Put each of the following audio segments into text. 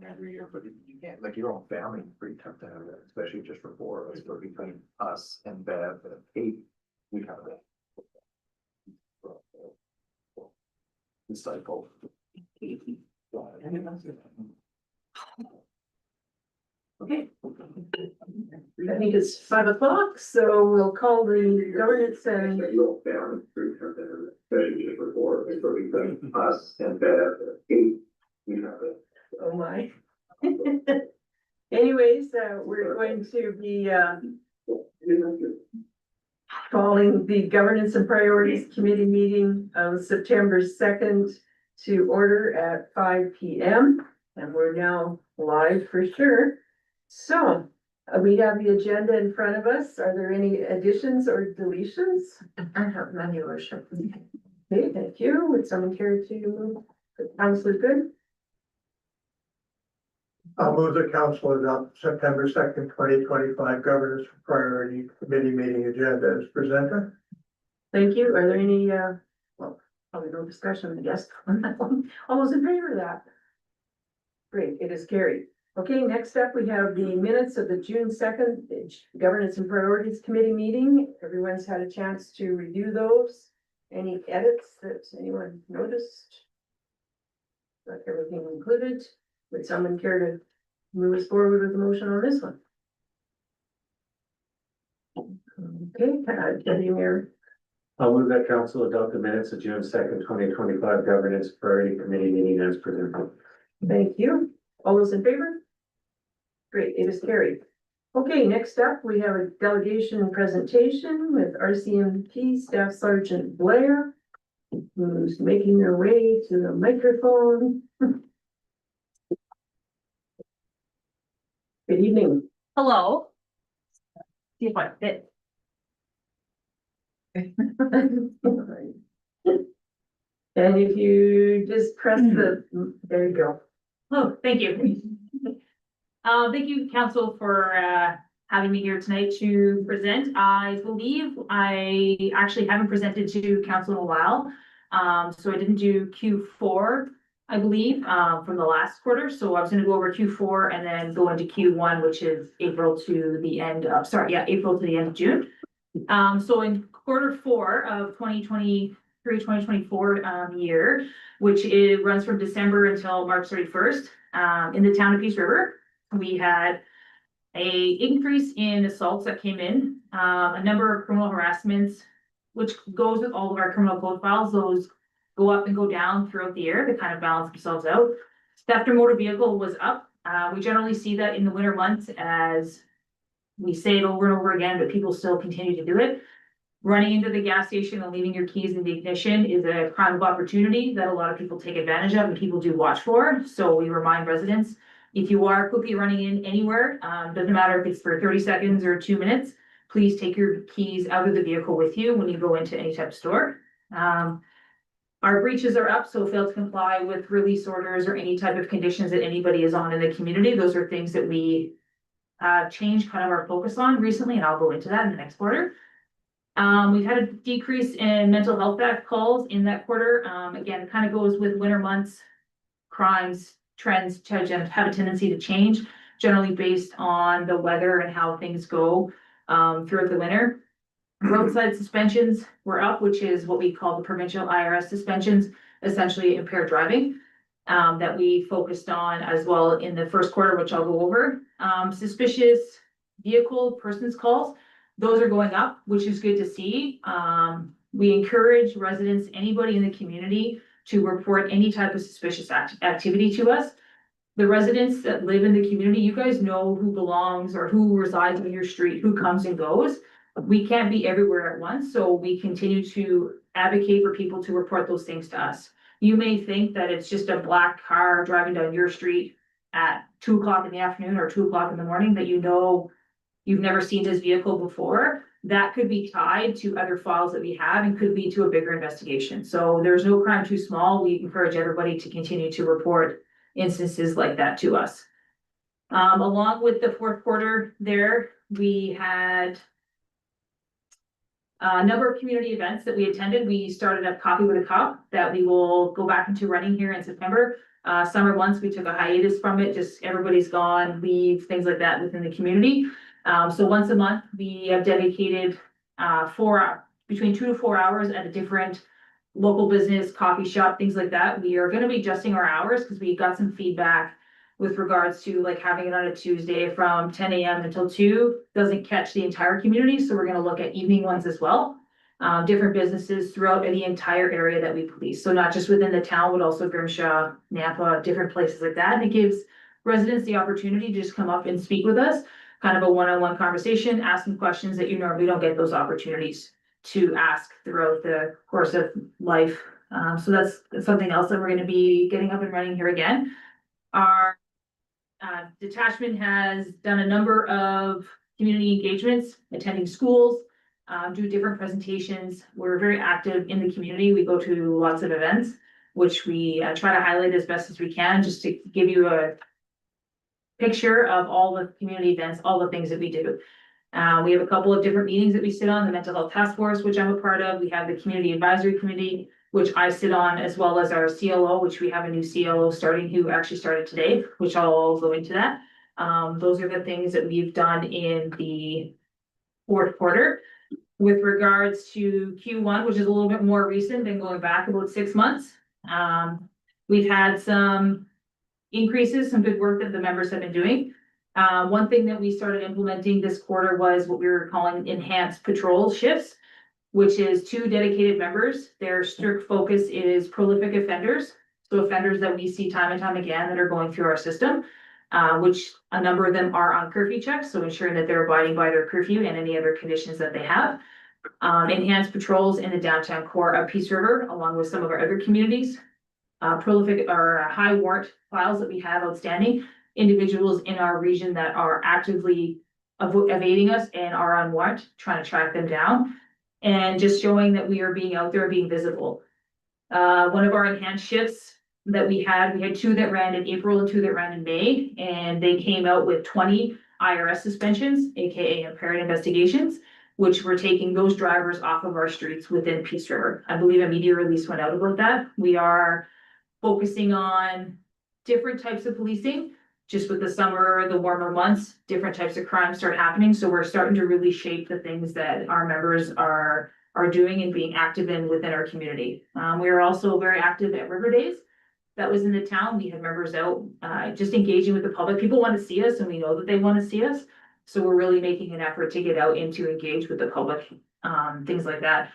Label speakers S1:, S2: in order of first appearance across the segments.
S1: every year, but you can't, like your own family, it's pretty tough to have that, especially just for four of us, but between us and Bev and Kate, we have that. Disciple.
S2: Okay. I think it's 5 o'clock, so we'll call the governance and
S1: Your family, pretty tough to have that, especially just for four of us, but between us and Bev and Kate, we have it.
S2: oh my. Anyways, we're going to be calling the Governance and Priorities Committee meeting on September 2nd to order at 5 p.m. And we're now live for sure. So we have the agenda in front of us. Are there any additions or deletions? I have none, your worship. Okay, thank you. Would someone care to move? Councilor Good?
S3: I'll move the council adopt September 2nd, 2025 Governance Priority Committee meeting agenda as presented.
S2: Thank you. Are there any, well, probably no discussion, I guess, on that one. All those in favor of that? Great, it is carried. Okay, next up, we have the minutes of the June 2nd Governance and Priorities Committee meeting. Everyone's had a chance to review those. Any edits that anyone noticed? Got everything included. Would someone care to move us forward with the motion on this one? Okay, Deputy Mayor.
S4: I'll move that council adopt the minutes of June 2nd, 2025 Governance Priority Committee meeting as presented.
S2: Thank you. All those in favor? Great, it is carried. Okay, next up, we have a delegation presentation with RCMP Staff Sergeant Blair, who's making their way to the microphone. Good evening.
S5: Hello. See if I fit.
S2: And if you just press there you go.
S5: Oh, thank you. Thank you, council, for having me here tonight to present. I believe I actually haven't presented to council in a while. So I didn't do Q4, I believe, from the last quarter. So I was gonna go over Q4 and then go into Q1, which is April to the end of, April to the end of June. So in Q4 of 2023-2024 year, which runs from December until March 31st, in the town of Peace River, we had a increase in assaults that came in, a number of criminal harassments, which goes with all of our criminal code files. Those go up and go down throughout the year to kind of balance themselves out. Theft of motor vehicle was up. We generally see that in the winter months, as we say it over and over again, but people still continue to do it. Running into the gas station and leaving your keys in the ignition is a crime of opportunity that a lot of people take advantage of and people do watch for. So we remind residents, if you are quickly running in anywhere, doesn't matter if it's for 30 seconds or 2 minutes, please take your keys out of the vehicle with you when you go into any type of store. Our breaches are up, so fail to comply with release orders or any type of conditions that anybody is on in the community. Those are things that we changed kind of our focus on recently, and I'll go into that in the next quarter. We've had a decrease in mental health calls in that quarter. Again, it kind of goes with winter months. Crimes, trends have a tendency to change, generally based on the weather and how things go throughout the winter. Roadside suspensions were up, which is what we call the provincial IRS suspensions, essentially impaired driving, that we focused on as well in the first quarter, which I'll go over. Suspicious vehicle persons calls, those are going up, which is good to see. We encourage residents, anybody in the community, to report any type of suspicious activity to us. The residents that live in the community, you guys know who belongs or who resides on your street, who comes and goes. We can't be everywhere at once, so we continue to advocate for people to report those things to us. You may think that it's just a black car driving down your street at 2 o'clock in the afternoon or 2 o'clock in the morning that you know you've never seen this vehicle before. That could be tied to other files that we have and could lead to a bigger investigation. So there's no crime too small. We encourage everybody to continue to report instances like that to us. Along with the fourth quarter there, we had a number of community events that we attended. We started up Coffee with a Cop that we will go back into running here in September. Summer months, we took a hiatus from it, just everybody's gone, leave, things like that within the community. So once a month, we have dedicated, between 2 to 4 hours at a different local business, coffee shop, things like that. We are gonna be adjusting our hours because we got some feedback with regards to like having it on a Tuesday from 10 AM until 2 doesn't catch the entire community, so we're gonna look at evening ones as well. Different businesses throughout the entire area that we police, so not just within the town, but also Grimshaw, Nampa, different places like that. And it gives residents the opportunity to just come up and speak with us, kind of a one-on-one conversation, ask them questions that you normally don't get those opportunities to ask throughout the course of life. So that's something else that we're gonna be getting up and running here again. Our detachment has done a number of community engagements, attending schools, do different presentations. We're very active in the community. We go to lots of events, which we try to highlight as best as we can, just to give you a picture of all the community events, all the things that we do. We have a couple of different meetings that we sit on, the mental health task force, which I'm a part of. We have the community advisory committee, which I sit on, as well as our CLO, which we have a new CLO starting, who actually started today, which I'll go into that. Those are the things that we've done in the fourth quarter. With regards to Q1, which is a little bit more recent than going back about 6 months. We've had some increases, some good work that the members have been doing. One thing that we started implementing this quarter was what we were calling enhanced patrol shifts, which is 2 dedicated members. Their strict focus is prolific offenders. So offenders that we see time and time again that are going through our system, which a number of them are on curfew checks. So ensuring that they're abiding by their curfew and any other conditions that they have. Enhanced patrols in the downtown core of Peace River, along with some of our other communities. Prolific or high warrant files that we have outstanding. Individuals in our region that are actively evading us and are on warrant, trying to track them down. And just showing that we are being out there, being visible. One of our enhanced shifts that we had 2 that ran in April and 2 that ran in May, and they came out with 20 IRS suspensions, aka impaired investigations, which were taking those drivers off of our streets within Peace River. I believe a media release went out about that. We are focusing on different types of policing. Just with the summer, the warmer months, different types of crimes start happening, so we're starting to really shape the things that our members are doing and being active in within our community. We are also very active at River Days. That was in the town. We had members out, just engaging with the public. People want to see us and we know that they want to see us. So we're really making an effort to get out and to engage with the public, things like that.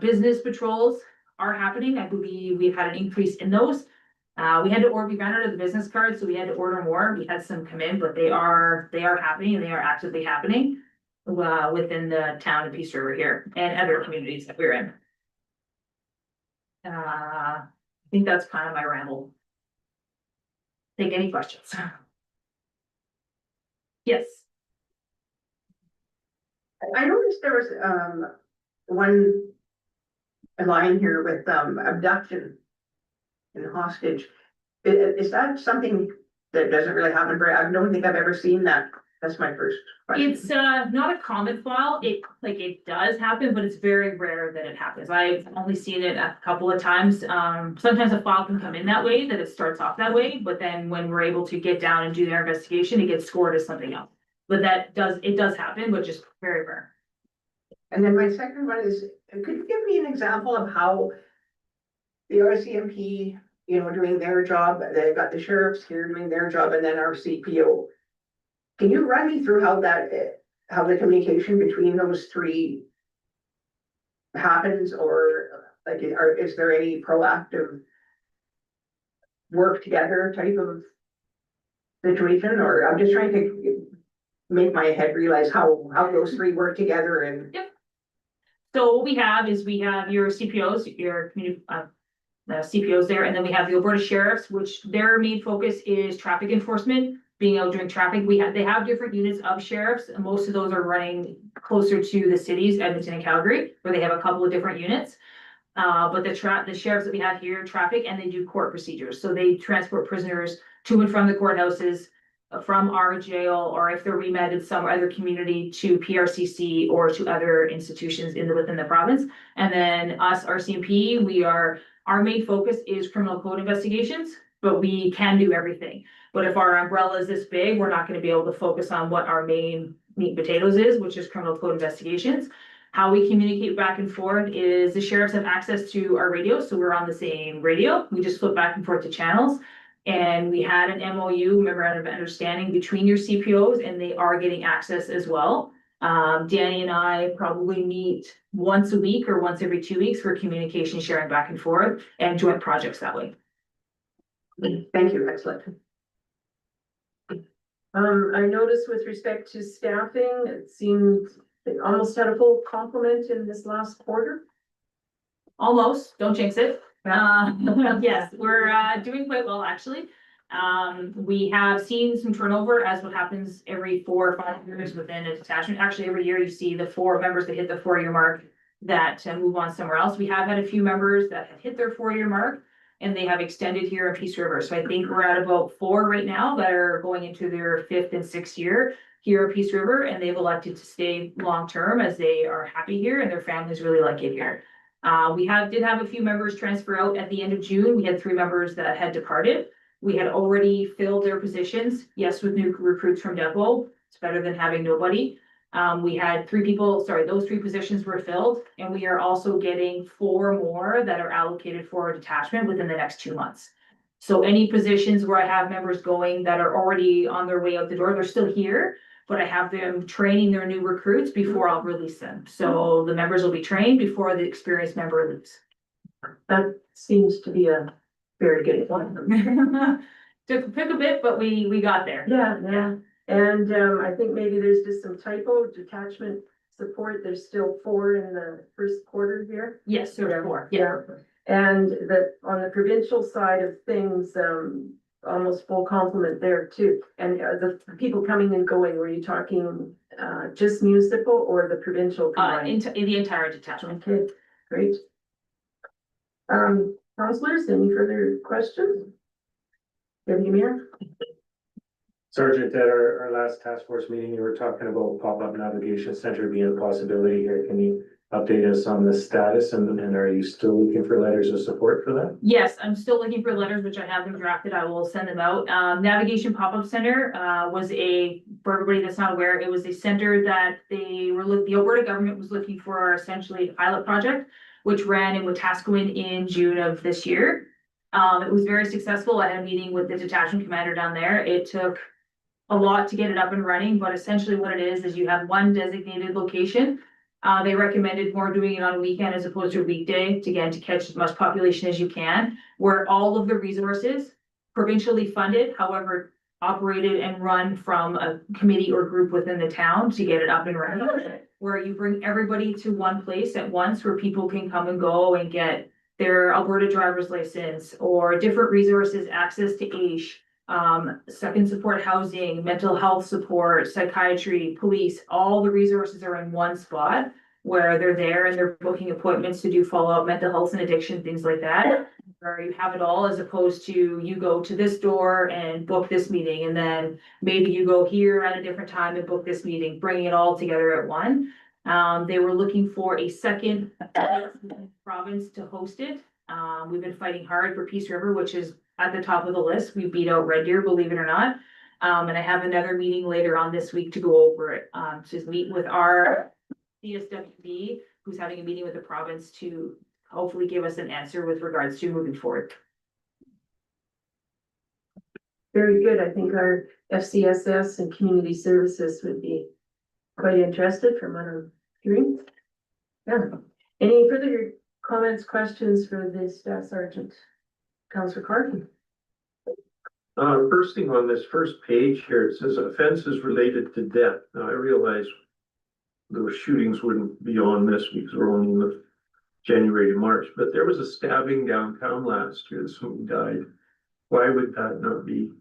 S5: Business patrols are happening. I believe we've had an increase in those. We ran out of the business cards, so we had to order more. We had some come in, but they are happening and they are actively happening within the town of Peace River here and other communities that we're in. I think that's kind of my ramble. Take any questions. Yes.
S6: I noticed there was one line here with abduction and hostage. Is that something that doesn't really happen very, I don't think I've ever seen that. That's my first question.
S5: It's not a common file. It does happen, but it's very rare that it happens. I've only seen it a couple of times. Sometimes a file can come in that way, that it starts off that way, but then when we're able to get down and do their investigation, it gets scored as something else. But it does happen, but just very rare.
S6: And then my second one is, could you give me an example of how the RCMP, doing their job, they've got the sheriffs here doing their job, and then our CPO. Can you run me through how the communication between those 3 happens, or like, is there any proactive work together type of situation? Or I'm just trying to make my head realize how those 3 work together and.
S5: Yep. So what we have is your CPOs, your community, the CPOs there, and then we have the Alberta Sheriffs, which their main focus is traffic enforcement, being out doing traffic. They have different units of sheriffs, and most of those are running closer to the cities, Edmonton and Calgary, where they have a couple of different units. But the sheriffs that we have here, traffic, and they do court procedures. So they transport prisoners to and from the courthouses, from our jail, or if they're remanded some other community, to PRCC or to other institutions within the province. And then us, RCMP, our main focus is criminal code investigations. but we can do everything. But if our umbrella is this big, we're not gonna be able to focus on what our main meat and potatoes is, which is criminal code investigations. How we communicate back and forth is the sheriffs have access to our radio, so we're on the same radio. We just flip back and forth to channels. And we had an MOU, memorandum of understanding between your CPOs, and they are getting access as well. Danny and I probably meet once a week or once every 2 weeks for communication, sharing back and forth and joint projects that way.
S6: Thank you, excellent.
S2: I noticed with respect to staffing, it seemed they almost had a full complement in this last quarter.
S5: Almost, don't jinx it. Yes, we're doing quite well, actually. We have seen some turnover, as what happens every 4 or 5 years within a detachment. Actually, every year you see the 4 members that hit the 4-year mark that move on somewhere else. We have had a few members that have hit their 4-year mark and they have extended here in Peace River. So I think we're at about 4 right now that are going into their 5th and 6th year here at Peace River, and they've elected to stay long-term as they are happy here and their families really like it here. We did have a few members transfer out at the end of June. We had 3 members that had departed. We had already filled their positions. Yes, with new recruits from Depot, it's better than having nobody. We had 3 people, sorry, those 3 positions were filled, and we are also getting 4 more that are allocated for a detachment within the next 2 months. So any positions where I have members going that are already on their way out the door, they're still here, but I have them training their new recruits before I'll release them. So the members will be trained before the experienced member leaves.
S2: That seems to be a very good one.
S5: Took a bit, but we got there.
S2: Yeah. And I think maybe there's just some typo, detachment support, there's still 4 in the first quarter here.
S5: Yes, there were 4, yeah.
S2: And that on the provincial side of things, almost full complement there too. And the people coming and going, were you talking just municipal or the provincial combined?
S5: In the entire detachment.
S2: Okay, great. Councilors, any further questions? Deputy Mayor?
S4: Sergeant, at our last task force meeting, you were talking about pop-up navigation center being a possibility here. Can you update us on the status and are you still looking for letters of support for that?
S5: Yes, I'm still looking for letters, which I have them drafted. I will send them out. Navigation Pop-Up Center was for everybody that's not aware, it was a center that the Alberta government was looking for essentially a pilot project, which ran in Wetaskiwin in June of this year. It was very successful. I had a meeting with the detachment commander down there. It took a lot to get it up and running, but essentially what it is you have one designated location. They recommended more doing it on a weekend as opposed to a weekday to catch as much population as you can, where all of the resources provincially funded, however, operated and run from a committee or group within the town to get it up and running, where you bring everybody to one place at once where people can come and go and get their Alberta driver's license or different resources, access to AISH, second support housing, mental health support, psychiatry, police, all the resources are in one spot where they're there and they're booking appointments to do follow-up mental health and addiction, things like that. Where you have it all as opposed to you go to this door and book this meeting and then maybe you go here at a different time and book this meeting, bringing it all together at one. They were looking for a second province to host it. We've been fighting hard for Peace River, which is at the top of the list. We beat out Red Deer, believe it or not. And I have another meeting later on this week to go over it, to meet with our CSWD, who's having a meeting with the province to hopefully give us an answer with regards to moving forward.
S2: Very good. I think our FCSS and community services would be quite interested from what I'm hearing. Yeah. Any further comments, questions for the staff sergeant? Councillor Carton.
S7: First thing on this first page here, it says offenses related to death. Now, I realize those shootings wouldn't be on this because we're only in the January to March, but there was a stabbing downtown last year. Somebody died. Why would that not be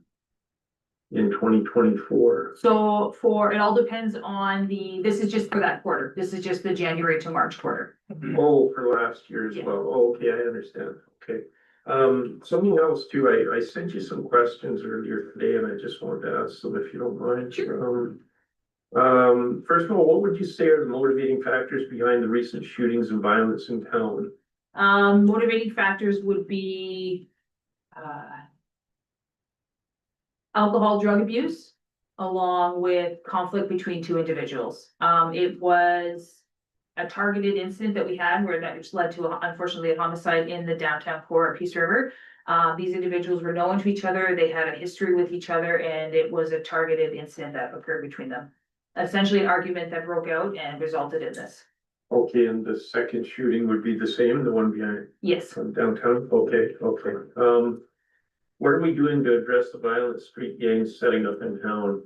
S7: in 2024?
S5: So it all depends on this is just for that quarter. This is just the January to March quarter.
S7: Oh, for last year as
S5: Yeah.
S7: well. Oh, okay, I understand. Okay. Something else too, I sent you some questions earlier today and I just wanted to ask them if you don't mind.
S5: Sure.
S7: First of all, what would you say are the motivating factors behind the recent shootings and violence in town?
S5: Motivating factors would be alcohol, drug abuse, along with conflict between two individuals. It was a targeted incident that we had where that which led to unfortunately a homicide in the downtown core of Peace River. These individuals were known to each other, they had a history with each other, and it was a targeted incident that occurred between them. Essentially an argument that broke out and resulted in this.
S7: Okay, and the second shooting would be the same, the one behind
S5: Yes.
S7: downtown? Okay. What are we doing to address the violent street gangs setting up in town?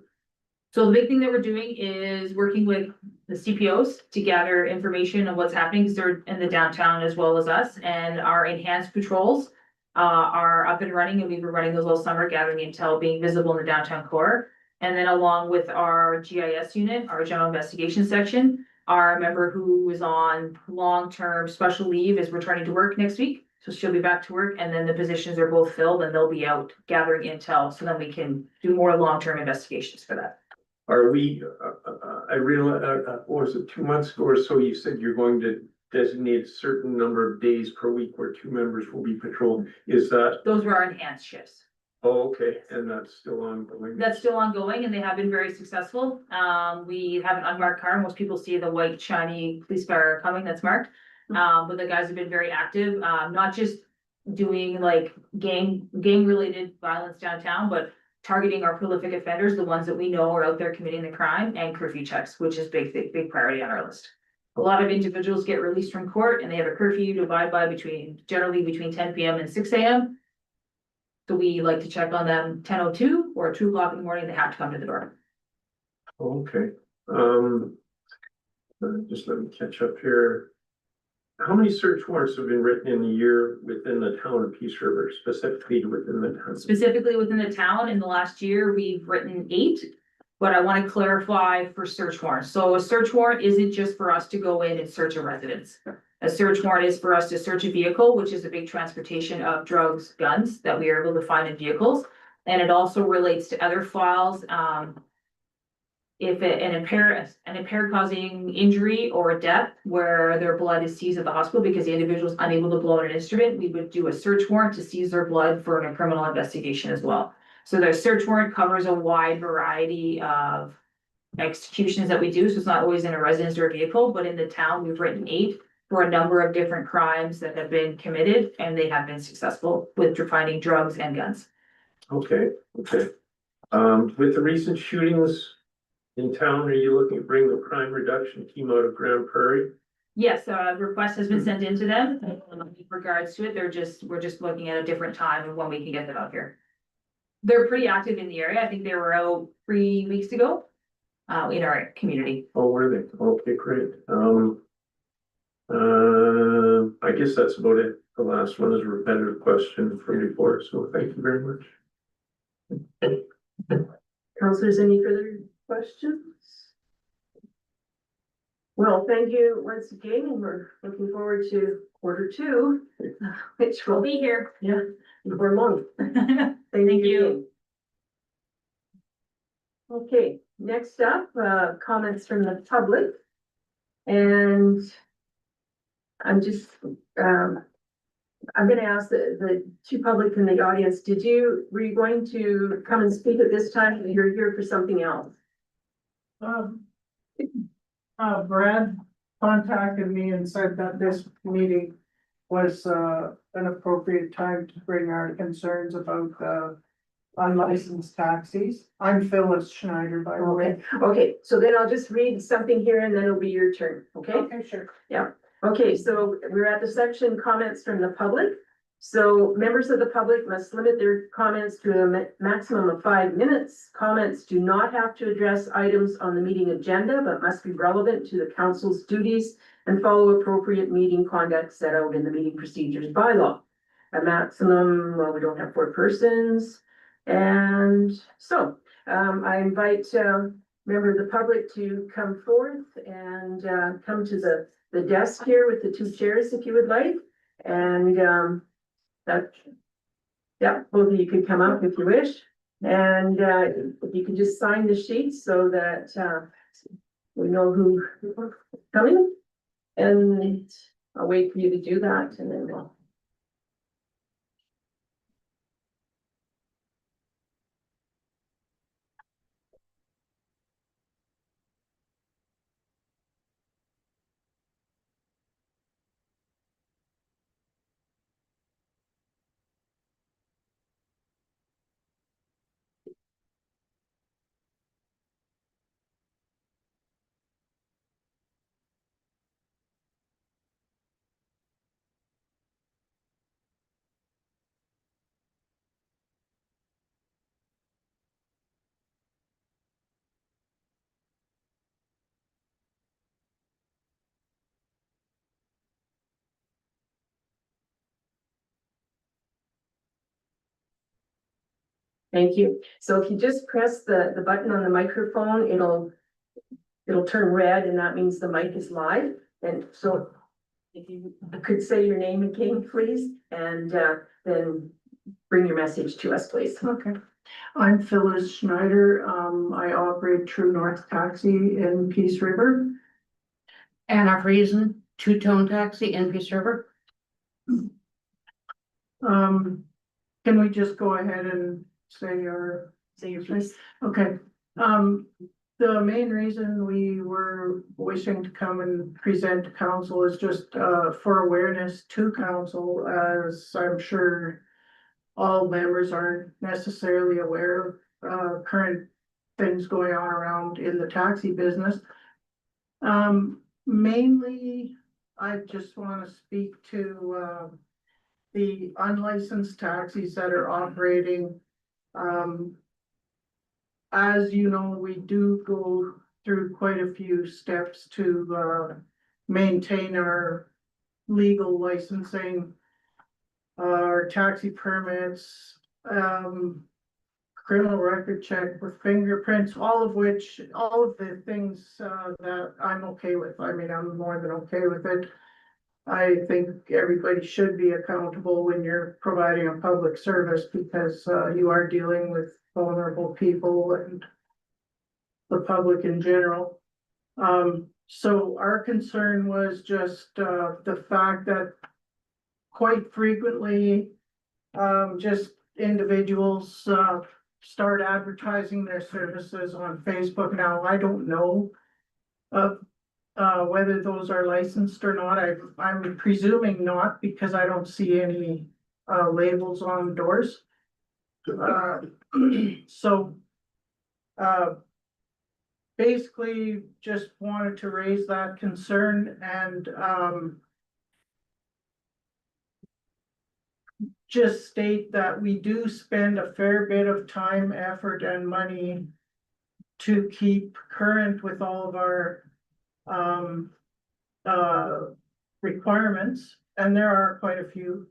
S5: So the big thing that we're doing is working with the CPOs to gather information on what's happening, because they're in the downtown as well as us, and our enhanced patrols are up and running, and we've been running those all summer, gathering intel, being visible in the downtown core. And then along with our GIS unit, our general investigation section, our member who is on long-term special leave is returning to work next week. So she'll be back to work, and then the positions are both filled and they'll be out gathering intel, so then we can do more long-term investigations for that.
S7: Are we, I realize, what was it, 2 months ago or so, you said you're going to designate a certain number of days per week where 2 members will be patrolled. Is that,
S5: Those were our enhanced shifts.
S7: oh, okay, and that's still ongoing?
S5: That's still ongoing and they have been very successful. We have an unmarked car. Most people see the white shiny police car coming that's marked. But the guys have been very active, not just doing like gang related violence downtown, but targeting our prolific offenders, the ones that we know are out there committing the crime, and curfew checks, which is big priority on our list. A lot of individuals get released from court and they have a curfew to abide by generally between 10 PM and 6 AM. So we like to check on them 10:02 or 2 o'clock in the morning, they have to come to the door.
S7: Okay, just let me catch up here. How many search warrants have been written in a year within the town of Peace River, specifically within the town?
S5: Specifically within the town, in the last year, we've written 8. But I want to clarify for search warrants. So a search warrant isn't just for us to go in and search a residence. A search warrant is for us to search a vehicle, which is a big transportation of drugs, guns that we are able to find in vehicles. And it also relates to other files. If an impaired causing injury or death where their blood is seized at the hospital because the individual is unable to blow out an instrument, we would do a search warrant to seize their blood for a criminal investigation as well. So their search warrant covers a wide variety of executions that we do. So it's not always in a residence or a vehicle, but in the town, we've written 8 for a number of different crimes that have been committed, and they have been successful with finding drugs and guns.
S7: Okay. With the recent shootings in town, are you looking to bring the crime reduction team out of Grand Prairie?
S5: Yes, a request has been sent in to them in regards to it. We're just looking at a different time of when we can get them out here. They're pretty active in the area. I think they were out 3 weeks ago, in our community.
S7: Oh, were they? Okay, great. I guess that's about it. The last one is a repetitive question from before, so thank you very much.
S2: Councilors, any further questions? Well, thank you once again, and we're looking forward to Q2, which will
S5: We'll
S2: be,
S5: be here.
S2: yeah, before long.
S5: Thank you.
S2: Okay, next up, comments from the public. And I'm just, I'm gonna ask the two public in the audience, were you going to come and speak at this time, or you're here for something else?
S8: Brad contacted me and said that this meeting was, an appropriate time to bring our concerns about, unlicensed taxis. I'm Phyllis Schneider, by the way.
S2: Okay, so then I'll just read something here and then it'll be your turn, okay?
S8: Okay, sure.
S2: Okay, so we're at the section comments from the public. So members of the public must limit their comments to a maximum of 5 minutes. Comments do not have to address items on the meeting agenda, but must be relevant to the council's duties and follow appropriate meeting conduct set out in the meeting procedures bylaw. A maximum, well, we don't have 4 persons. And so I invite member of the public to come forth and come to the desk here with the 2 chairs if you would like. And yeah, both of you could come up if you wish. And if you could just sign the sheets so that we know who's coming. And I'll wait for you to do that and then we'll. Thank you. So if you just press the button on the microphone, it'll turn red and that means the mic is live. And so if you could say your name again, please, and then bring your message to us, please.
S8: Okay. I'm Phyllis Schneider. I operate True North Taxi in Peace River.
S9: Anna Friesen, two-tone taxi in Peace River.
S8: Can we just go ahead and say our,
S2: Say your please.
S8: okay, the main reason we were wishing to come and present to council is just, for awareness to council, as I'm sure all members aren't necessarily aware of, current things going on around in the taxi business. Mainly, I just want to speak to, the unlicensed taxis that are operating. As you know, we do go through quite a few steps to maintain our legal licensing, our taxi permits, criminal record check with fingerprints, all of the things that I'm okay with. I mean, I'm more than okay with it. I think everybody should be accountable when you're providing a public service because you are dealing with vulnerable people and the public in general. So our concern was just the fact that quite frequently just individuals start advertising their services on Facebook. Now, I don't know whether those are licensed or not. I'm presuming not because I don't see any labels on doors. So basically just wanted to raise that concern and just state that we do spend a fair bit of time, effort, and money to keep current with all of our requirements, and there are quite a few.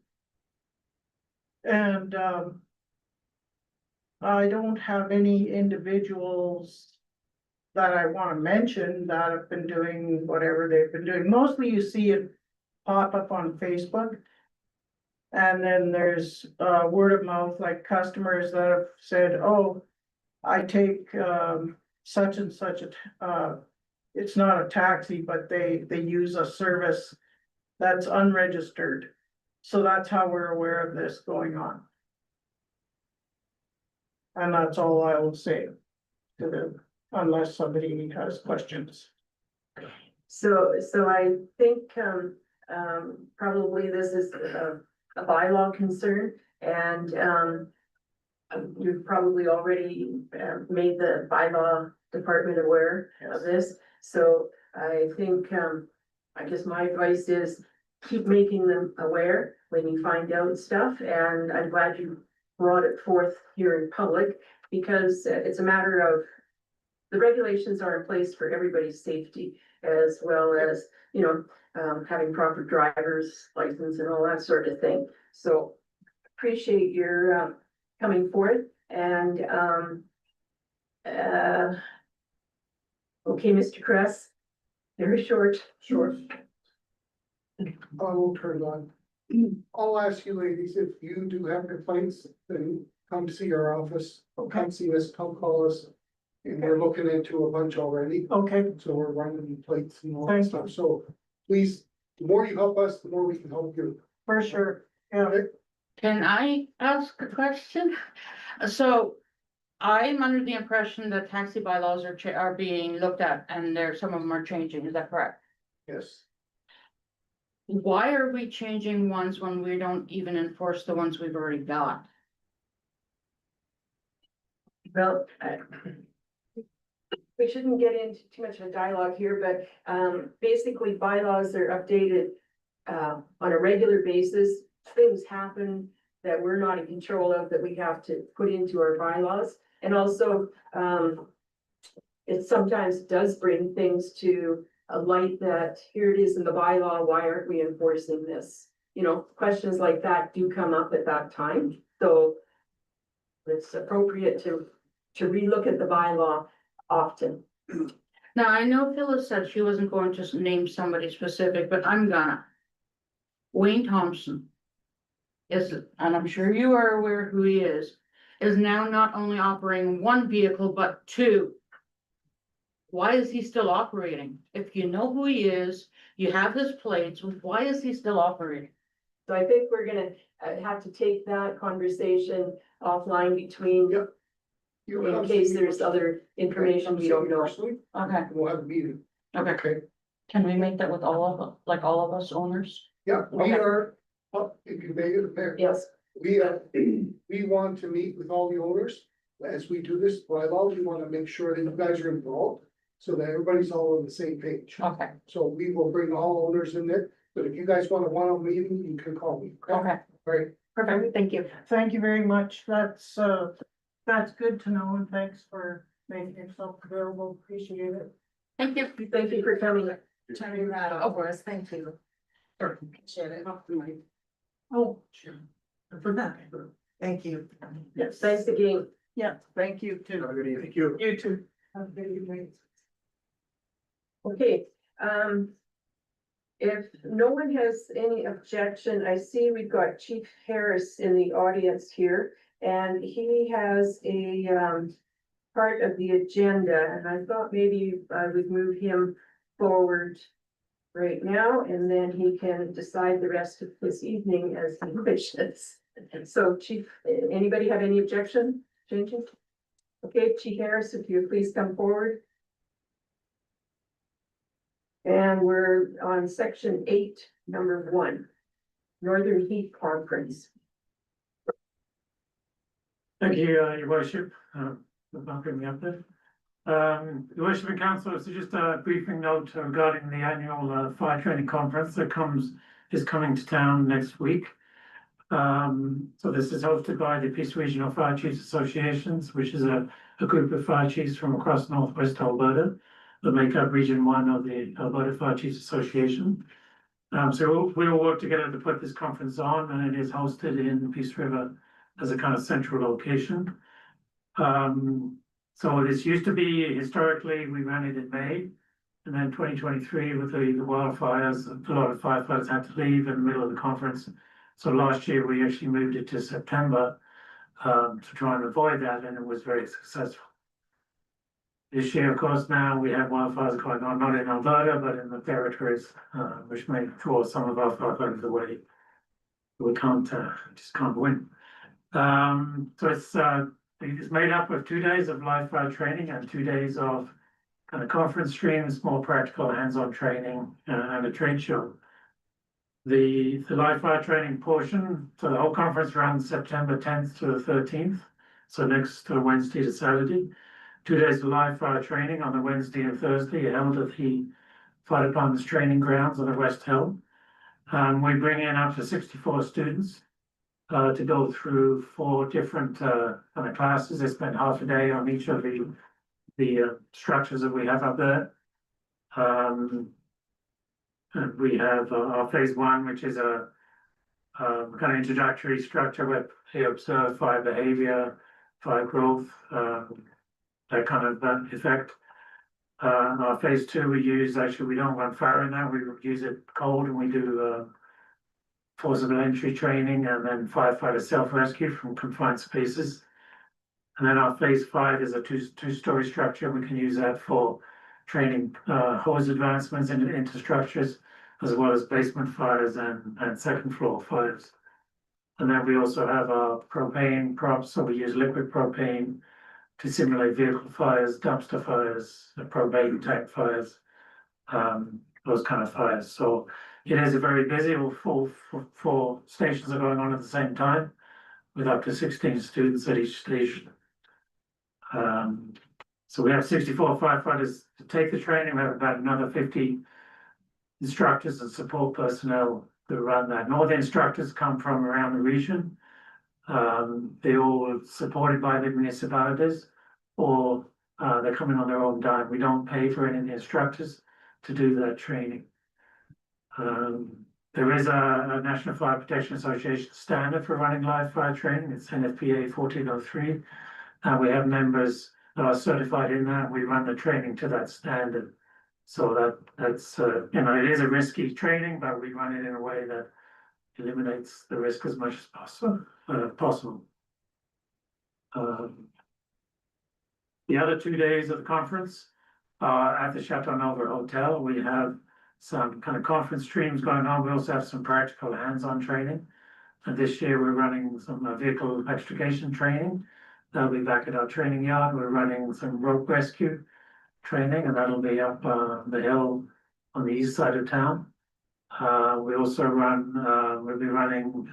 S8: And I don't have any individuals that I want to mention that have been doing whatever they've been doing. Mostly you see it pop up on Facebook. And then there's word of mouth, like customers that have said, oh, I take such and such a, it's not a taxi, but they use a service that's unregistered. So that's how we're aware of this going on. And that's all I will say to them, unless somebody has questions.
S2: So I think probably this is a bylaw concern, and you've probably already made the bylaw department aware of this. So I think I guess my advice is keep making them aware when you find out stuff, and I'm glad you brought it forth here in public because it's a matter of the regulations are in place for everybody's safety as well as, you know, having proper driver's license and all that sort of thing. So appreciate your coming forth and okay, Mr. Kress, very short.
S10: Sure. I will turn it on. I'll ask you ladies, if you do have complaints, then come see our office, come see us, come call us. And we're looking into a bunch already,
S8: Okay,
S10: so we're running plates and all that
S8: Thank
S10: stuff, so please, the more you help us, the more we can help you.
S8: for sure. Yeah.
S9: Can I ask a question? So I'm under the impression that taxi bylaws are being looked at and some of them are changing, is that correct?
S10: Yes.
S9: Why are we changing ones when we don't even enforce the ones we've already got?
S2: Well, we shouldn't get into too much of a dialogue here, but basically bylaws are updated on a regular basis. Things happen that we're not in control of that we have to put into our bylaws. And also, it sometimes does bring things to a light that here it is in the bylaw, why aren't we enforcing this? You know, questions like that do come up at that time. So It's appropriate to relook at the bylaw often.
S9: Now, I know Phyllis said she wasn't going to name somebody specific, but I'm gonna. Wayne Thompson. Is, and I'm sure you are aware who he is now not only operating one vehicle, but two. Why is he still operating? If you know who he is, you have his plates, why is he still operating?
S2: So I think we're gonna have to take that conversation offline between,
S10: Yep. You
S2: in
S10: come
S2: case
S10: see me
S2: there's other information we don't know.
S10: personally,
S9: Okay,
S10: and we'll have a meeting.
S9: okay.
S10: Okay,
S9: Can we make that with all of us owners?
S10: yeah, we
S9: Okay.
S10: are, if you make it there.
S2: Yes,
S10: We want to meet with all the owners as we do this bylaw. We want to make sure that you guys are involved. So that everybody's all on the same page.
S9: Okay,
S10: So we will bring all owners in there, but if you guys want a one-on meeting, you can call me.
S9: okay,
S10: Right,
S9: perfect, thank you.
S8: Thank you very much. That's good to know, and thanks for making yourself available. Appreciate it.
S9: Thank you.
S2: thank you for coming.
S8: Turning that over us, thank you. Appreciate it. Oh, sure. For that. Thank you.
S2: Yes, thanks again.
S8: Yeah, thank you too.
S3: Have a good evening. Thank you.
S8: You too. Have a good evening.
S2: Okay, if no one has any objection, I see we've got Chief Harris in the audience here, and he has a, part of the agenda, and I thought maybe I would move him forward right now, and then he can decide the rest of this evening as he wishes. So Chief, anybody have any objection changing? Okay, Chief Harris, if you please come forward. And we're on section 8, number 1, Northern Heat Conference.
S11: Thank you, your worship, for bringing me up there. Your worship and council, so just a briefing note regarding the annual fire training conference that is coming to town next week. So this is hosted by the Peace Regional Fire Chiefs Associations, which is a group of fire chiefs from across northwest Alberta that make up Region 1 of the Alberta Fire Chiefs Association. So we all work together to put this conference on, and it is hosted in Peace River as a kind of central location. So this used to be, historically, we ran it in May, and then 2023 with the wildfires, a lot of firefighters had to leave in the middle of the conference. So last year, we actually moved it to September to try and avoid that, and it was very successful. This year, of course, now we have wildfires going on, not in Alberta, but in the territories, which may draw some of our firefighters away. We just can't win. So it's made up of 2 days of live fire training and 2 days of kind of conference streams, more practical hands-on training, and a trade show. The live fire training portion, so the whole conference runs September 10th to the 13th. So next Wednesday to Saturday. 2 days of live fire training on the Wednesday and Thursday held at the Fire Department's training grounds on the West Hill. We bring in up to 64 students to go through 4 different kind of classes. They spend half a day on each of the structures that we have up there. And we have our phase 1, which is a kind of introductory structure where they observe fire behavior, fire growth, that kind of effect. Our phase 2, we don't run fire in that, we use it cold, and we do forcible entry training and then firefighter self-rescue from confined spaces. And then our phase 5 is a two-story structure. We can use that for training hose advancements into structures, as well as basement fires and second floor fires. And then we also have our propane props, so we use liquid propane to simulate vehicle fires, dumpster fires, propane tank fires, those kind of fires. So it is a very busy, four stations are going on at the same time, with up to 16 students at each station. So we have 64 firefighters to take the training. We have about another 50 instructors and support personnel that run that. And all the instructors come from around the region. They're all supported by the municipalities, or they're coming on their own dime. We don't pay for any of the instructors to do that training. There is a National Fire Protection Association standard for running live fire training. It's NFPA 1403. We have members that are certified in that. We run the training to that standard. So that's, it is a risky training, but we run it in a way that eliminates the risk as much as possible. The other 2 days of the conference are at the Chateau Nova Hotel. We have some kind of conference streams going on. We also have some practical hands-on training. And this year we're running some vehicle extrication training. That'll be back at our training yard. We're running some rope rescue training, and that'll be up the hill on the east side of town. We also we'll be running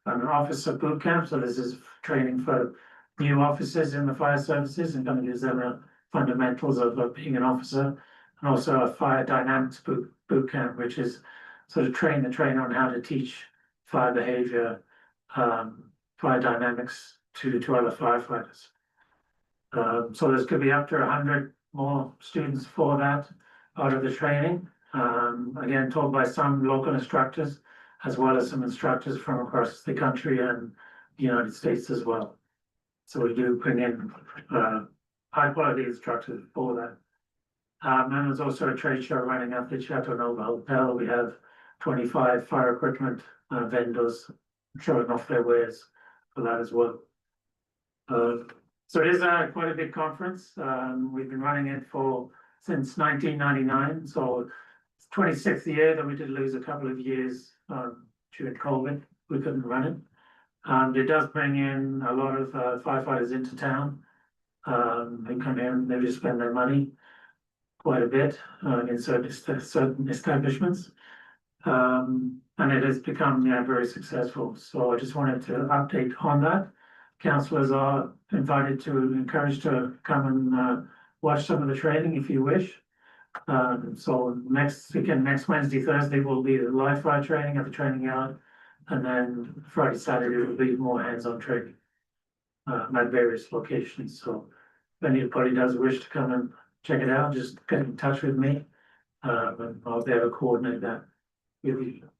S11: an officer boot camp. So this is training for new officers in the fire services and going to give them the fundamentals of being an officer, and also a fire dynamics boot camp, which is sort of train the trainer on how to teach fire behavior, fire dynamics to other firefighters. So there's could be up to 100 more students for that out of the training. Again, taught by some local instructors, as well as some instructors from across the country and the United States as well. So we do bring in high quality instructors for that. And there's also a trade show running at the Chateau Nova Hotel. We have 25 fire equipment vendors showing off their wares for that as well. So it is quite a big conference. We've been running it since 1999. So it's 26th year that we did lose a couple of years during COVID. We couldn't run it. It does bring in a lot of firefighters into town. They come in, they just spend their money quite a bit in certain establishments. And it has become very successful. So I just wanted to update on that. Councillors are encouraged to come and watch some of the training if you wish. So next Wednesday, Thursday will be the live fire training at the training yard. And then Friday, Saturday will be more hands-on training at various locations. So if anybody does wish to come and check it out, just get in touch with me. And I'll be able to coordinate that with you.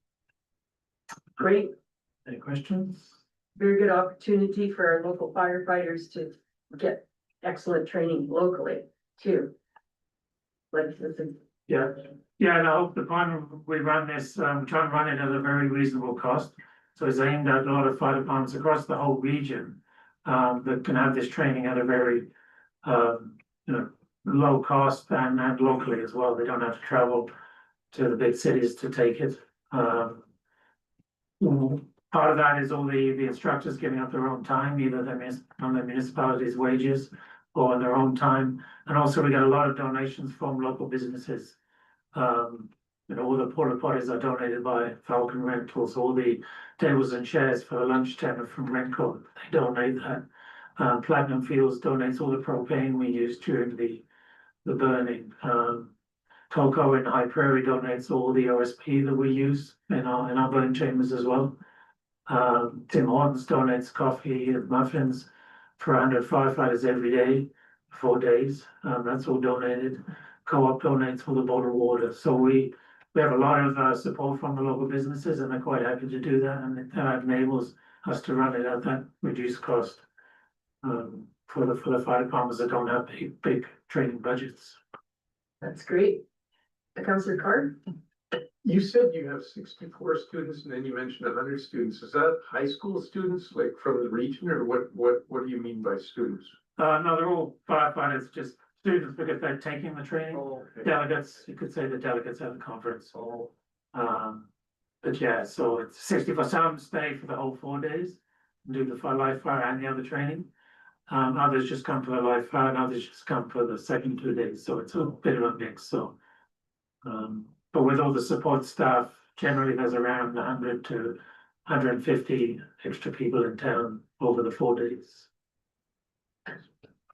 S2: Great,
S11: Any questions?
S2: very good opportunity for our local firefighters to get excellent training locally too. Like,
S11: Yeah, and I hope the time we run this, try and run it at a very reasonable cost. So it's aimed at a lot of fire departments across the whole region that can have this training at a very, low cost and locally as well. They don't have to travel to the big cities to take it. Part of that is all the instructors giving up their own time, either on their municipalities' wages or on their own time. And also we get a lot of donations from local businesses. All the porta potties are donated by Falcon Rentals. All the tables and chairs for the lunch table from Renco, they donate that. Platinum Fuels donates all the propane we use during the burning. Cocoa in High Prairie donates all the OSP that we use in our burning chambers as well. Tim Hortons donates coffee and muffins for 100 firefighters every day, 4 days. That's all donated. Co-op donates all the bottled water. So we have a lot of support from the local businesses, and they're quite happy to do that, and that enables us to run it at that reduced cost for the fire departments that don't have big training budgets.
S2: that's great. Councillor Carr?
S7: You said you have 64 students and then you mentioned 100 students. Is that high school students, like from the region, or what do you mean by students?
S11: No, they're all firefighters, just students because they're taking the training.
S7: Oh, okay.
S11: Delegates, you could say the delegates at the conference.
S7: Oh,
S11: But yeah, so it's 64. Some stay for the whole 4 days, and do the live fire and the other training. Others just come for the live fire, and others just come for the second 2 days. So it's a bit of a mix. So, but with all the support staff, generally there's around 100 to 150 extra people in town over the 4 days.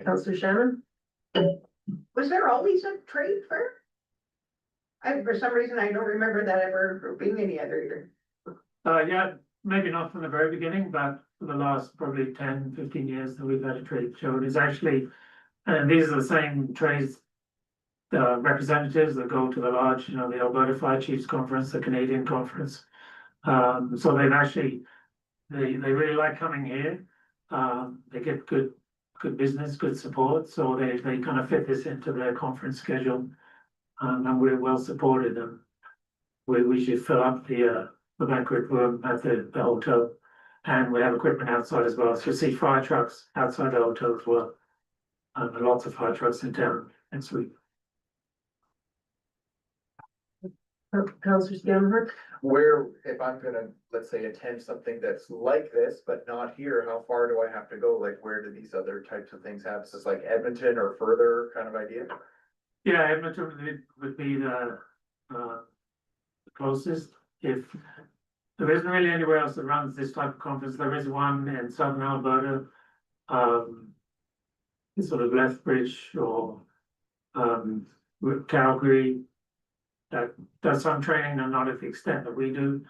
S2: Councillor Shannon?
S6: Was there always a trade fair? For some reason, I don't remember that ever being any other year.
S11: Yeah, maybe not from the very beginning, but for the last probably 10, 15 years that we've had a trade show. It is actually, and these are the same trades representatives that go to the large, the Alberta Fire Chiefs Conference, the Canadian Conference, So they've actually, they really like coming here. They get good business, good support, so they kind of fit this into their conference schedule. And we're well supported, and we should fill up the banquet room at the hotel. And we have equipment outside as well, so you'll see fire trucks outside the hotel as well. And lots of fire trucks in town next week.
S2: Councillor Scannell,
S1: Where, if I'm gonna, let's say, attend something that's like this, but not here, how far do I have to go? Like, where do these other types of things have? Is this like Edmonton or further kind of idea?
S11: Yeah, Edmonton would be the closest. If there isn't really anywhere else that runs this type of conference, there is one in southern Alberta. Sort of Lethbridge or Calgary. That does some training and not at the extent that we do.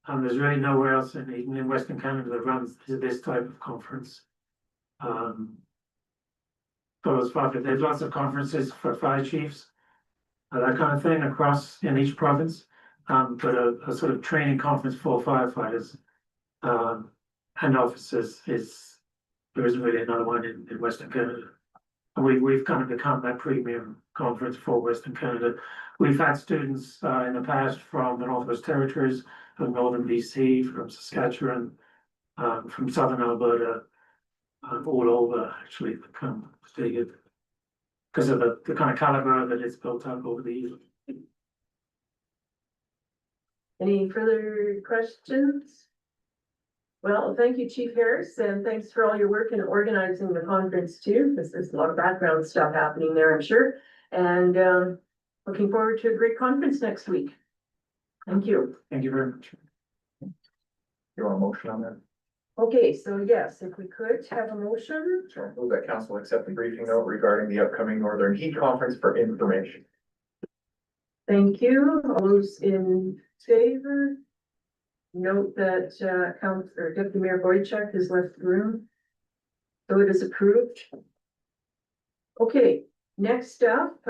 S11: There's really nowhere else even in Western Canada that runs this type of conference. There's lots of conferences for fire chiefs, that kind of thing across in each province. But a sort of training conference for firefighters and officers there isn't really another one in Western Canada. And we've kind of become that premium conference for Western Canada. We've had students in the past from the Northwest Territories, from Northern BC, from Saskatchewan, from Southern Alberta, all over actually that come to take it because of the kind of caliber that it's built up over the years.
S2: any further questions? Well, thank you, Chief Harris, and thanks for all your work in organizing the conference too, because there's a lot of background stuff happening there, I'm sure. And looking forward to a great conference next week. Thank you.
S11: Thank you very much.
S1: You want a motion on that?
S2: Okay, so yes, if we could have a motion.
S1: Sure. Move that council accept the briefing note regarding the upcoming Northern Heat Conference for information.
S2: Thank you. All those in favor? Note that Deputy Mayor Boychuk has left the room. So it is approved. Okay, next up,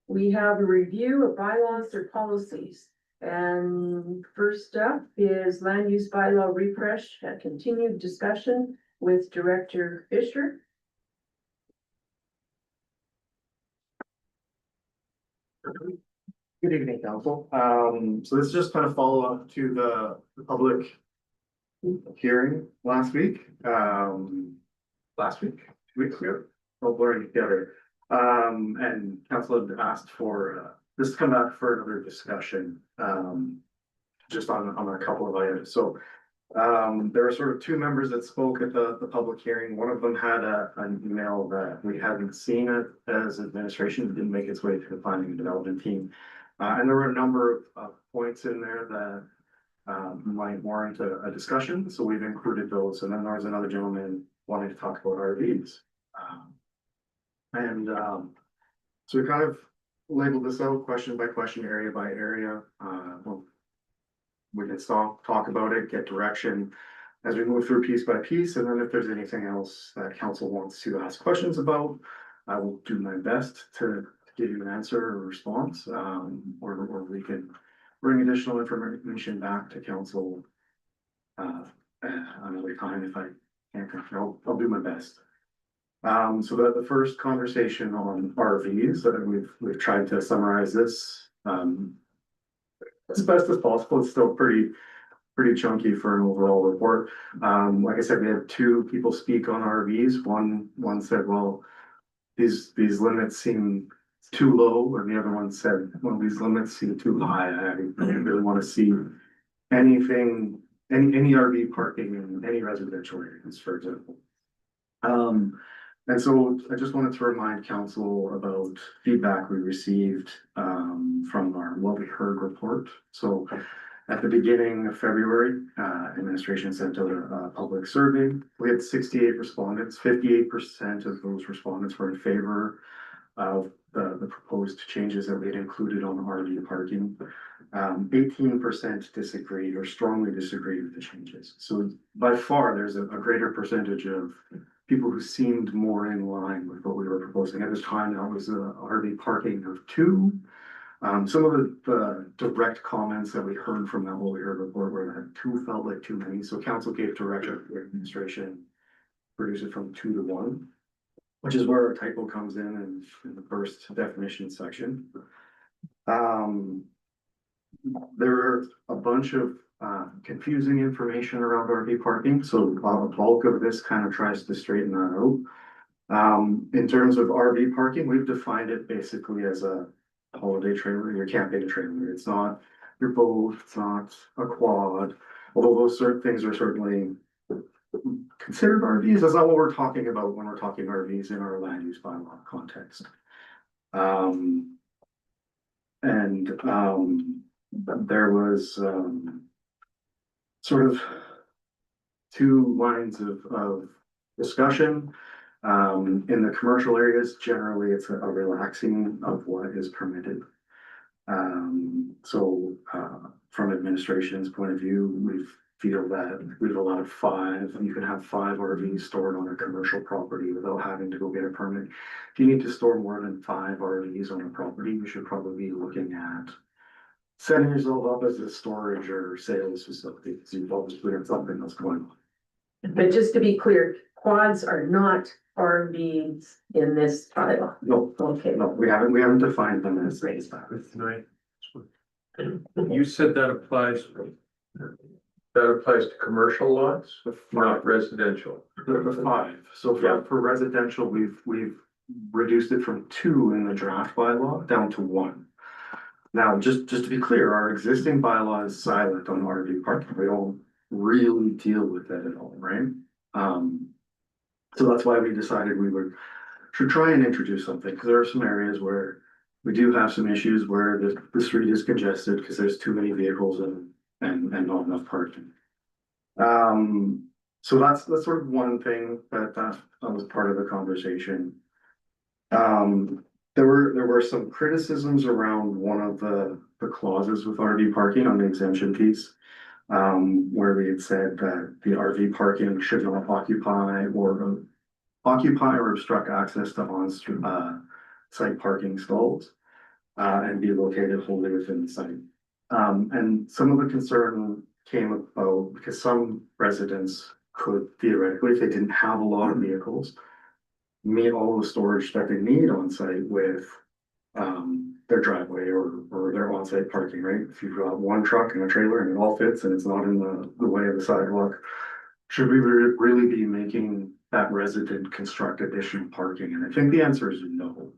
S2: we have a review of bylaws or policies. And first up is land use bylaw refresh, a continued discussion with Director Fisher.
S12: Good evening, council. So this is just kind of follow up to the public hearing last week. 2 weeks ago, all blurring together. And council had asked for this to come back for another discussion, just on a couple of items. So there were sort of 2 members that spoke at the public hearing. One of them had an email that we hadn't seen it as administration. It didn't make its way through the planning and development team. And there were a number of points in there that might warrant a discussion. So we've included those. And then there was another gentleman wanting to talk about RVs. So we kind of labeled this out question by question, area by area. Well, we can talk about it, get direction as we move through piece by piece. And then if there's anything else that council wants to ask questions about, I will do my best to give you an answer or response, or we can bring additional information back to council another time if I can't. I'll do my best. So the first conversation on RVs, we've tried to summarize this as best as possible. It's still pretty chunky for an overall report. Like I said, we had 2 people speak on RVs. One said, well, these limits seem too low, and the other one said, well, these limits seem too high. I really want to see any RV parking in any residential areas, for example. And so I just wanted to remind council about feedback we received from our What We Heard report. So at the beginning of February, administration sent out a public survey. We had 68 respondents. 58% of those respondents were in favor of the proposed changes that we had included on RV parking. 18% disagreed or strongly disagreed with the changes. So by far, there's a greater percentage of people who seemed more in line with what we were proposing. At this time, that was a RV parking of 2. Some of the direct comments that we heard from that whole year report were that two felt like too many, so council gave direction to the administration. Reduce it from 2 to 1, which is where our typo comes in the first definition section. There are a bunch of confusing information around RV parking, so the bulk of this kind of tries to straighten that out. In terms of RV parking, we've defined it basically as a holiday trailer, your camping trailer. It's not your boat, it's not a quad, although those certain things are certainly considered RVs. That's not what we're talking about when we're talking RVs in our land use bylaw context. There was sort of 2 lines of discussion. In the commercial areas, generally it's a relaxing of what is permitted. From administration's point of view, we feel that we've allowed 5, and you can have 5 RVs stored on a commercial property without having to go get a permit. If you need to store more than 5 RVs on a property, you should probably be looking at setting yourself up as a storage or sales facility, because you've obviously got something that's going on.
S2: But just to be clear, quads are not RVs in this bylaw.
S12: No,
S2: Okay.
S12: no, we haven't defined them as raised.
S7: Right. You said that applies to commercial lots, not residential.
S12: The 5, so for residential, we've reduced it from 2 in the draft bylaw down to 1. Now, just to be clear, our existing bylaw is silent on RV parking. We don't really deal with that at all, right? So that's why we decided should try and introduce something, because there are some areas where we do have some issues where the street is congested because there's too many vehicles and not enough parking. So that's sort of one thing that was part of the conversation. There were some criticisms around one of the clauses with RV parking on the exemption piece, where we had said that the RV parking should not occupy or obstruct access to on-site parking stalls, and be located wholly within the site. And some of the concern came about because some residents could theoretically, if they didn't have a lot of vehicles, meet all the storage that they need on site with their driveway or their on-site parking, right? If you've got one truck and a trailer and it all fits and it's not in the way of the sidewalk, should we really be making that resident construct additional parking? And I think the answer is no,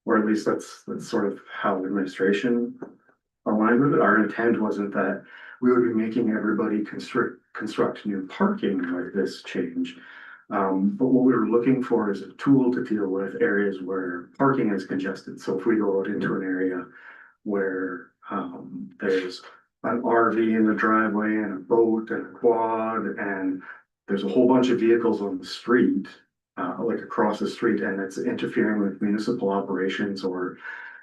S12: or at least that's sort of how the administration aligned with it. Our intent wasn't that we would be making everybody construct new parking like this change. But what we were looking for is a tool to deal with areas where parking is congested. So if we go out into an area where there's an RV in the driveway and a boat and a quad, and there's a whole bunch of vehicles on the street, like across the street, and it's interfering with municipal operations, or,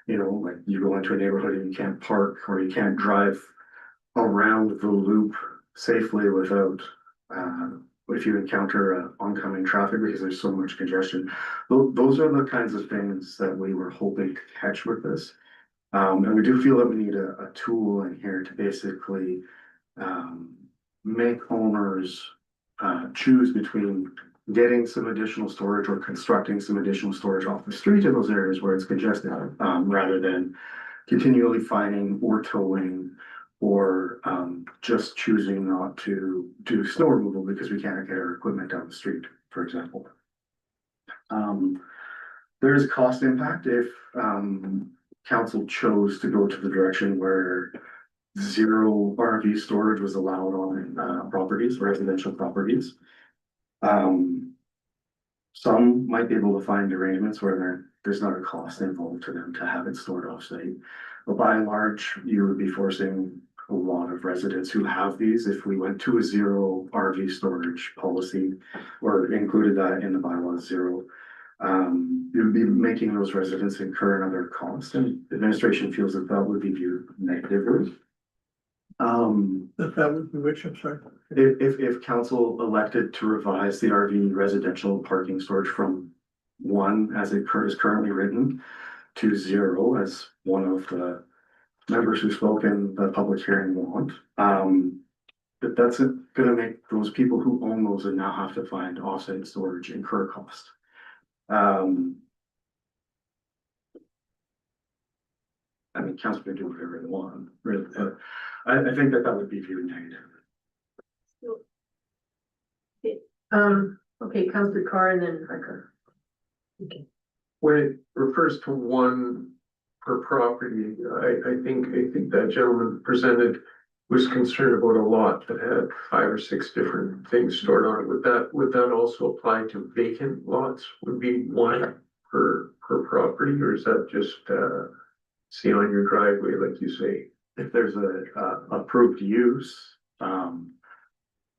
S12: you know, like you go into a neighborhood and you can't park or you can't drive around the loop safely without, if you encounter oncoming traffic because there's so much congestion. Those are the kinds of things that we were hoping to catch with this. And we do feel that we need a tool in here to basically make owners choose between getting some additional storage or constructing some additional storage off the street in those areas where it's congested, rather than continually fining or towing, or just choosing not to do snow removal because we can't get our equipment down the street, for example. There's a cost impact if council chose to go to the direction where 0 RV storage was allowed on properties, residential properties. Some might be able to find arrangements where there's not a cost involved to them to have it stored off-site. But by and large, you would be forcing a lot of residents who have these, if we went to a 0 RV storage policy or included that in the bylaw 0, you would be making those residents incur another cost, and the administration feels that would be viewed negatively.
S3: That would be which, I'm sorry.
S12: If council elected to revise the RV residential parking storage from 1 as it is currently written 2-0 as one of the members who spoke in the public hearing want. But that's gonna make those people who own those and now have to find offsite storage incur cost. I mean, council can do whatever they want, really, but I think that would be viewed negative.
S2: Okay, Councillor Carr and then Harker.
S7: When it refers to one per property, I think that gentleman presented was concerned about a lot that had 5 or 6 different things stored on it. Would that also apply to vacant lots? Would be one per property, or is that just, see on your driveway, like you say?
S12: If there's a approved use,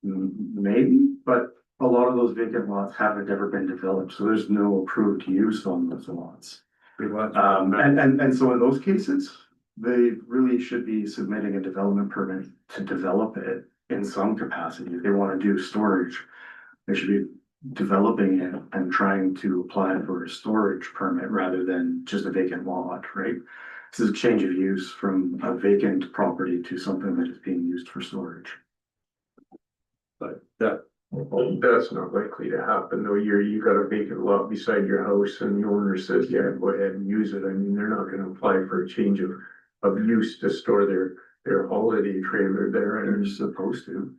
S12: maybe, but a lot of those vacant lots haven't ever been developed, so there's no approved use on those lots. And so in those cases, they really should be submitting a development permit to develop it in some capacity. If they want to do storage, they should be developing it and trying to apply for a storage permit rather than just a vacant lot, right? This is a change of use from a vacant property to something that is being used for storage.
S7: But that's not likely to happen, though. You got a vacant lot beside your house and the owner says, yeah, go ahead and use it. I mean, they're not gonna apply for a change of use to store their holiday trailer there.
S12: They're supposed to.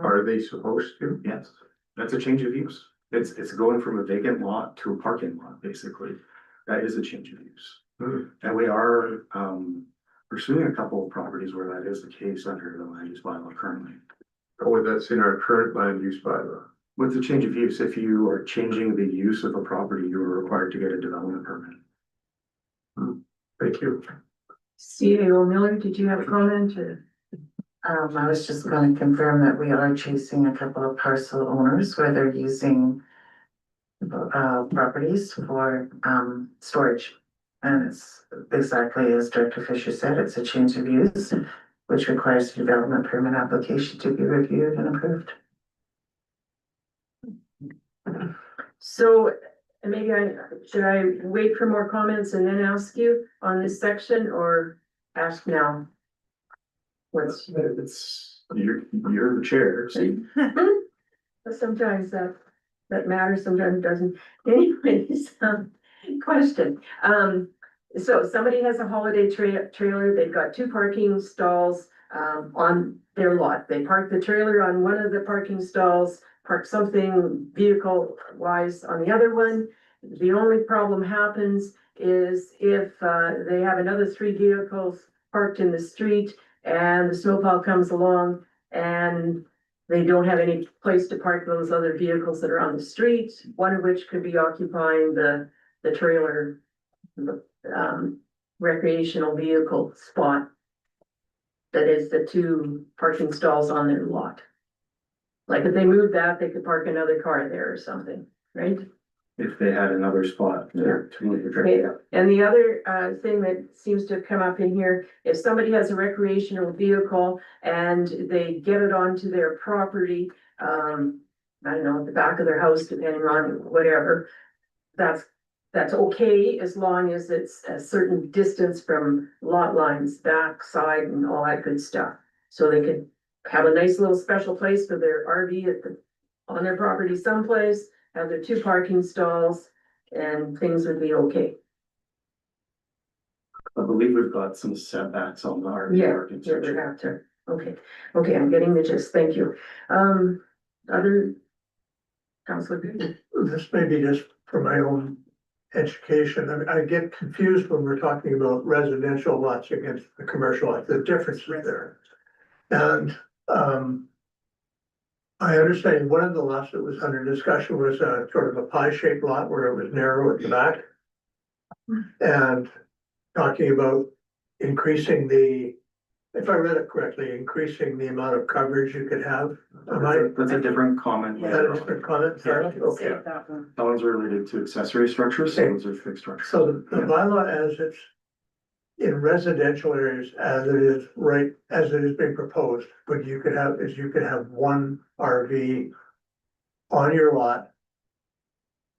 S7: Are they supposed to?
S12: Yes, that's a change of use. It's going from a vacant lot to a parking lot, basically. That is a change of use. And we are pursuing a couple of properties where that is the case under the land use bylaw currently.
S7: Oh, that's in our current land use bylaw.
S12: What's a change of use? If you are changing the use of a property, you are required to get a development permit.
S7: Thank you.
S2: CAO Miller, did you have a comment or?
S13: I was just going to confirm that we are chasing a couple of parcel owners where they're using properties for storage. And it's exactly as Director Fisher said, it's a change of use, which requires a development permit application to be reviewed and approved.
S2: So maybe should I wait for more comments and then ask you on this section or ask now?
S12: You're the chair, see?
S2: Sometimes that matters, sometimes it doesn't. Anyways, question. So somebody has a holiday trailer, they've got 2 parking stalls on their lot. They park the trailer on one of the parking stalls, park something vehicle wise on the other one. The only problem happens is if they have another 3 vehicles parked in the street and the snowplow comes along and they don't have any place to park those other vehicles that are on the street, one of which could be occupying the trailer, recreational vehicle spot. That is the 2 parking stalls on their lot. Like if they moved that, they could park another car there or something, right?
S12: If they had another spot there to move the trailer.
S2: Okay, and the other thing that seems to have come up in here, if somebody has a recreational vehicle and they get it onto their property, I don't know, at the back of their house, depending on whatever, that's okay as long as it's a certain distance from lot lines, back, side, and all that good stuff. So they could have a nice little special place for their RV on their property someplace, have their 2 parking stalls, and things would be okay.
S12: I believe we've got some setbacks on the RV parking
S2: Yeah, we
S12: section.
S2: have to, okay, I'm getting the gist, thank you. Other Councilor Green?
S3: This may be just for my own education. I get confused when we're talking about residential lots against the commercial lots, the difference is there. And I understand one of the lots that was under discussion was sort of a pie-shaped lot where it was narrow at the back. And talking about increasing if I read it correctly, increasing the amount of coverage you could have.
S12: That's a different comment.
S3: Is that a different comment? Sorry. Okay.
S12: That one's related to accessory structures, so those are fixed structures.
S3: So the bylaw as it's in residential areas, as it is being proposed, what you could have 1 RV on your lot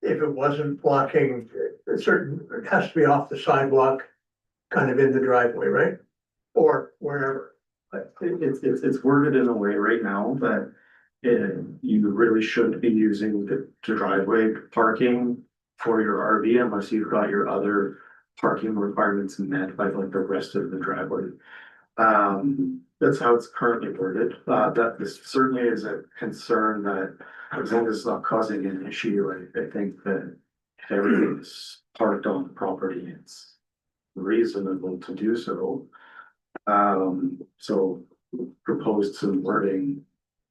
S3: if it wasn't blocking a certain, it has to be off the sidewalk, kind of in the driveway, right? Or wherever.
S12: But it's worded in a way right now that you really shouldn't be using the driveway parking for your RV unless you've got your other parking requirements met by like the rest of the driveway. That's how it's currently worded. That this certainly is a concern that as long as it's not causing an issue, I think that if everything is parked on the property, it's reasonable to do so. So proposed some wording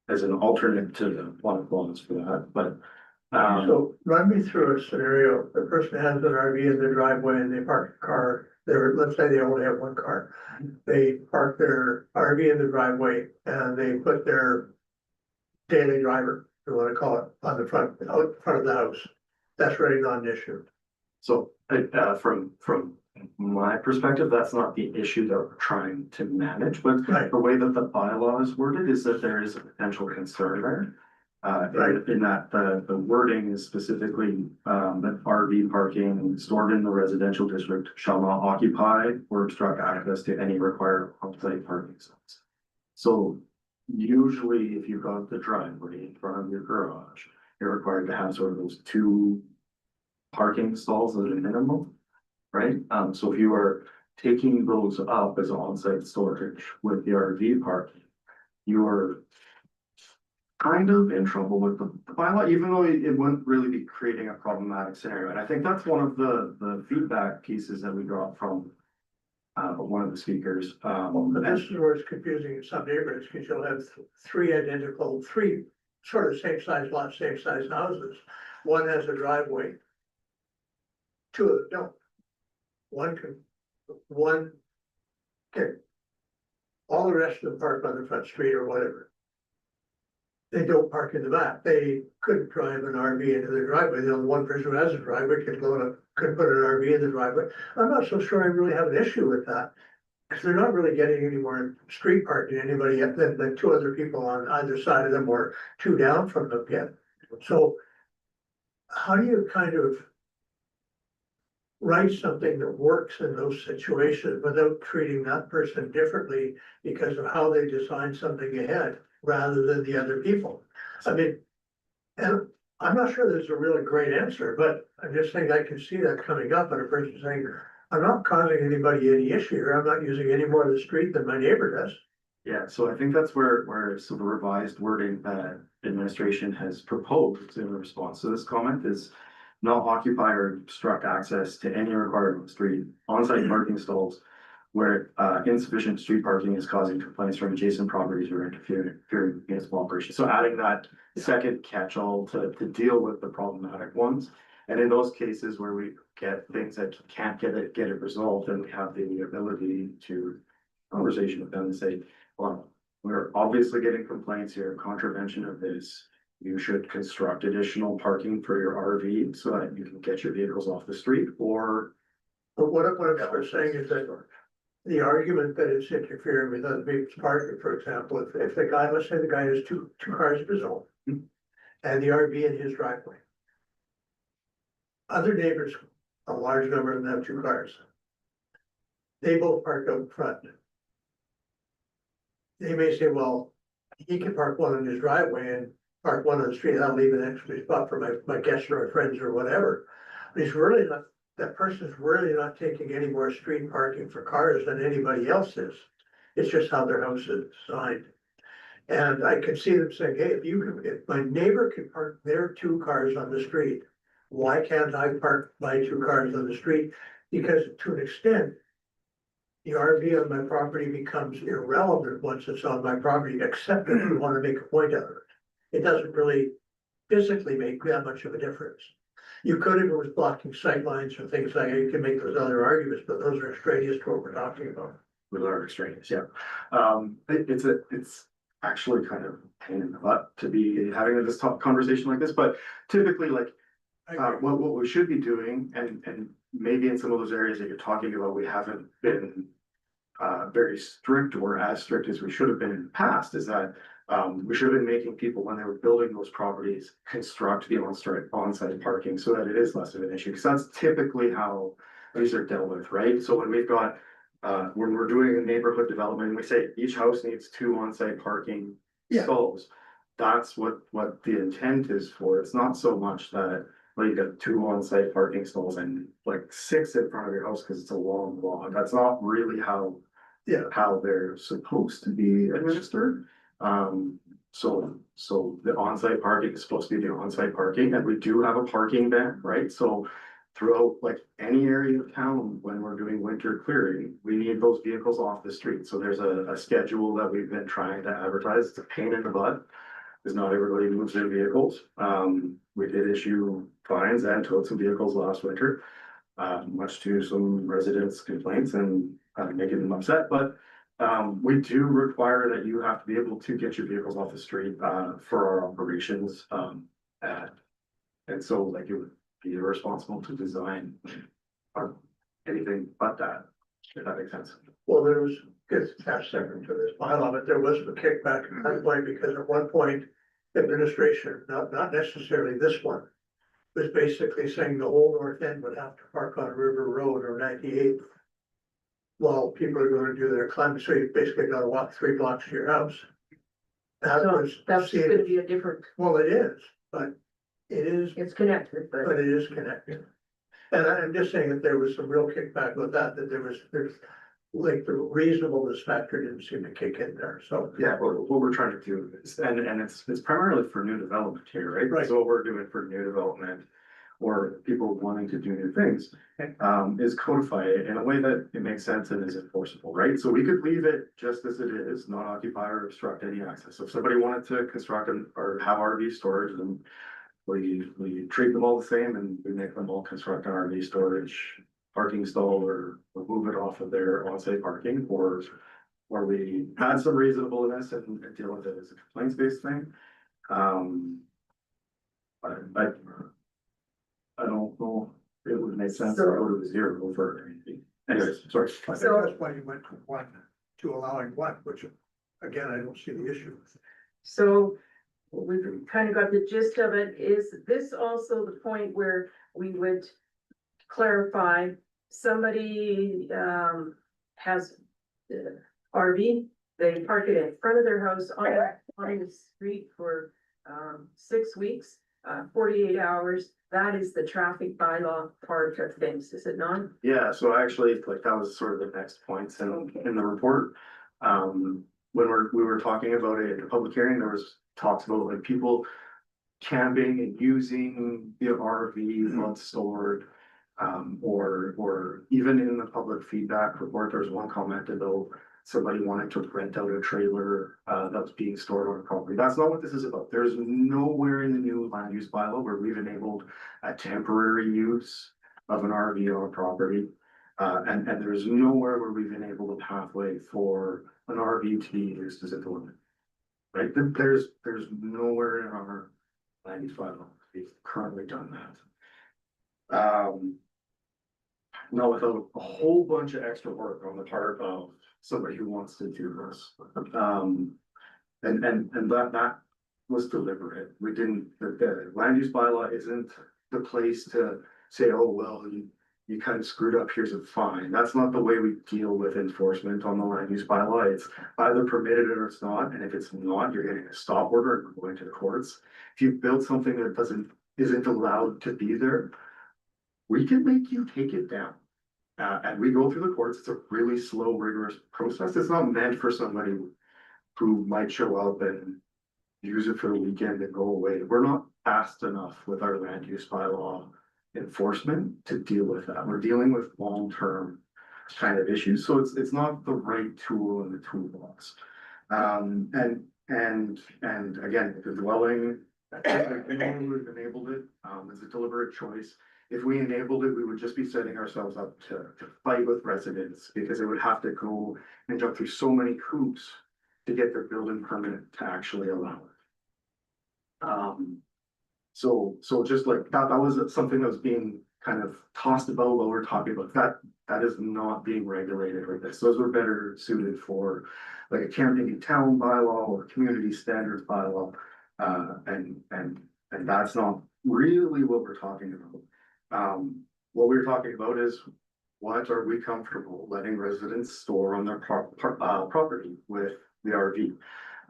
S12: as an alternate to the one clause for that, but.
S3: So run me through a scenario, the person has an RV in their driveway and they park a car, there, let's say they only have one car. They park their RV in the driveway and they put their daily driver, if you wanna call it, on the front, out front of the house. That's really not an issue.
S12: So, from my perspective, that's not the issue that we're trying to manage, but
S3: Right.
S12: the way that the bylaw is worded is that there is a potential concern there. In that the wording is specifically, that RV parking stored in the residential district shall not occupy or obstruct access to any required on-site parking zones. So usually if you've got the driveway in front of your garage, you're required to have sort of those two parking stalls at a minimum, right? So if you are taking those up as on-site storage with the RV parking, you're kind of in trouble with the bylaw, even though it wouldn't really be creating a problematic scenario. And I think that's one of the feedback pieces that we got from one of the speakers.
S3: But this is where it's confusing in some neighborhoods, because you'll have three sort of same size lots, same size houses. One has a driveway. Two of them don't. One can. All the rest of them park on the front street or whatever. They don't park in the back. They couldn't drive an RV into their driveway. The only one person who has a driveway could put an RV in the driveway. I'm not so sure I really have an issue with that. Because they're not really getting any more street parking than anybody yet, than two other people on either side of them or two down from them yet. So how do you kind of write something that works in those situations without treating that person differently because of how they design something ahead rather than the other people? I mean, and I'm not sure there's a really great answer, but I'm just saying I can see that coming up and a person saying, I'm not causing anybody any issue here. I'm not using any more of the street than my neighbor does.
S12: Yeah, so I think that's where some revised wording that administration has proposed in response to this comment is not occupy or obstruct access to any required on the street, on-site parking stalls where insufficient street parking is causing complaints from adjacent properties or interfering with municipal operations. So adding that second catch-all to deal with the problematic ones. And in those cases where we get things that can't get it resolved, then we have the ability to conversation with them and say, well, we're obviously getting complaints here, contravention of this. You should construct additional parking for your RV so that you can get your vehicles off the street or.
S3: But what I'm saying is that the argument that it's interfering with other people's parking, for example, if the guy, let's say the guy has two cars of his own and the RV in his driveway. Other neighbors, a large number of them have two cars. They both park out front. They may say, well, he can park one in his driveway and park one on the street. I'll leave an extra spot for my guests or my friends or whatever. But he's really not, that person's really not taking any more street parking for cars than anybody else is. It's just how their house is designed. And I can see them saying, hey, if my neighbor can park their two cars on the street, why can't I park my two cars on the street? Because to an extent, the RV on my property becomes irrelevant once it's on my property, except if you want to make a point out of it. It doesn't really physically make that much of a difference. You could if it was blocking sight lines or things like that, you can make those other arguments, but those are extraneous to what we're talking about.
S12: With our extraneous, yeah. It's actually kind of a pain in the butt to be having this conversation like this, but typically like what we should be doing, and maybe in some of those areas that you're talking about, we haven't been very strict or as strict as we should have been in the past, is that We should have been making people, when they were building those properties, construct the on-site parking so that it is less of an issue, because that's typically how these are dealt with, right? So when we've got, when we're doing a neighborhood development, we say each house needs 2 on-site parking
S3: Yeah.
S12: stalls. That's what the intent is for. It's not so much that, well, you got 2 on-site parking stalls and like 6 in front of your house because it's a long lot. That's not really how how they're supposed to be administered. So the on-site parking is supposed to be the on-site parking, and we do have a parking ban, right? So throughout like any area of town, when we're doing winter clearing, we need those vehicles off the street. So there's a schedule that we've been trying to advertise. It's a pain in the butt, because not everybody moves their vehicles. We did issue fines and towed some vehicles last winter, much to some residents' complaints and making them upset, but we do require that you have to be able to get your vehicles off the street for our operations. And so like it would be irresponsible to design anything but that, if that makes sense.
S3: Well, there was, it's attached separate to this bylaw, but there was a kickback at one point, because at one point, administration, not necessarily this one, was basically saying the whole north end would have to park on River Road or 98th. While people are gonna do their climbing, so you basically gotta walk 3 blocks to your house. That
S2: So
S3: was
S2: that's
S3: seen,
S2: gonna be a different,
S3: well, it is, but it is,
S2: it's connected, but.
S3: but it is connected. And I'm just saying that there was some real kickback with that, there's like the reasonableness factor didn't seem to kick in there, so.
S12: Yeah, what we're trying to do is, and it's primarily for new development here, right?
S3: Right.
S12: So what we're doing for new development or people wanting to do new things, is codify it in a way that it makes sense and is enforceable, right? So we could leave it just as it is, not occupy or obstruct any access. So if somebody wanted to construct or have RV storage, then we treat them all the same and we make them all construct an RV storage parking stall or move it off of their on-site parking, or we add some reasonableness and deal with it as a complaints-based thing. I don't know if it would make sense to go to 0 for anything. Anyways, sorry.
S3: I think that's why you went to 1, to allowing 1, which, again, I don't see the issue.
S2: So we've kind of got the gist of it. Is this also the point where we would clarify somebody has the RV, they park it in front of their house on the street for 6 weeks, 48 hours. That is the traffic bylaw part of things, is it not?
S12: Yeah, so actually, like, that was sort of the next points in the report. When we were talking about it at the public hearing, there was talks about like people camping and using the RV unstored. Or even in the public feedback report, there was one comment about somebody wanting to rent out a trailer that was being stored on a property. That's not what this is about. There's nowhere in the new land use bylaw where we've enabled a temporary use of an RV on a property. And there's nowhere where we've enabled a pathway for an RV to be used as a dwelling. Right? There's nowhere in our land use bylaw we've currently done that. Not without a whole bunch of extra work on the part of somebody who wants to do this. And that was deliberate. We didn't, the land use bylaw isn't the place to say, oh, well, you kind of screwed up, here's a fine. That's not the way we deal with enforcement on the land use bylaw. It's either permitted or it's not. And if it's not, you're getting a stop order and going to the courts. If you build something that isn't allowed to be there, we can make you take it down. And we go through the courts. It's a really slow, rigorous process. It's not meant for somebody who might show up and use it for the weekend and go away. We're not fast enough with our land use bylaw enforcement to deal with that. We're dealing with long-term kind of issues. So it's not the right tool in the toolbox. And again, the dwelling, anyone who enabled it, is a deliberate choice. If we enabled it, we would just be setting ourselves up to fight with residents, because it would have to go and jump through so many hoops to get their building permit to actually allow it. So just like that was something that was being kind of tossed about while we're talking about that. That is not being regulated with this. Those are better suited for like a Camden town bylaw or community standards bylaw. And that's not really what we're talking about. What we're talking about is what are we comfortable letting residents store on their property with the RV?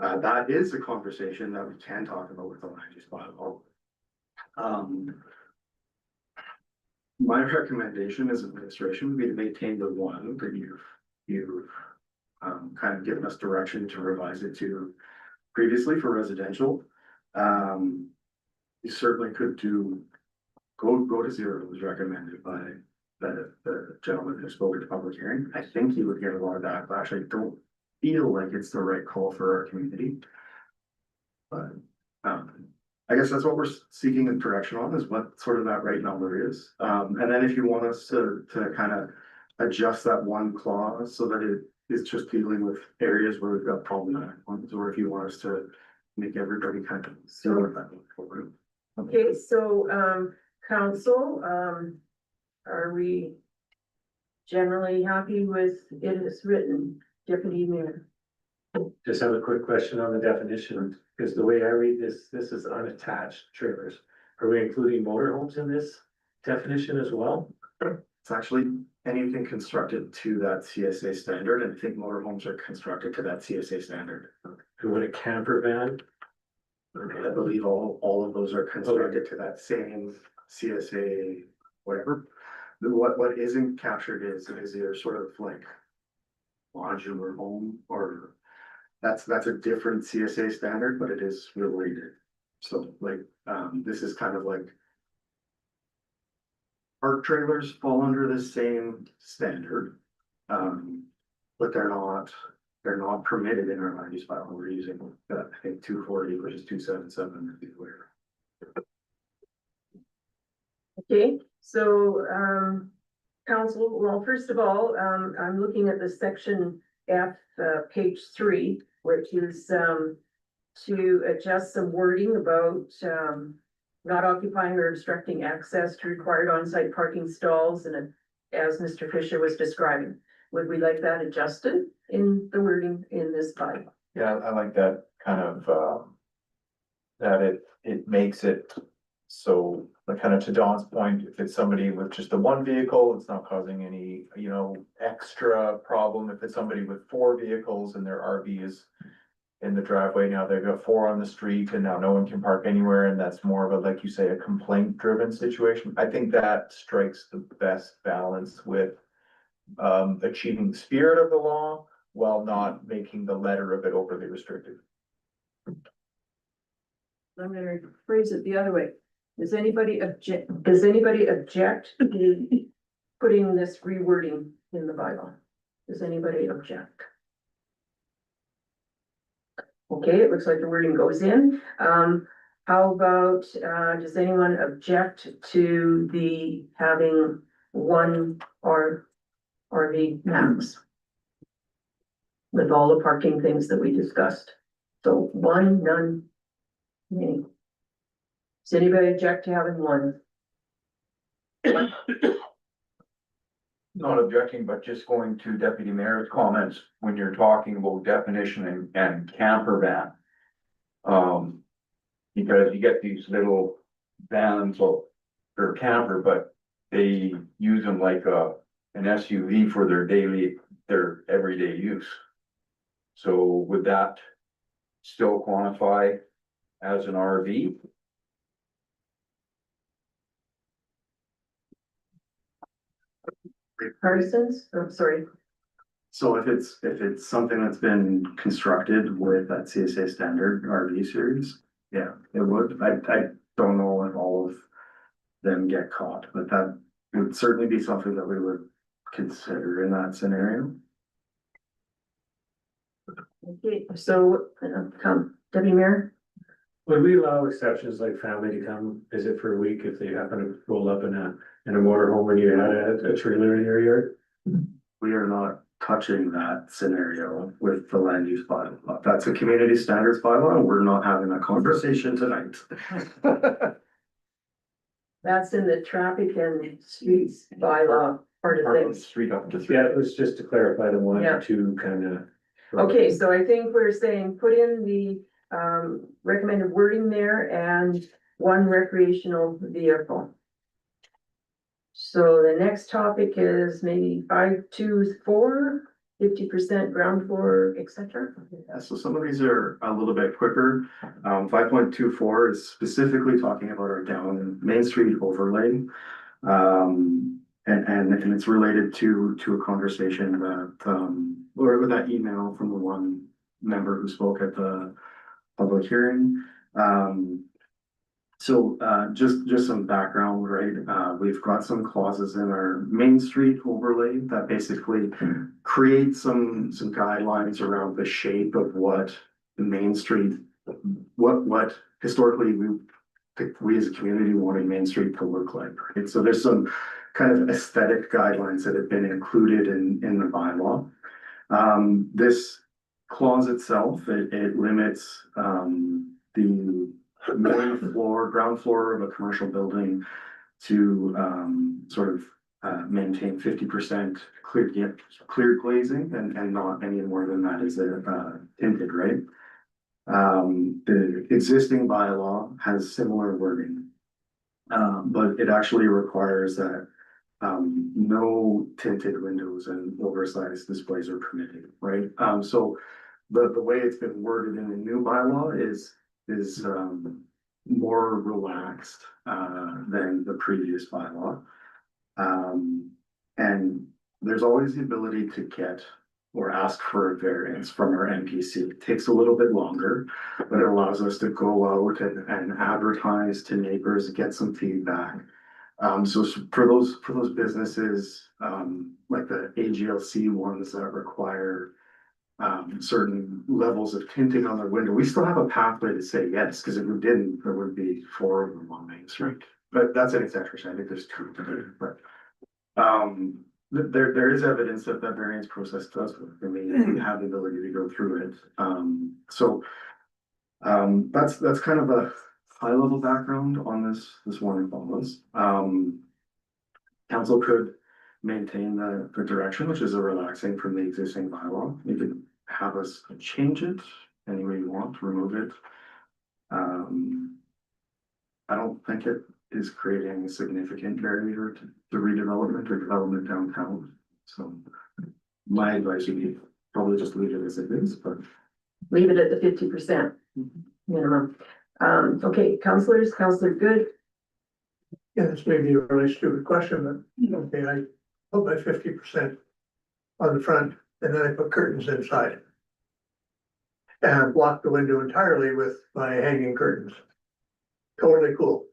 S12: That is a conversation that we can talk about with the land use bylaw. My recommendation as administration would be to maintain the one that you've kind of given us direction to revise it to previously for residential. You certainly could go to zero as recommended by the gentleman who spoke at the public hearing. I think he would get a lot of backlash. I don't feel like it's the right call for our community. But I guess that's what we're seeking a direction on, is what sort of that right number is. And then if you want us to kind of adjust that one clause so that it is just dealing with areas where we've got problematic ones, or if you want us to make everybody kind of see what that looks like.
S2: Okay, so, council, are we generally happy with it as written, Deputy Mayor?
S4: Just have a quick question on the definition, because the way I read this, this is unattached trailers. Are we including motorhomes in this definition as well?
S12: It's actually anything constructed to that CSA standard, and I think motorhomes are constructed to that CSA standard.
S4: Who would a camper van?
S12: I believe all of those are constructed to that same CSA, whatever. What isn't captured is either sort of like modular home, or that's a different CSA standard, but it is related. So like, this is kind of like park trailers fall under the same standard. But they're not permitted in our land use bylaw. We're using, I think 240 versus 277 to be clear.
S2: Okay, so, council, well, first of all, I'm looking at the section F, page 3, which is, to adjust some wording about, not occupying or obstructing access to required on-site parking stalls, and as Mr. Fisher was describing. Would we like that adjusted in the wording in this bylaw?
S1: Yeah, I like that kind of, that it makes it so, like, kind of to Don's point, if it's somebody with just the one vehicle, it's not causing any, extra problem. If it's somebody with 4 vehicles and their RV is in the driveway, now they've got 4 on the street and now no one can park anywhere, and that's more of a, like you say, a complaint driven situation. I think that strikes the best balance with achieving the spirit of the law while not making the letter of it overly restrictive.
S2: I'm gonna phrase it the other way. Does anybody object to putting this rewording in the bylaw? Does anybody object? Okay, it looks like the wording goes in. How about, does anyone object to the having one RV max? With all the parking things that we discussed. So one, none, many. Does anybody object to having one?
S14: Not objecting, but just going to Deputy Mayor's comments, when you're talking about definition and camper van. Because you get these little vans, or they're camper, but they use them like an SUV for their everyday use. So would that still quantify as an RV?
S2: Parsons, I'm sorry.
S12: So if it's something that's been constructed with that CSA standard RV series, yeah, it would. I don't know if all of them get caught, but that would certainly be something that we would consider in that scenario.
S2: Okay, so, Deputy Mayor?
S4: Would we allow exceptions like family to come visit for a week if they happen to roll up in a motorhome when you had a trailer in your yard?
S12: We are not touching that scenario with the land use bylaw. That's a community standards bylaw, and we're not having that conversation tonight.
S2: That's in the traffic and streets bylaw. part of
S14: Part of the
S2: things.
S14: street up to three.
S4: Yeah, it was just to clarify the one
S2: Yeah.
S4: or two kind of.
S2: Okay, so I think we're saying put in the recommended wording there and one recreational vehicle. So the next topic is maybe 524, 50% ground floor, etc.
S12: Yeah, so some of these are a little bit quicker. 5.24 is specifically talking about our down Main Street overlay. And it's related to a conversation that, or that email from the one member who spoke at the public hearing. Just some background, right? We've got some clauses in our Main Street overlay that basically create some guidelines around the shape of what the Main Street, what historically we as a community wanted Main Street to look like, right? So there's some kind of aesthetic guidelines that have been included in the bylaw. This clause itself, it limits the ground floor of a commercial building to maintain 50% clear glazing and not any more than that is tinted, right? The existing bylaw has similar wording, but it actually requires that no tinted windows and oversized displays are permitted, right? So the way it's been worded in the new bylaw is more relaxed than the previous bylaw. And there's always the ability to get or ask for a variance from our NPC. It takes a little bit longer, but it allows us to go out and advertise to neighbors, get some feedback. So for those businesses, like the AGLC ones that require certain levels of tinting on their window, we still have a pathway to say yes, because if we didn't, there would be 4 of them on Main Street. But that's an exaggeration. I think there's 2 today, but there is evidence that that variance process does work. I mean, we have the ability to go through it. That's kind of a high level background on this warning follows. Council could maintain the direction, which is a relaxing from the existing bylaw. You could have us change it any way you want, remove it. I don't think it is creating a significant barrier to redevelopment or development downtown. So my advice would be probably just leave it as it is, but
S2: Leave it at the 50% minimum. Okay, councillors, Councillor Good.
S3: Yeah, this may be a really stupid question, but okay, I put my 50% on the front and then I put curtains inside. And block the window entirely with my hanging curtains. Totally cool.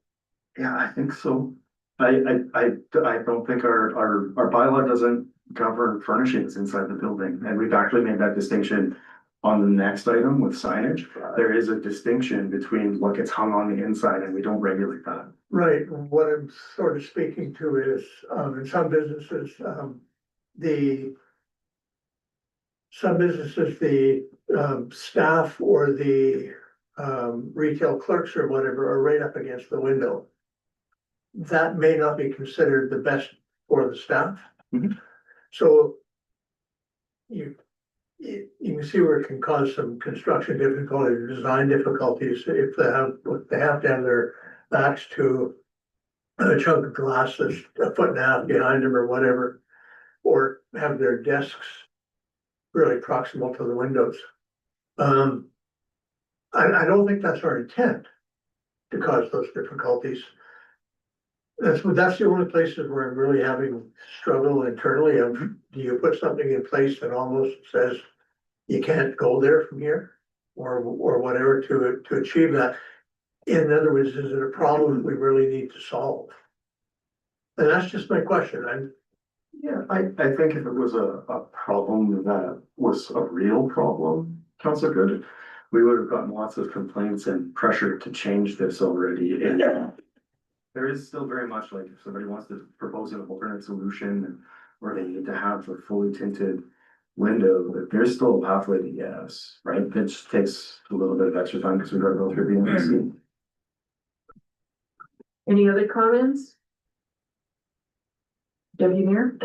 S12: yeah, I think so. I don't think our bylaw doesn't govern furnishings inside the building, and we've actually made that distinction on the next item with signage. There is a distinction between what gets hung on the inside, and we don't regulate that.
S3: Right, what I'm sort of speaking to is, in some businesses, the staff or the retail clerks or whatever are right up against the window. That may not be considered the best for the staff.
S12: Mhm.
S3: So you can see where it can cause some construction difficulty, or design difficulties if they have to have their backs to a chunk of glass that's 1.5 feet behind them or whatever, or have their desks really proximal to the windows. I don't think that's our intent to cause those difficulties. That's the only places where I'm really having struggle internally of, do you put something in place that almost says you can't go there from here? Or whatever to achieve that. In other words, is it a problem we really need to solve? And that's just my question.
S12: I think if it was a problem that was a real problem, Councilor Good, we would have gotten lots of complaints and pressure to change this already. And there is still very much like if somebody wants to propose an alternate solution or they need to have a fully tinted window, there's still a pathway to yes, right? It just takes a little bit of extra time because we've got to go through the NPC.
S2: Any other comments? Deputy Mayor?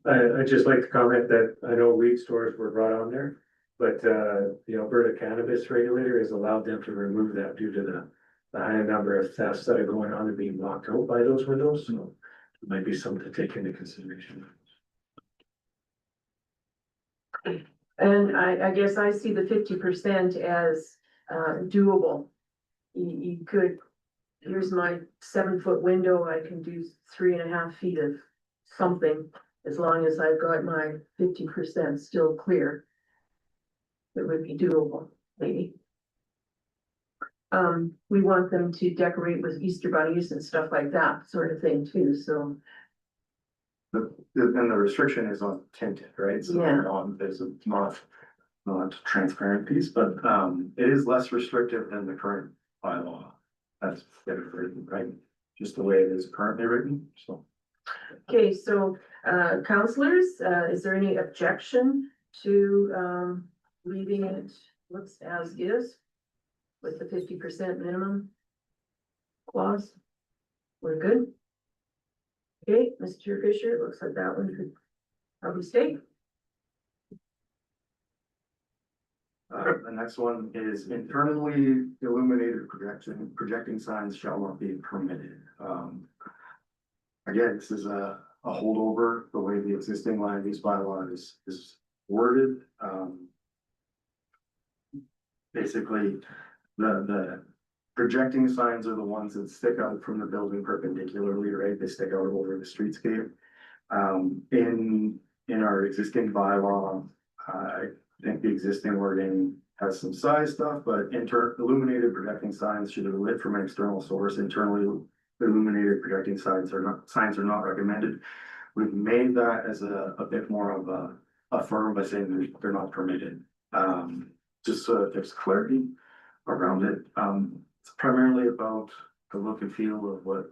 S4: I'd just like to comment that I know weed stores were brought on there, but, the Alberta Cannabis Regulator has allowed them to remove that due to the high number of thefts that are going on and being locked out by those windows, so it might be something to take into consideration.
S2: And I guess I see the 50% as doable. You could, here's my 7-foot window, I can do 3.5 feet of something, as long as I've got my 50% still clear. It would be doable, maybe. We want them to decorate with Easter bunnies and stuff like that sort of thing too, so.
S12: And the restriction is on tinted, right? So
S2: Yeah.
S12: there's a not transparent piece, but it is less restrictive than the current bylaw. That's written, right? Just the way it is currently written, so.
S2: Okay, so, counselors, is there any objection to, leaving it looks as is? With the 50% minimum clause? We're good? Okay, Mr. Fisher, it looks like that one could probably stay.
S12: The next one is internally illuminated projecting signs shall not be permitted. Again, this is a holdover, the way the existing land use bylaw is worded. Basically, the projecting signs are the ones that stick out from the building perpendicularly, right? They stick out over the streetscape. In our existing bylaw, I think the existing wording has some size stuff, but illuminated projecting signs should be lit from an external source. Internally illuminated projecting signs are not recommended. We've made that as a bit more of a firm by saying they're not permitted. Just so that there's clarity around it. It's primarily about the look and feel of what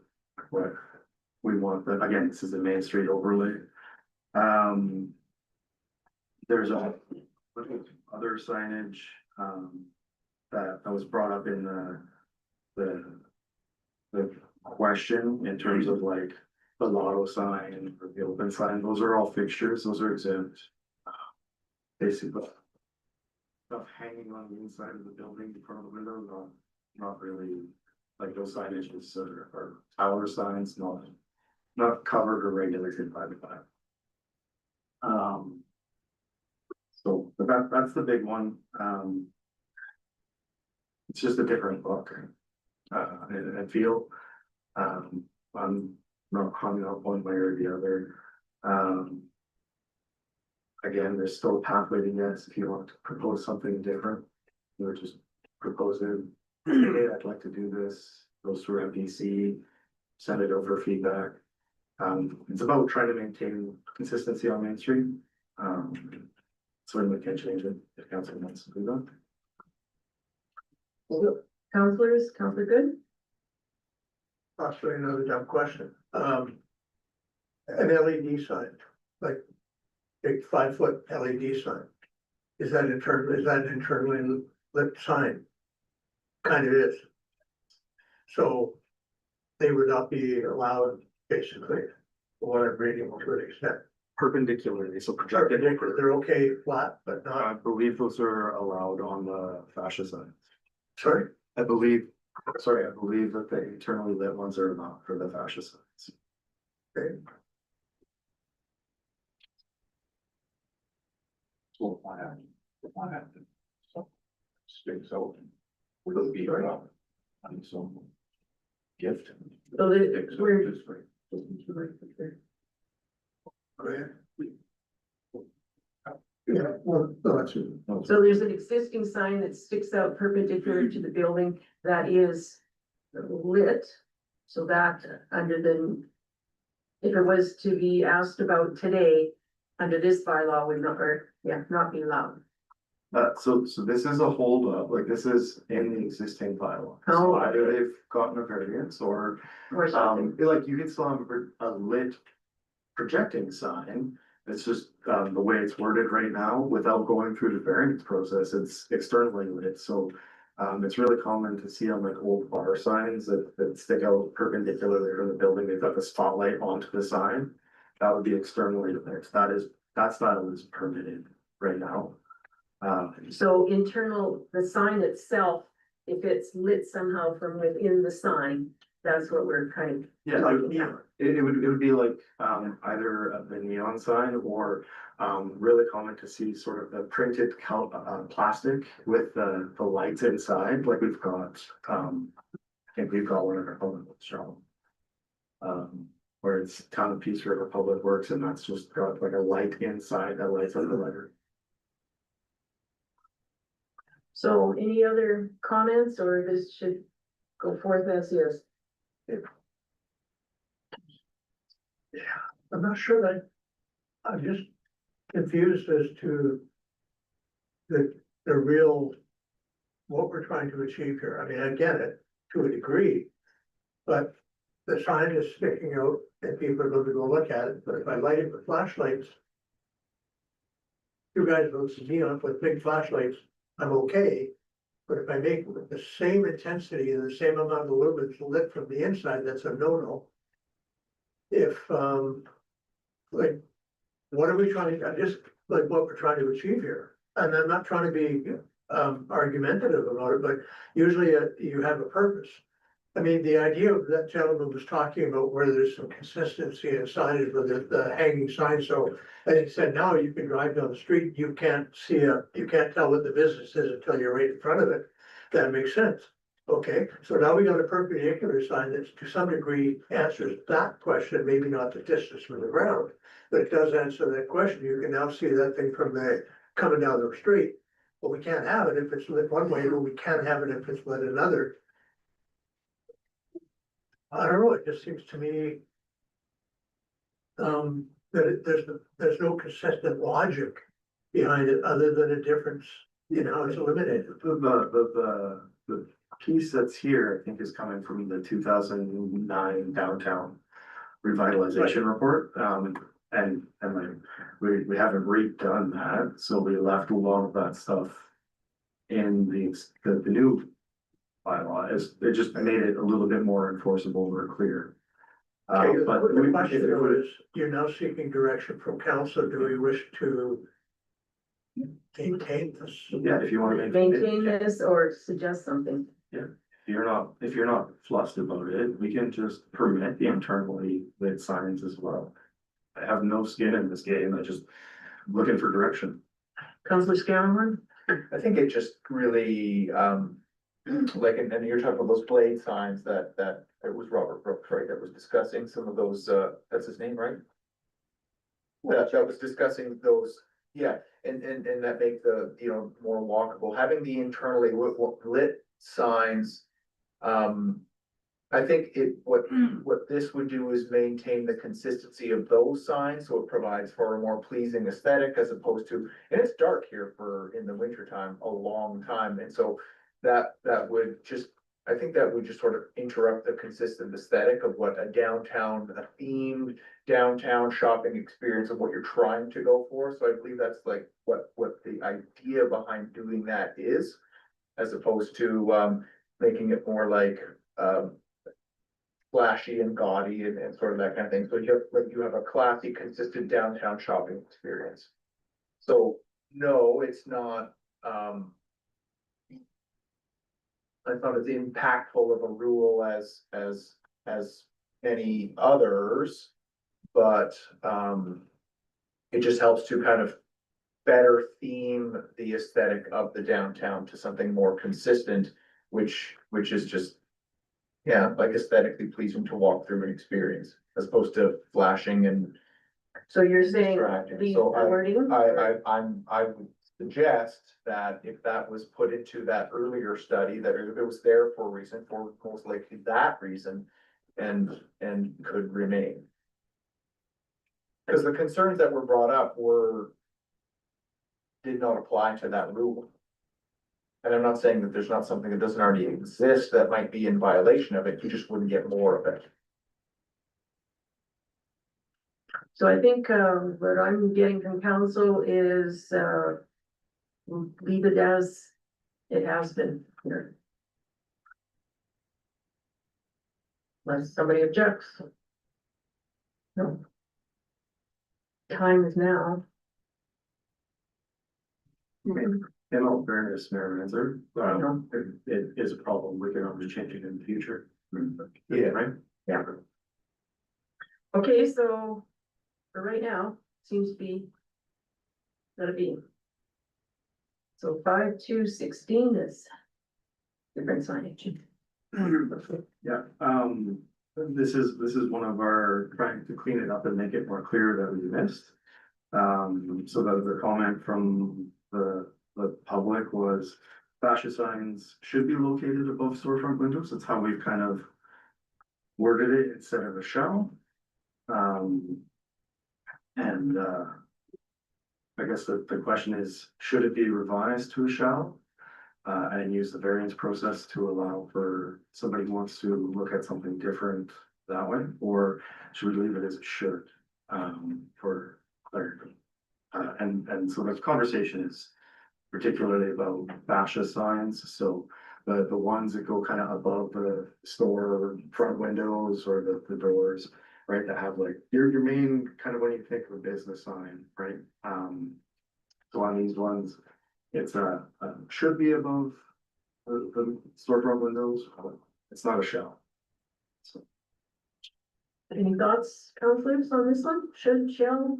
S12: we want, but again, this is a Main Street overlay. There's other signage that was brought up in the question in terms of like the lotto sign or the open sign. Those are all fixtures, those are exempt. Basically, stuff hanging on the inside of the building in front of the window, not really, like those signages are tower signs, not covered or regulated by the bylaw. So that's the big one. It's just a different look and feel. I'm not hung up one way or the other. Again, there's still a pathway to yes if you want to propose something different. You're just proposing, hey, I'd like to do this, goes through MPC, send it over feedback. It's about trying to maintain consistency on Main Street. Certainly can change it if council wants to do that.
S2: Counselors, Counselor Good?
S3: Possibly another dumb question. An LED sign, like big 5-foot LED sign. Is that internally lit sign? Kind of is. So they would not be allowed, basically, what I'm reading to an extent.
S12: Perpendicularly, so projected.
S3: They're okay flat, but
S12: I
S3: not,
S12: believe those are allowed on the fascia signs.
S3: sorry,
S12: I believe that the internally lit ones are not for the fascia signs.
S3: okay.
S14: So why not? Sticks out. Will be on some gift.
S2: So we're,
S3: Go ahead. Yeah, well, no, that's it.
S2: so there's an existing sign that sticks out perpendicular to the building that is lit. So that under the, if it was to be asked about today, under this bylaw would not, or, yeah, not be allowed.
S12: So this is a hold up, like this is in the existing bylaw.
S2: Oh.
S12: So either they've gotten a variance or,
S2: Or something.
S12: like you can still have a lit projecting sign. It's just, the way it's worded right now, without going through the variance process, it's externally lit, so. It's really common to see on like old bar signs that stick out perpendicularly from the building, they've got the spotlight onto the sign. that would be externally affixed. That style is permitted right now.
S2: So internal, the sign itself, if it's lit somehow from within the sign, that's what we're kind of.
S12: Yeah,
S2: talking about.
S12: it would be like, either the neon sign or, really common to see sort of the printed plastic with the lights inside, like we've got, I think we've got one in our public works show. Where it's Town of Peace River Public Works, and that's just got like a light inside that lights up the letter.
S2: So any other comments, or this should go forth as is?
S3: I'm not sure that, I'm just confused as to the real, what we're trying to achieve here. I mean, I get it to a degree, but the sign is sticking out and people are going to go look at it, but if I light it with flashlights, you guys will see neon with big flashlights, I'm okay. But if I make the same intensity and the same amount of lumens lit from the inside, that's a no-no. If, like, what are we trying to, just like what we're trying to achieve here? And I'm not trying to be, argumentative about it, but usually you have a purpose. I mean, the idea of that gentleman was talking about where there's some consistency in signage with the hanging sign, so. As he said, now you can drive down the street, you can't you can't tell what the business is until you're right in front of it. That makes sense. Okay, so now we got a perpendicular sign that to some degree answers that question, maybe not the distance from the ground. But it does answer that question. You can now see that thing from coming down the street. But we can't have it if it's lit one way, but we can have it if it's lit another. I don't know, it just seems to me. That there's no consistent logic behind it other than a difference in how it's eliminated.
S12: The piece that's here, I think, is coming from the 2009 downtown revitalization report. And like, we haven't redone that, so we left a lot of that stuff in the new bylaw. It just made it a little bit more enforceable or clear.
S3: Okay,
S12: But
S3: the question though is, you're now seeking direction from council, do we wish to maintain this?
S12: yeah, if you want to
S2: Maintain this or suggest something?
S12: if you're not fussed about it, we can just permit the internally lit signs as well. I have no skin in this game, I just looking for direction.
S2: Councilor Scanlon?
S1: I think it just really, like, and you're talking about those blade signs that it was Robert Brooks, right, that was discussing some of those, that's his name, right? That was discussing those, yeah, and that make the, more walkable, having the internally lit signs. I think what this would do is maintain the consistency of those signs, so it provides for a more pleasing aesthetic as opposed to, and it's dark here in the winter time, a long time, and so that would just, I think that would just sort of interrupt the consistent aesthetic of what a themed downtown shopping experience of what you're trying to go for. So I believe that's like what the idea behind doing that is, as opposed to making it more like flashy and gaudy and sort of that kind of thing. So you have a classy, consistent downtown shopping experience. So no, it's not I thought as impactful of a rule as any others, but it just helps to kind of better theme the aesthetic of the downtown to something more consistent, which is just, yeah, like aesthetically pleasing to walk through and experience, as opposed to flashing and
S2: So you're saying
S1: distracting.
S2: the
S1: So
S2: wording?
S1: I would suggest that if that was put into that earlier study, that if it was there for a reason, for most likely that reason, and could remain. Because the concerns that were brought up did not apply to that rule. And I'm not saying that there's not something that doesn't already exist that might be in violation of it, you just wouldn't get more of it.
S2: So I think what I'm getting from council is leave it as it has been here. Unless somebody objects. No. time is now.
S12: In all fairness, Mayor Renzer, it is a problem, we can always change it in the future.
S1: Yeah.
S12: Right?
S2: Yeah. Okay, so for right now, seems to be. Gotta be. So 5-2-16 is different signage.
S12: Yeah, this is one of our trying to clean it up and make it more clear that we missed. So that the comment from the public was fascia signs should be located above storefront windows. That's how we've kind of worded it instead of a shall. And I guess the question is, should it be revised to a shall? And use the variance process to allow for somebody who wants to look at something different that way, or should we leave it as it should? For clarity. And so the conversation is particularly about fascia signs, so the ones that go kind of above the store front windows or the doors, right, that have like your main kind of when you think of a business sign, right? So on these ones, it's should be above the storefront windows, but it's not a shall. So
S2: Any thoughts, councilors, on this one? Should, shall?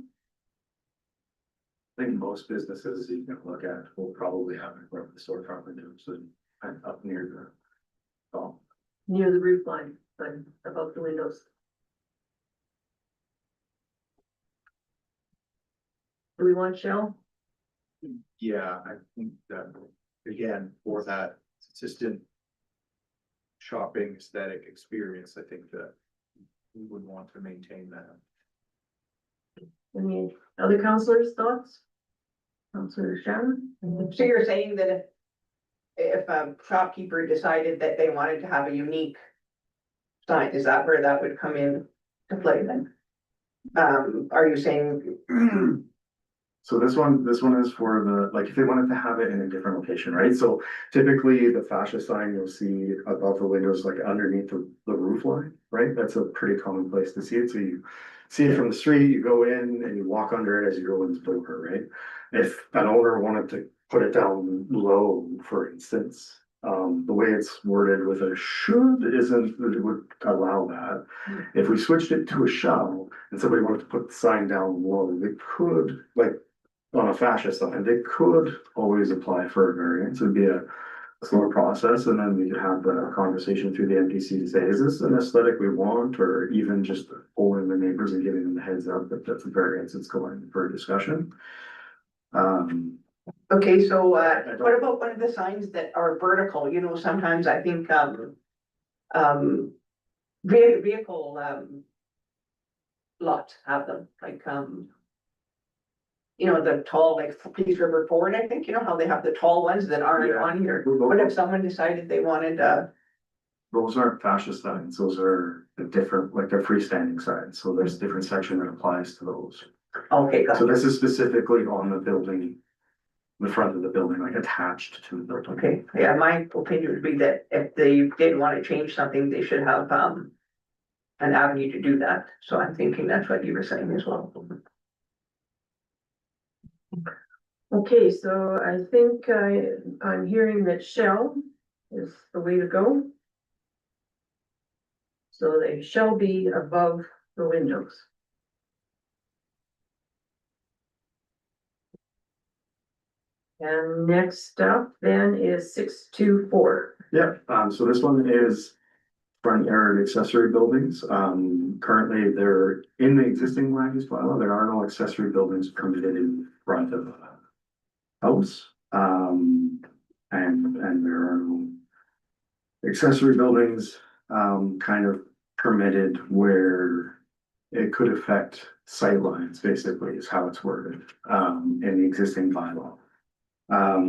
S12: I think most businesses you can look at will probably have it above the storefront windows and up near the top.
S2: Near the roof line, but above the windows. Do we want shall?
S1: Yeah, I think that, again, for that consistent shopping aesthetic experience, I think that we would want to maintain that.
S2: Any other councilors' thoughts? Councilor Shannon?
S6: So you're saying that if a shopkeeper decided that they wanted to have a unique sign, is that where that would come in to play then? Are you saying?
S12: So this one is for the, like, if they wanted to have it in a different location, right? So typically the fascia sign you'll see above the windows, like underneath the roof line, right? That's a pretty common place to see it. So you see it from the street, you go in and you walk under it as you go in the door, right? If an owner wanted to put it down low, for instance, the way it's worded with a should it would allow that. If we switched it to a shall and somebody wanted to put the sign down low, they could, like, on a fascia sign, they could always apply for a variance. It'd be a slower process, and then we could have the conversation through the MPC to say, is this an aesthetic we want, or even just polling the neighbors and giving them the heads up that that's a variance that's going for a discussion.
S6: Okay, so what about one of the signs that are vertical? You know, sometimes I think vehicle lots have them, like you know, the tall, like Peace River Ford, I think, you know how they have the tall ones that aren't
S12: Yeah.
S6: on here. What if someone decided they wanted
S12: Those aren't fascia signs, those are a different, like they're freestanding signs, so there's a different section that applies to those.
S6: okay, got
S12: So
S6: it.
S12: this is specifically on the building, the front of the building, like attached to the building.
S6: Okay, yeah, my opinion would be that if they did want to change something, they should have an avenue to do that. So I'm thinking that's what you were saying as well.
S2: Okay, so I think I'm hearing that shall is the way to go. So they shall be above the windows. And next up then is 6-2-4.
S12: Yeah, so this one is front yard accessory buildings. Currently, they're in the existing land use bylaw, there are no accessory buildings permitted in front of a house. And there are no accessory buildings, kind of permitted where it could affect sightlines, basically, is how it's worded, in the existing bylaw.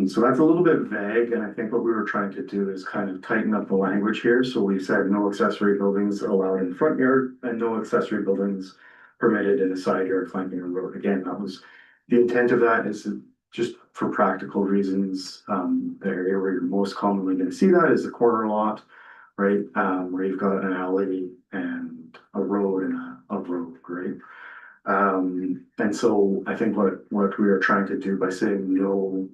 S12: So that's a little bit vague, and I think what we were trying to do is kind of tighten up the language here. So we said no accessory buildings allowed in front yard and no accessory buildings permitted in the side yard flanking a road. Again, that was, the intent of that is just for practical reasons. The area where you're most commonly gonna see that is the corner lot, right? Where you've got an alley and a road and a road, right? And so I think what we are trying to do by saying no,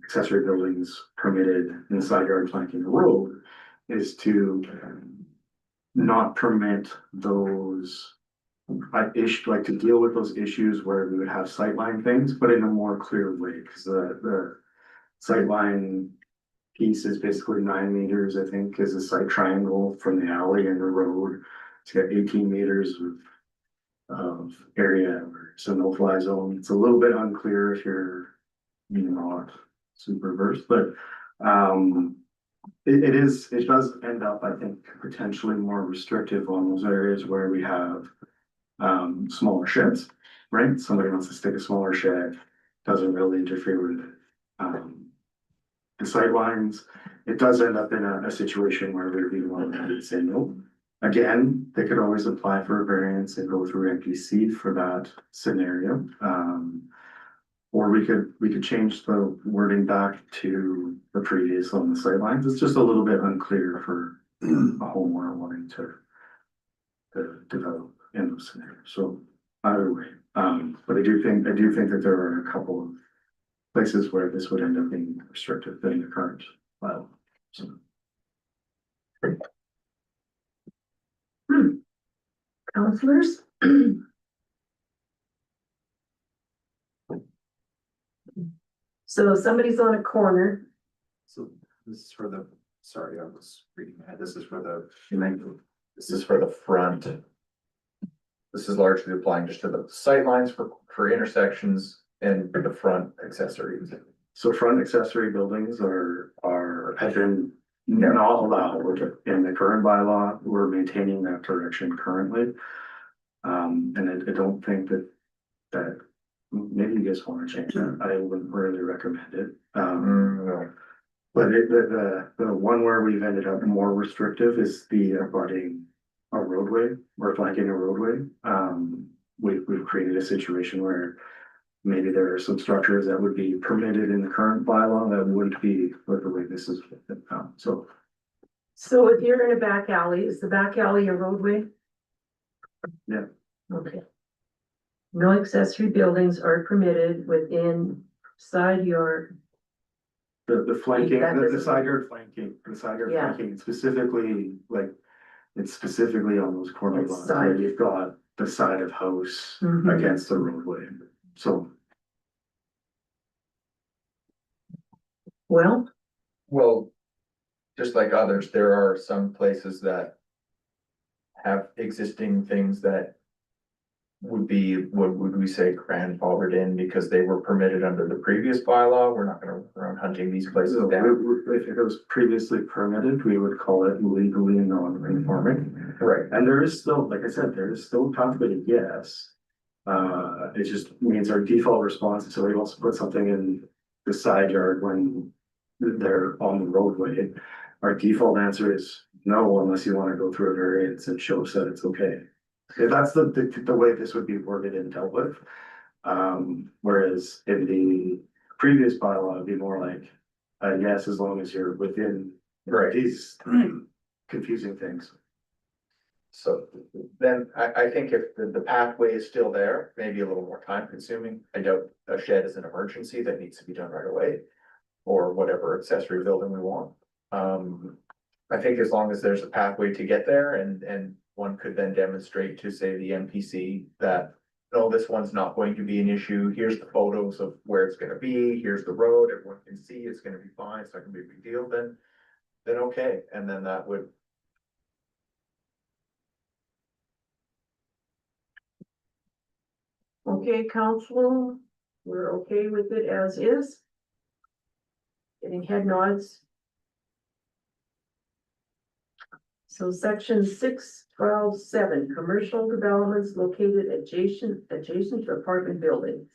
S12: accessory buildings permitted in the side yard flanking the road is to not permit those like to deal with those issues where we would have sightline things, but in a more clear way, because the sightline piece is basically 9 meters, I think, is a site triangle from the alley and the road. It's got 18 meters of area where it's a no-fly zone. It's a little bit unclear if you're not super versed, but it does end up, I think, potentially more restrictive on those areas where we have smaller sheds, right? Somebody wants to stick a smaller shed, doesn't really interfere with the sight lines. It does end up in a situation where we'd be willing to say no. Again, they could always apply for a variance and go through MPC for that scenario. Or we could change the wording back to the previous on the sidelines. It's just a little bit unclear for a homeowner wanting to develop in those scenarios. So either way, but I do think that there are a couple of places where this would end up being restrictive than the current bylaw. So.
S2: Counselors? So if somebody's on a corner,
S1: So this is for the, sorry, I was reading ahead. This is for the front. This is largely applying just to the sightlines for intersections and the front accessories.
S12: So front accessory buildings have been not allowed in the current bylaw. We're maintaining that direction currently. And I don't think that maybe you guys want to change that. I wouldn't really recommend it. But the one where we've ended up more restrictive is the abutting a roadway or flanking a roadway. We've created a situation where maybe there are some structures that would be permitted in the current bylaw that wouldn't be with the way this is.
S2: so if you're in a back alley, is the back alley a roadway?
S12: Yeah.
S2: Okay. No accessory buildings are permitted within side yard.
S12: The flanking,
S2: That
S12: the
S2: doesn't-
S12: side yard flanking,
S2: Yeah.
S12: specifically, like, it's specifically on those corner
S2: It's
S12: lots
S2: side.
S12: where you've got the side of house
S2: Mhm.
S12: against the roadway. So
S2: Well,
S1: Just like others, there are some places that have existing things that would be, what would we say, grandfathered in because they were permitted under the previous bylaw. We're not gonna run around hunting these places
S12: so
S1: down.
S12: if it was previously permitted, we would call it legally non-conforming.
S1: Right.
S12: And there is still, like I said, there is still a pathway to yes. It just means our default response is so we also put something in the side yard when they're on the roadway. Our default answer is no, unless you want to go through a variance and show us that it's okay. If that's the way this would be worded and dealt with. Whereas in the previous bylaw, it'd be more like, yes, as long as you're within these confusing things.
S1: So then I think if the pathway is still there, maybe a little more time consuming. I doubt a shed is an emergency that needs to be done right away. Or whatever accessory building we want. I think as long as there's a pathway to get there and one could then demonstrate to say the MPC that, no, this one's not going to be an issue. Here's the photos of where it's gonna be. Here's the road. Everyone can see it's gonna be fine. It's not gonna be a big deal. Then okay. And then that would.
S2: okay, council, we're okay with it as is. Getting head nods. So section 612(7), commercial developments located adjacent to apartment buildings.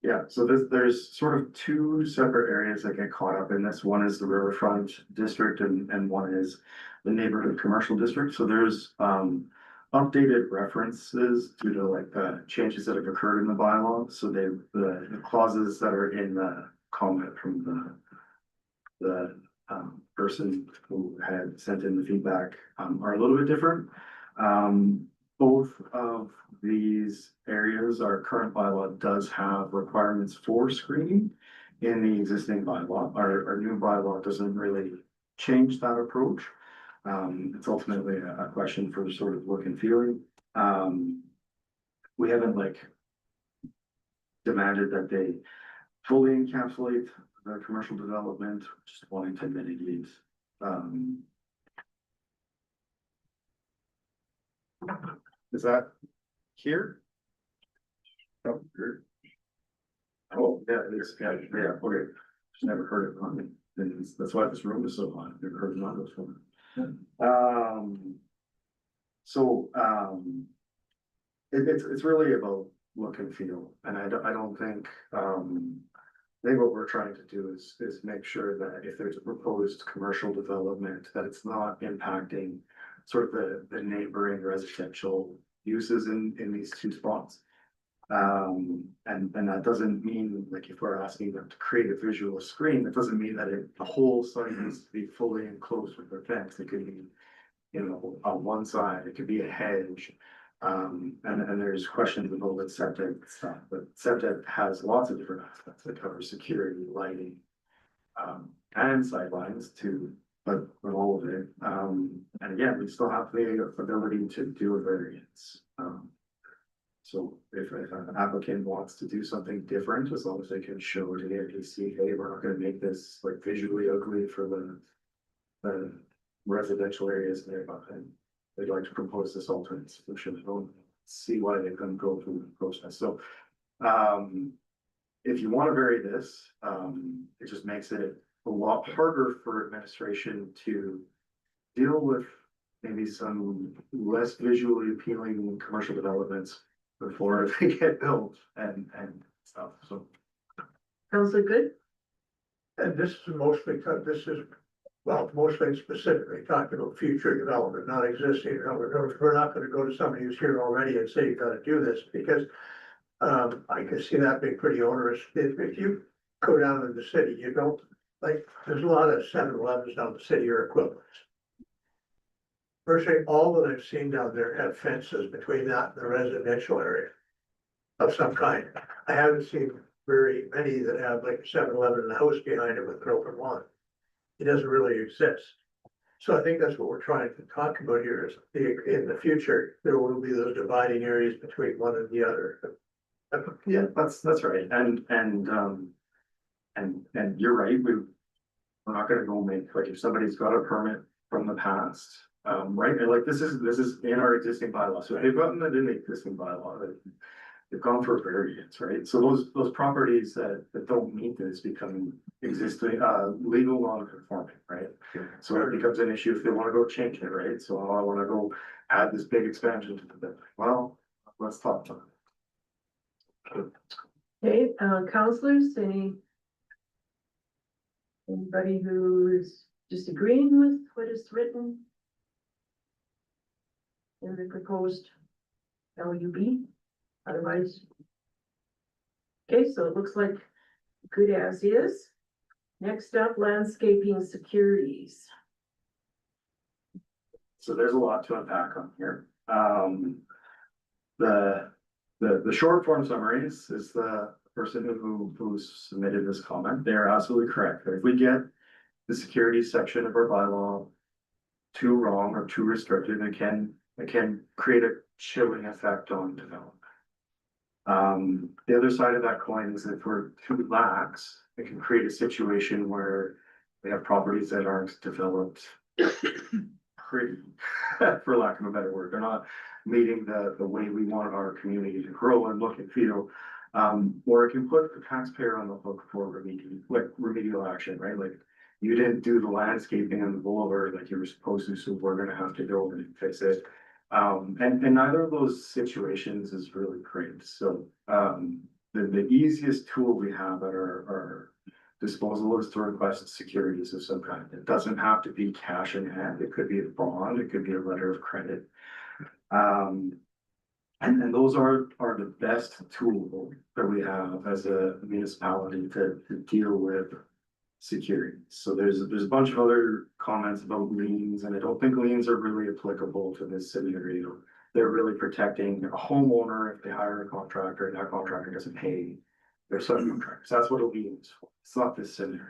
S12: Yeah, so there's sort of two separate areas that get caught up in this. One is the riverfront district and one is the neighborhood commercial district. So there's updated references due to like the changes that have occurred in the bylaw. So the clauses that are in the comment from the person who had sent in the feedback are a little bit different. Both of these areas, our current bylaw does have requirements for screening in the existing bylaw. Our new bylaw doesn't really change that approach. It's ultimately a question for sort of look and feeling. We haven't like demanded that they fully encapsulate the commercial development, just wanting to mitigate. Is that here? Oh, here. Oh, yeah, it is, yeah, okay, just never heard it on, and that's why this room is so hot, I've never heard it on this one. It's really about look and feel, and I don't think, I think what we're trying to do is make sure that if there's a proposed commercial development, that it's not impacting sort of the neighboring residential uses in these two spots. And that doesn't mean, like, if we're asking them to create a visual screen, that doesn't mean that the whole site needs to be fully enclosed with a fence. It could be, you know, on one side, it could be a hedge. And there's questions about the septic stuff, but septic has lots of different aspects that cover security, lighting, and sightlines too, but all of it. And again, we still have the ability to do a variance. So if an applicant wants to do something different, as long as they can show to the NPC, hey, we're not gonna make this like visually ugly for the residential areas nearby. They'd like to propose this alternate solution, we'll see why they couldn't go through the process. So, if you want to vary this, it just makes it a lot harder for administration to deal with maybe some less visually appealing commercial developments before they get built and stuff, so.
S2: Councillor Good?
S3: And this is mostly, well, mostly specifically talking about future development, not existing. We're not gonna go to somebody who's here already and say, you gotta do this, because I can see that being pretty onerous. If you go down to the city, you don't, like, there's a lot of 7-Elevens down the city or equivalents. Virtually all that I've seen down there have fences between that and the residential area of some kind. I haven't seen very many that have like a 7-Eleven and a house behind it with an open lawn. It doesn't really exist. So I think that's what we're trying to talk about here is in the future, there will be those dividing areas between one and the other.
S12: Yeah, that's right, and you're right, we're not gonna go make, like, if somebody's got a permit from the past, right, and like, this is in our existing bylaw, so they've gotten it in the existing bylaw, they've gone for a variance, right, so those properties that don't meet this become existing, legal non-conforming, right? So it becomes an issue if they wanna go change it, right, so I wanna go add this big expansion to the building, well, let's talk to them.
S2: Okay, councillors, anybody who is disagreeing with what is written in the proposed LUB? Otherwise. Okay, so it looks like good as is. Next up, landscaping securities.
S12: So there's a lot to unpack on here. The short form summaries is the person who submitted this comment. They're absolutely correct. If we get the security section of our bylaw too wrong or too restrictive, it can create a chilling effect on development. The other side of that coin is if we're too lax, it can create a situation where we have properties that aren't developed pretty, for lack of a better word. They're not meeting the way we want our community to grow and look and feel. Or it can put the taxpayer on the hook for remedial action, right? Like, you didn't do the landscaping on the boulevard like you were supposed to, so we're gonna have to go and fix it. And neither of those situations is really great. So the easiest tool we have at our disposal is to request securities of some kind. It doesn't have to be cash in hand. It could be a bond, it could be a letter of credit. And those are the best tool that we have as a municipality to deal with security. So there's a bunch of other comments about liens, and I don't think liens are really applicable to this scenario. they're really protecting a homeowner if they hire a contractor and that contractor doesn't pay their subcontractors. That's what it'll be used for. It's not this scenario.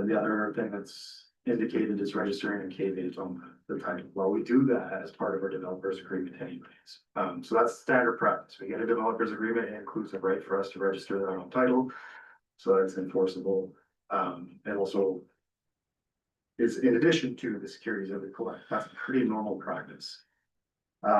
S12: The other thing that's indicated is registering a KVH on the title. Well, we do that as part of our developers agreement anyways. So that's standard practice. We get a developers agreement, it includes a right for us to register that on title. So that's enforceable. And also is in addition to the securities that we collect. That's pretty normal practice. There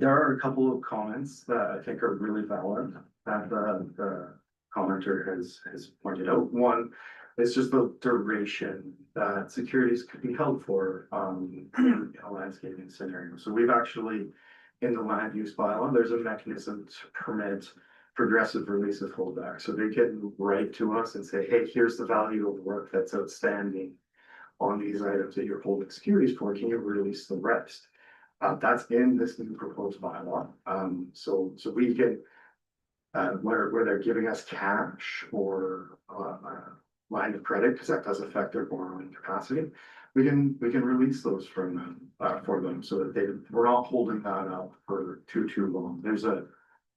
S12: are a couple of comments that I think are really valid that the commenter has pointed out. One is just the duration that securities could be held for in a landscaping scenario. So we've actually, in the land use bylaw, there's a mechanism to permit progressive release of holdback. So they can write to us and say, hey, here's the value of work that's outstanding on these items that you're holding securities for. Can you release the rest? That's in this new proposed bylaw. So we can, where they're giving us cash or line of credit, because that does affect their borrowing capacity, we can release those from them for them so that we're not holding that up for too long. There's a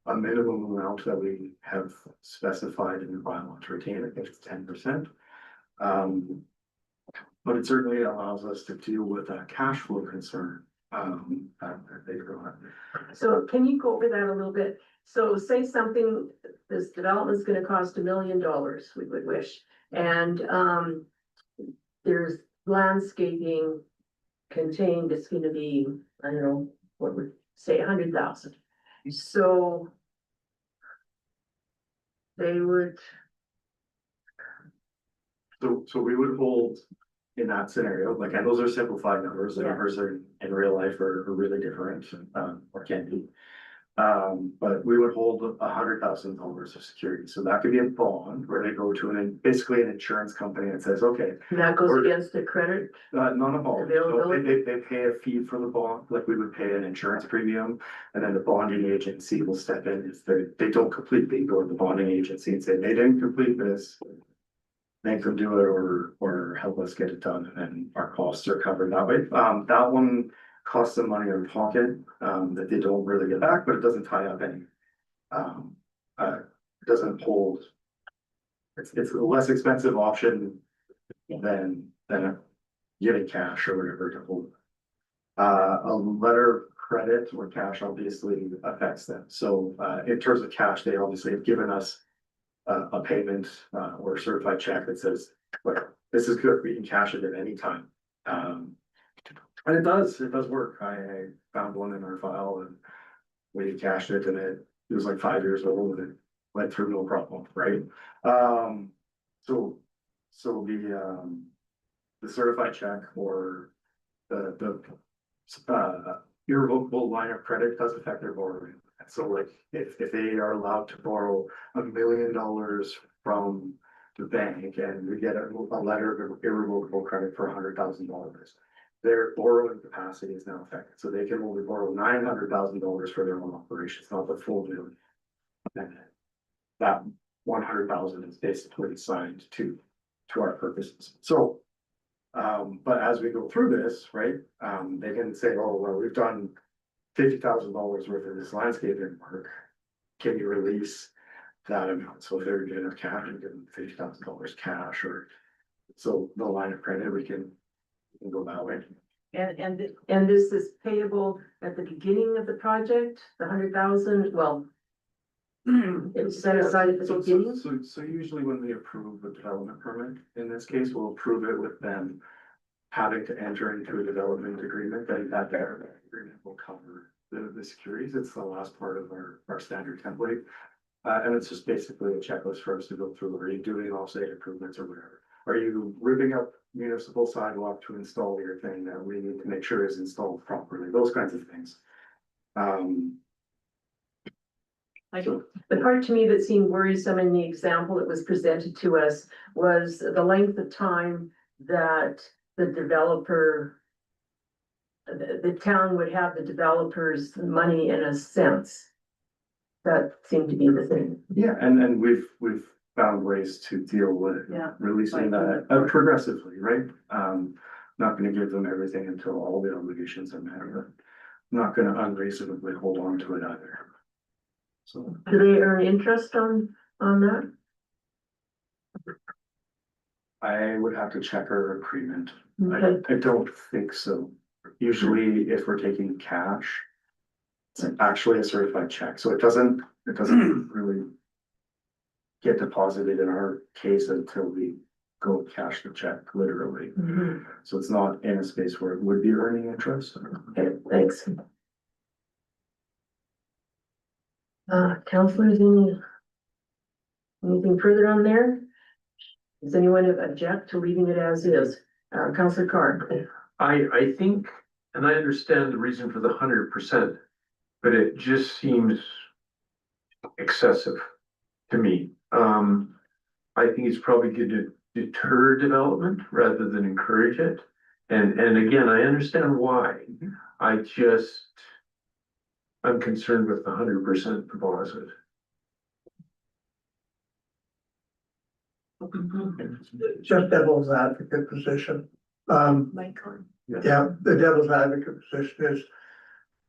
S12: minimum amount that we have specified in the bylaw to retain. I think it's 10%. But it certainly allows us to deal with that cash flow concern.
S2: So can you go over that a little bit? So say something, this development's gonna cost $1 million, we would wish, and there's landscaping contained, it's gonna be, I don't know, what would say 100,000. So they would,
S12: So we would hold in that scenario, like, and those are simplified numbers, the
S2: Yeah.
S12: numbers are in real life are really different, or can be. But we would hold $100,000 of security, so that could be a bond where they go to basically an insurance company and says, okay.
S2: and that goes
S12: Or-
S2: against the credit,
S12: Not a bond, so
S2: Availability?
S12: they pay a fee for the bond, like we would pay an insurance premium. And then the bonding agency will step in if they don't complete, they go to the bonding agency and say, they didn't complete this. Make them do it or help us get it done, and then our costs are covered that way. That one costs them money out of pocket, that they don't really get back, but it doesn't tie up any. It doesn't hold. It's a less expensive option than getting cash or whatever to hold. A letter of credit or cash obviously affects them. So in terms of cash, they obviously have given us a payment or a certified check that says, well, this is good, we can cash it at any time. And it does work. I found one in our file and we cashed it, and it was like 5 years old and it went through no problem, right? So the certified check or the irrevocable line of credit does affect their borrowing. So like if they are allowed to borrow $1 million from the bank and we get a letter of irrevocable credit for $100,000, their borrowing capacity is now affected. So they can only borrow $900,000 for their own operations, not the full $1 million. And that 100,000 is basically assigned to our purposes. So, but as we go through this, right, they can say, oh, well, we've done $50,000 worth of this landscaping work. Can you release that amount? So if they're getting cash, and give them $50,000 cash, or so the line of credit, we can go that way.
S2: and this is payable at the beginning of the project, the 100,000, well. It's set aside at the beginning.
S12: So usually when we approve a development permit, in this case, we'll approve it with them having to enter into a development agreement, that development agreement will cover the securities. It's the last part of our standard template. And it's just basically a checklist for us to go through. Are you doing offsite improvements or whatever? Are you ripping up municipal sidewalk to install your thing that we need to make sure is installed properly? Those kinds of things.
S2: The part to me that seemed worrisome in the example that was presented to us was the length of time that the developer, the town would have the developer's money in a sense. That seemed to be the thing.
S12: Yeah, and we've found ways to deal with
S2: Yeah.
S12: releasing that progressively, right? not gonna give them everything until all the obligations are met, but I'm not gonna unreasonably hold on to it either. So.
S2: Do they earn interest on that?
S12: I would have to check our agreement.
S2: Okay.
S12: I don't think so. Usually if we're taking cash, it's actually a certified check, so it doesn't really get deposited in our case until we go cash the check, literally.
S2: Mhm.
S12: So it's not in a space where it would be earning interest.
S2: Okay, thanks. Counselors, anything further on there? Does anyone object to leaving it as is? Counselor Carr?
S7: I think, and I understand the reason for the 100%, but it just seems excessive to me. I think it's probably going to deter development rather than encourage it. And again, I understand why. I'm concerned with the 100% deposit.
S3: Just devil's advocate position.
S2: Michael.
S3: Yeah, the devil's advocate position is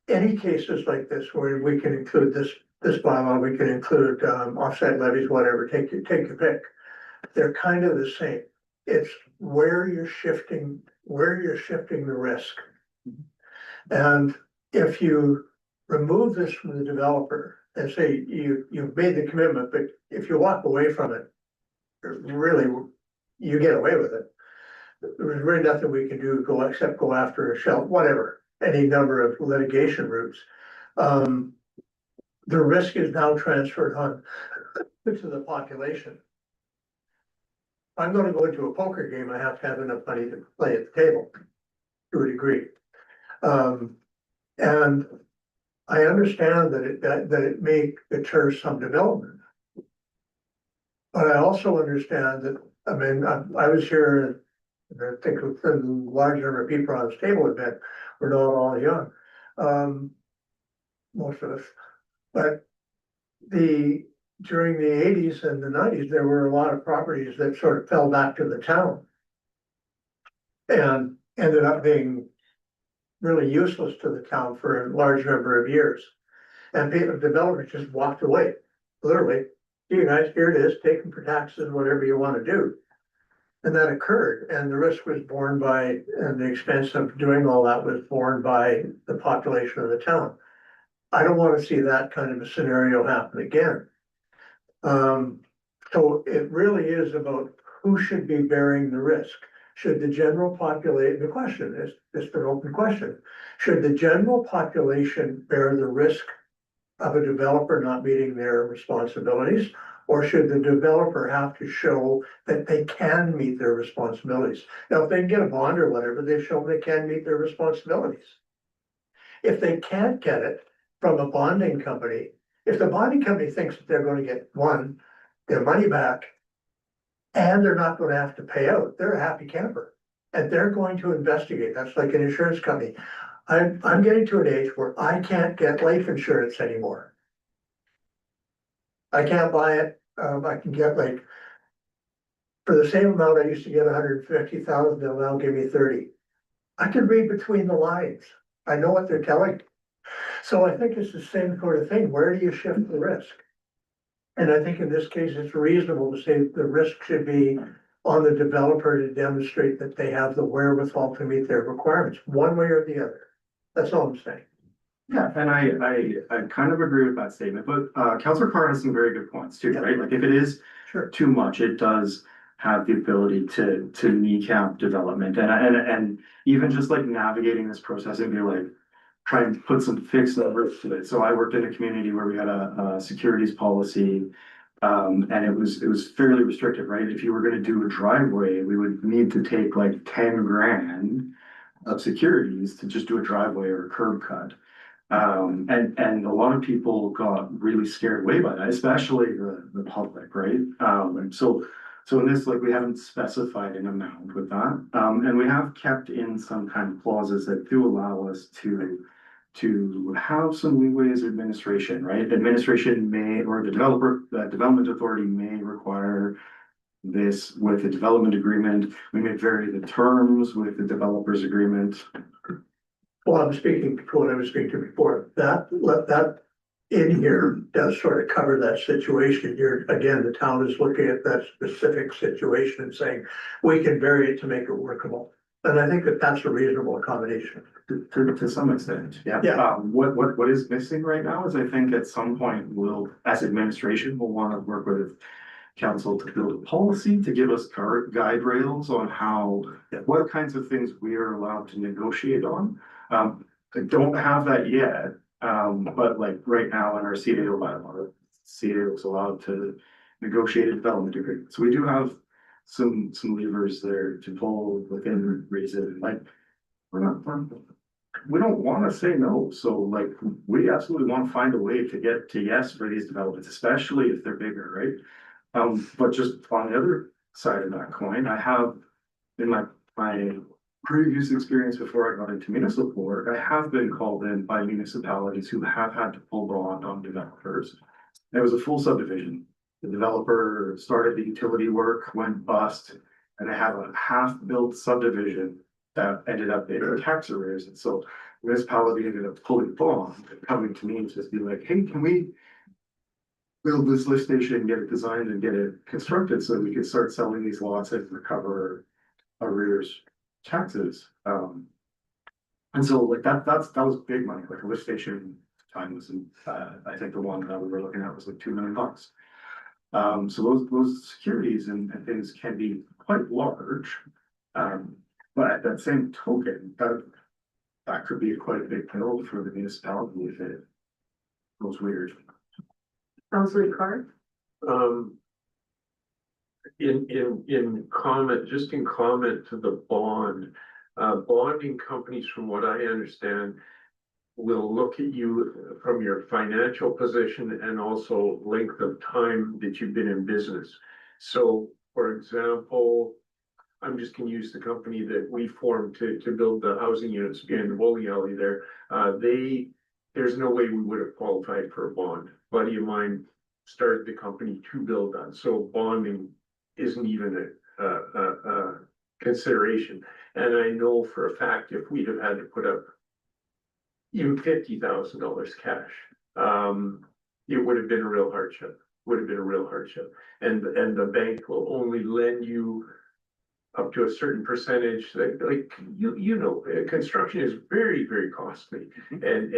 S3: any cases like this where we can include this bylaw, we can include offset levies, whatever, take your pick. They're kind of the same. It's where you're shifting the risk. And if you remove this from the developer and say you've made the commitment, but if you walk away from it, really, you get away with it. There's really nothing we can do except go after a shell, whatever, any number of litigation routes. The risk is now transferred on to the population. I'm gonna go into a poker game, I have to have enough money to play at the table to a degree. And I understand that it may deter some development. But I also understand that, I mean, I was here, and I think a large number of people on this table have been, we're not all young. Most of us, but during the 80s and the 90s, there were a lot of properties that sort of fell back to the town. And ended up being really useless to the town for a large number of years. And developers just walked away, literally. You guys, here it is, take them for taxes, whatever you want to do. And that occurred, and the risk was borne by, and the expense of doing all that was borne by the population of the town. I don't want to see that kind of a scenario happen again. So it really is about who should be bearing the risk. Should the general population, the question is just an open question, should the general population bear the risk of a developer not meeting their responsibilities? Or should the developer have to show that they can meet their responsibilities? Now, if they can get a bond or whatever, they've shown they can meet their responsibilities. If they can't get it from a bonding company, if the bonding company thinks that they're going to get their money back, and they're not going to have to pay out, they're a happy camper. And they're going to investigate. That's like an insurance company. I'm getting to an age where I can't get life insurance anymore. I can't buy it. I can get for the same amount I used to get 150,000, they'll now give me 30. I can read between the lines. I know what they're telling me. So I think it's the same sort of thing. Where do you shift the risk? And I think in this case, it's reasonable to say the risk should be on the developer to demonstrate that they have the wherewithal to meet their requirements, one way or the other. That's all I'm saying.
S12: Yeah, and I kind of agree with that statement, but Councillor Carr has some very good points too, right? Like if it is too much, it does have the ability to kneecap development and even just like navigating this process and be like, try and put some fixed numbers to it. So I worked in a community where we had a securities policy, and it was fairly restrictive, right? If you were gonna do a driveway, we would need to take like 10 grand of securities to just do a driveway or a curb cut. And a lot of people got really scared away by that, especially the public, right? So in this, like, we haven't specified an amount with that. And we have kept in some kind of clauses that do allow us to have some leeway as administration, right? Administration may, or the development authority may require this with the development agreement. We may vary the terms with the developer's agreement.
S3: Well, I'm speaking to what I was speaking to before, that, let that in here does sort of cover that situation. You're, again, the town is looking at that specific situation and saying, we can vary it to make it workable. And I think that that's a reasonable accommodation.
S12: To some extent, yeah.
S3: Yeah.
S12: What is missing right now is I think at some point we'll, as administration, will want to work with council to build a policy to give us guide rails on how, what kinds of things we are allowed to negotiate on. I don't have that yet, but like right now in our CAO bylaw, CAO is allowed to negotiate a development agreement. So we do have some levers there to pull within reason, like we don't want to say no. So like, we absolutely want to find a way to get to yes for these developments, especially if they're bigger, right? But just on the other side of that coin, I have in my previous experience before I got into municipal work, I have been called in by municipalities who have had to pull bond on developers. It was a full subdivision. The developer started the utility work, went bust, and I had a half-built subdivision that ended up in tax arrears. And so the municipality ended up pulling bond and coming to me and just be like, hey, can we build this lift station, get it designed and get it constructed so we can start selling these lots and recover arrears taxes. And so like that was big money. Like a lift station time was I think the one that we were looking at was like $2 million. So those securities and things can be quite large. But at that same token, that could be quite a big bill for the municipality if it goes weird.
S2: Councilor Carr?
S7: In comment, just in comment to the bond, bonding companies, from what I understand, will look at you from your financial position and also length of time that you've been in business. So, for example, I'm just gonna use the company that we formed to build the housing units in the bowling alley there. There's no way we would have qualified for a bond. A buddy of mine started the company to build that, so bonding isn't even a consideration. And I know for a fact, if we'd have had to put up even $50,000 cash, it would have been a real hardship, And the bank will only lend you up to a certain percentage, like you know, construction is very, very costly. And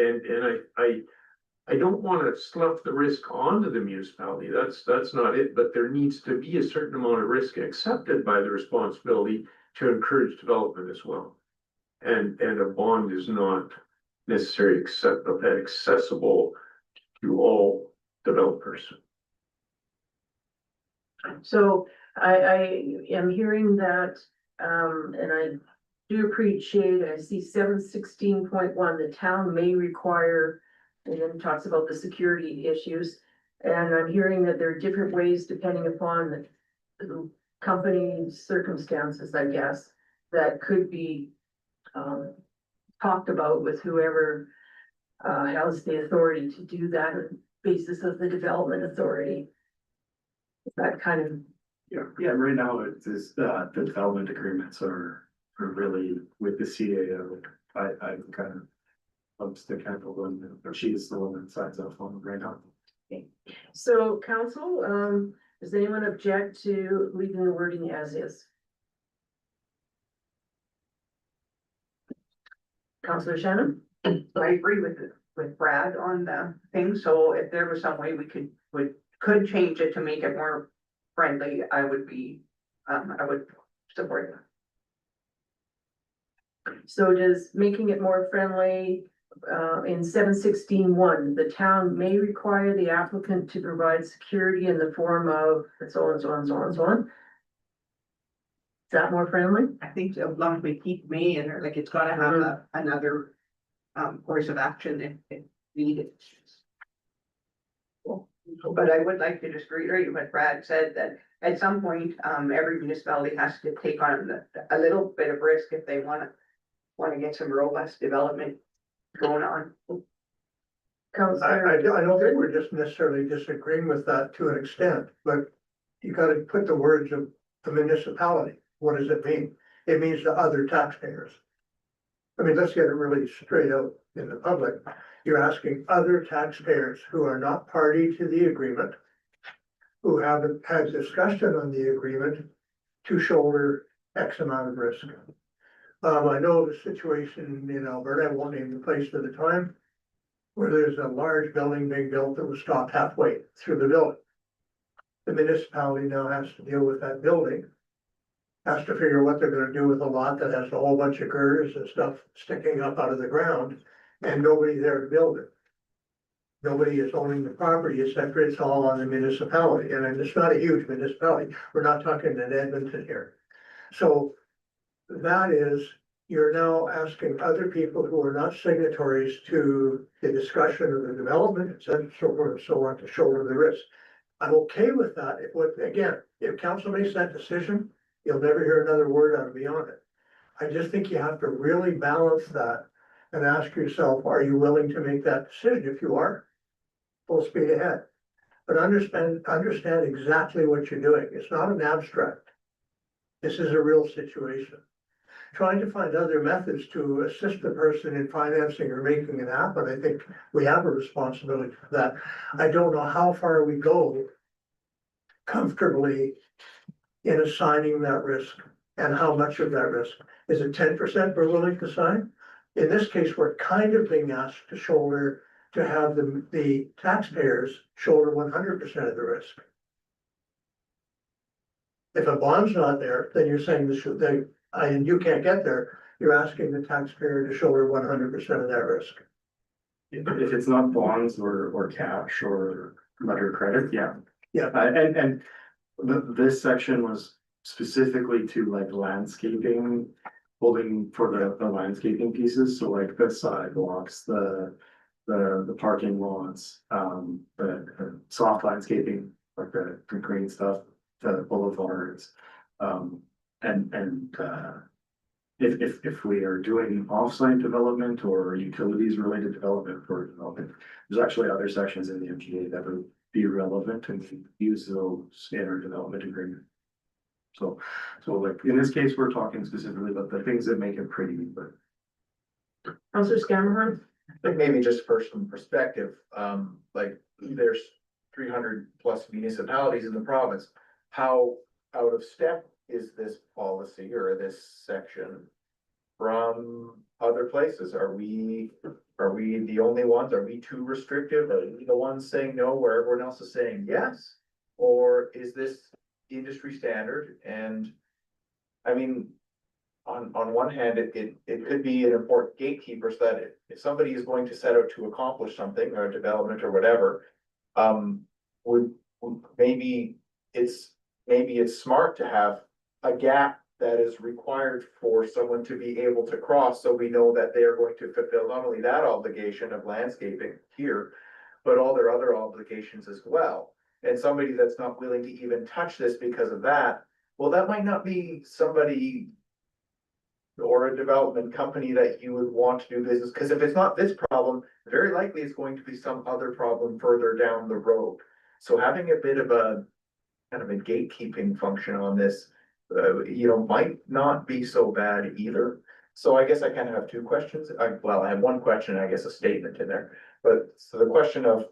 S7: I don't want to slough the risk onto the municipality. That's not it, but there needs to be a certain amount of risk accepted by the responsibility to encourage development as well. And a bond is not necessarily accessible to all developers.
S2: So I am hearing that, and I do appreciate, I see 716.1, the town may require, and then talks about the security issues. And I'm hearing that there are different ways depending upon the company's circumstances, I guess, that could be talked about with whoever has the authority to do that on the basis of the development authority. That kind of.
S12: Yeah, right now it's the development agreements are really with the CAO. I kind of stick handle them, or she is the one that signs off on right now.
S2: Okay. So council, does anyone object to leaving the wording as is? Councilor Shannon?
S6: I agree with Brad on the thing, so if there was some way we could change it to make it more friendly, I would support that.
S2: So does making it more friendly, in 716.1, the town may require the applicant to provide security in the form of so on, so on, so on, so on. Is that more friendly?
S6: I think as long as we keep me in there, like it's gotta have another course of action if needed. But I would like to just reiterate what Brad said, that at some point, every municipality has to take on a little bit of risk if they wanna get some robust development going on.
S2: Councilor,
S3: I don't think we're just necessarily disagreeing with that to an extent, but you gotta put the words of a municipality. What does it mean? It means the other taxpayers. I mean, let's get it really straight out in the public. You're asking other taxpayers who are not party to the agreement, who haven't had discussion on the agreement, to shoulder X amount of risk. I know the situation in Alberta, I won't name the place at the time, where there's a large building being built that was stopped halfway through the building. The municipality now has to deal with that building, has to figure what they're gonna do with a lot that has a whole bunch of girders and stuff sticking up out of the ground, and nobody there to build it. Nobody is owning the property, except it's all on the municipality, and it's not a huge municipality, we're not talking in Edmonton here. So that is, you're now asking other people who are not signatories to the discussion of the development, et cetera, so forth and so on, to shoulder the risk. I'm okay with that, if council makes that decision, you'll never hear another word out of me on it. I just think you have to really balance that and ask yourself, are you willing to make that decision? If you are, full speed ahead. But understand exactly what you're doing. It's not an abstract. This is a real situation. Trying to find other methods to assist the person in financing or making it happen, I think we have a responsibility for that. I don't know how far we go comfortably in assigning that risk and how much of that risk. Is it 10% we're willing to sign? In this case, we're kind of being asked to have the taxpayers shoulder 100% of the risk. If a bond's not there, then you're saying and you can't get there, you're asking the taxpayer to shoulder 100% of that risk.
S12: If it's not bonds or cash or letter of credit, yeah.
S3: Yeah.
S12: And this section was specifically to like landscaping, holding for the landscaping pieces, so like the sidewalks, the parking lots, the soft landscaping, like the green stuff, the boulevards. If we are doing offsite development or utilities related development for development, there's actually other sections in the MGA that would be relevant and use those in our development agreement. So like in this case, we're talking specifically about the things that make it pretty, but.
S2: Councilor Scammerhorn?
S1: I think maybe just for some perspective, like there's 300 plus municipalities in the province. How out of step is this policy or this section from other places? Are we the only ones? Are we too restrictive? Are we the ones saying no where everyone else is saying yes? Or is this industry standard? And I mean, on one hand, it could be an important gatekeeper so that if somebody is going to set out to accomplish something or a development or whatever, maybe it's smart to have a gap that is required for someone to be able to cross, so we know that they are going to fulfill not only that obligation of landscaping here, but all their other obligations as well. And somebody that's not willing to even touch this because of that, well, that might not be somebody or a development company that you would want to do business, because if it's not this problem, very likely it's going to be some other problem further down the road. So having a bit of a kind of a gatekeeping function on this, might not be so bad either. So I guess I kind of have two questions. I have one question, I guess a statement in there. But so the question of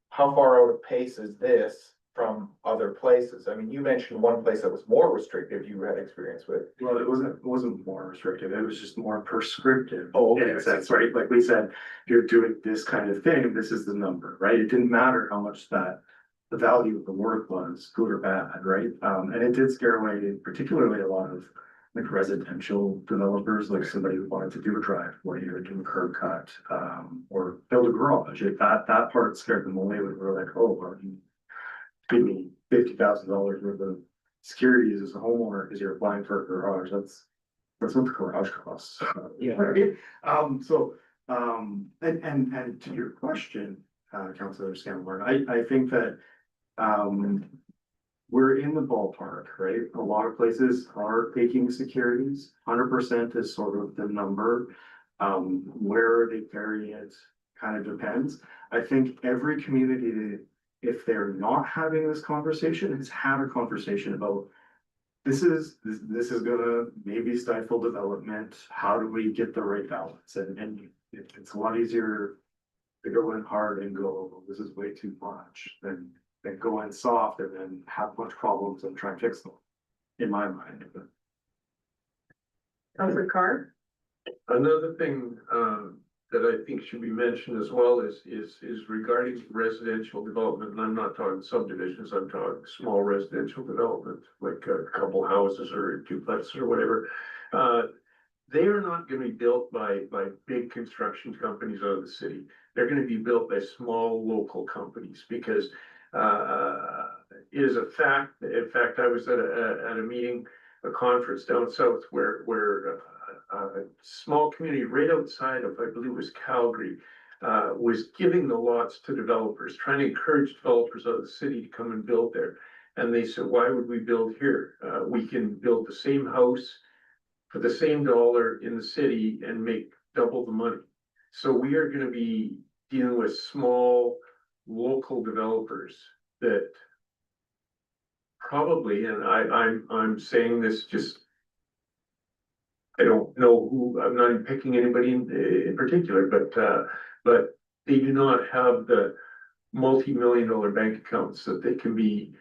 S1: how far out of pace is this from other places? I mean, you mentioned one place that was more restrictive you had experience with.
S12: Well, it wasn't more restrictive, it was just more prescriptive.
S1: Oh, okay.
S12: In a sense, right? Like we said, if you're doing this kind of thing, this is the number, right? It didn't matter how much the value of the work was, good or bad, right? And it did scare away particularly a lot of like residential developers, like somebody who wanted to do a driveway or do a curb cut, or build a garage. That part scared them away when we were like, oh, well, you give me $50,000 worth of securities as a homeowner because you're applying for a garage. That's what the garage costs.
S4: Yeah.
S12: Right? And to your question, Councilor Scammerhorn, I think that we're in the ballpark, right? A lot of places are taking securities. 100% is sort of the number. Where they vary it kind of depends. I think every community, if they're not having this conversation, has had a conversation about this is gonna maybe stifle development. How do we get the right balance? And it's a lot easier to go in hard and go, "Oh, this is way too much," than go in soft and then have a bunch of problems and try and fix them, in my mind. But
S2: Councilor Carr?
S7: Another thing, that I think should be mentioned as well is regarding residential development, and I'm not talking subdivisions, I'm talking small residential development, like a couple houses or duplexes or whatever. They are not gonna be built by big construction companies out of the city. They're gonna be built by small local companies, because it is a fact. In fact, I was at a meeting, a conference down south where a small community right outside of, I believe it was Calgary, was giving the lots to developers, trying to encourage developers out of the city to come and build there. And they said, why would we build here? We can build the same house for the same dollar in the city and make double the money. So we are gonna be dealing with small local developers that probably, and I'm saying this just, I don't know who, I'm not even picking anybody in particular, but they do not have the multi-million-dollar bank accounts that they can be,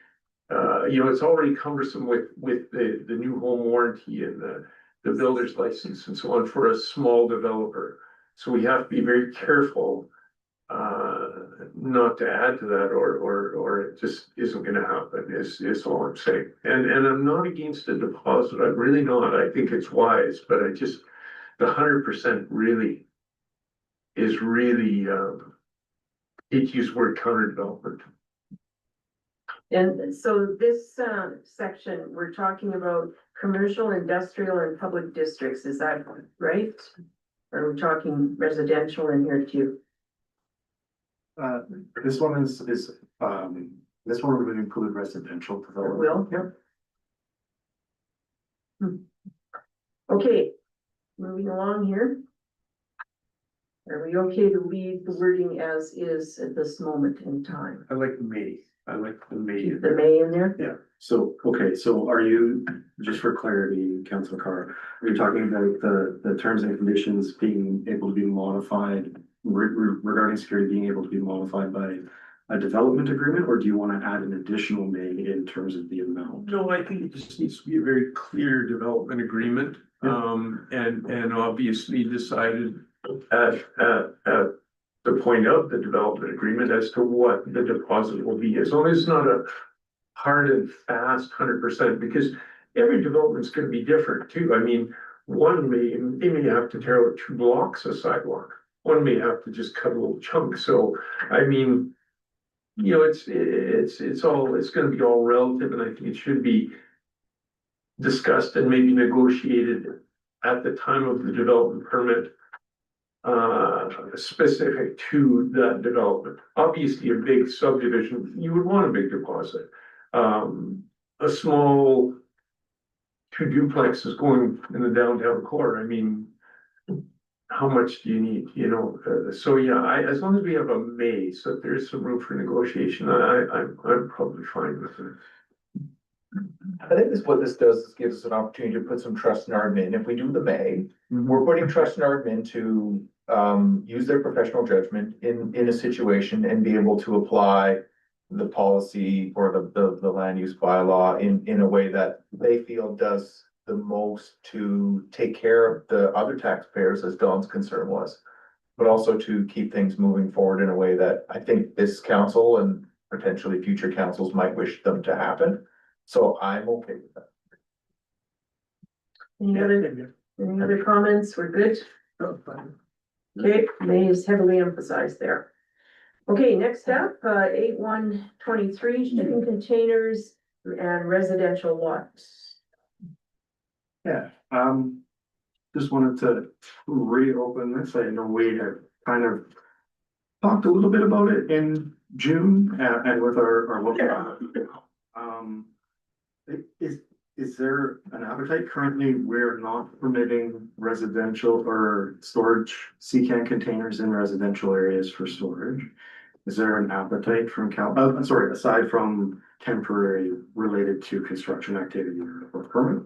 S7: it's already cumbersome with the new home warranty and the builder's license and so on for a small developer. So we have to be very careful not to add to that, or it just isn't gonna happen, is all I'm saying. And I'm not against a deposit, I'm really not, I think it's wise, but I just, the 100% really is really, it use word counter development.
S2: And so this section, we're talking about commercial, industrial and public districts, is that right? Or are we talking residential in here too?
S12: this one is, this one would include residential development.
S2: Will?
S12: Yep.
S2: Okay, moving along here. Are we okay to leave the wording as is at this moment in time?
S12: I like the may.
S2: Keep the may in there?
S12: Yeah, so, okay, so are you, just for clarity, Councilor Carr, are you talking about the terms and conditions being able to be modified regarding security being able to be modified by a development agreement, or do you want to add an additional may in terms of the amount?
S7: No, I think it just needs to be a very clear development agreement, and obviously decided at the point of the development agreement as to what the deposit will be, as long as it's not a hard and fast 100%, because every development's gonna be different too. I mean, they may have to tear out 2 blocks of sidewalk, one may have to just cut a little chunk, so, I mean, it's gonna be all relative, and I think it should be discussed and maybe negotiated at the time of the development permit, specific to that development. Obviously, a big subdivision, you would want a big deposit. A small 2 duplexes going in the downtown core, I mean, how much do you need, so yeah, as long as we have a may, so if there's some room for negotiation, I'm probably fine with it.
S1: I think what this does is gives us an opportunity to put some trust in our admin. If we do the may, we're putting trust in our admin to use their professional judgment in a situation and be able to apply the policy or the land use bylaw in a way that they feel does the most to take care of the other taxpayers, as Don's concern was, but also to keep things moving forward in a way that I think this council and potentially future councils might wish them to happen. So I'm okay with that.
S2: Any other comments? We're good? Okay, may is heavily emphasized there. Okay, next up, 8.1.23, shipping containers and residential lots.
S12: Yeah, just wanted to reopen this. I know we had kind of talked a little bit about it in June and with our local. Is there an appetite? Currently, we're not permitting residential or storage CCAN containers in residential areas for storage. Is there an appetite from I'm sorry, aside from temporary related to construction activity or permit?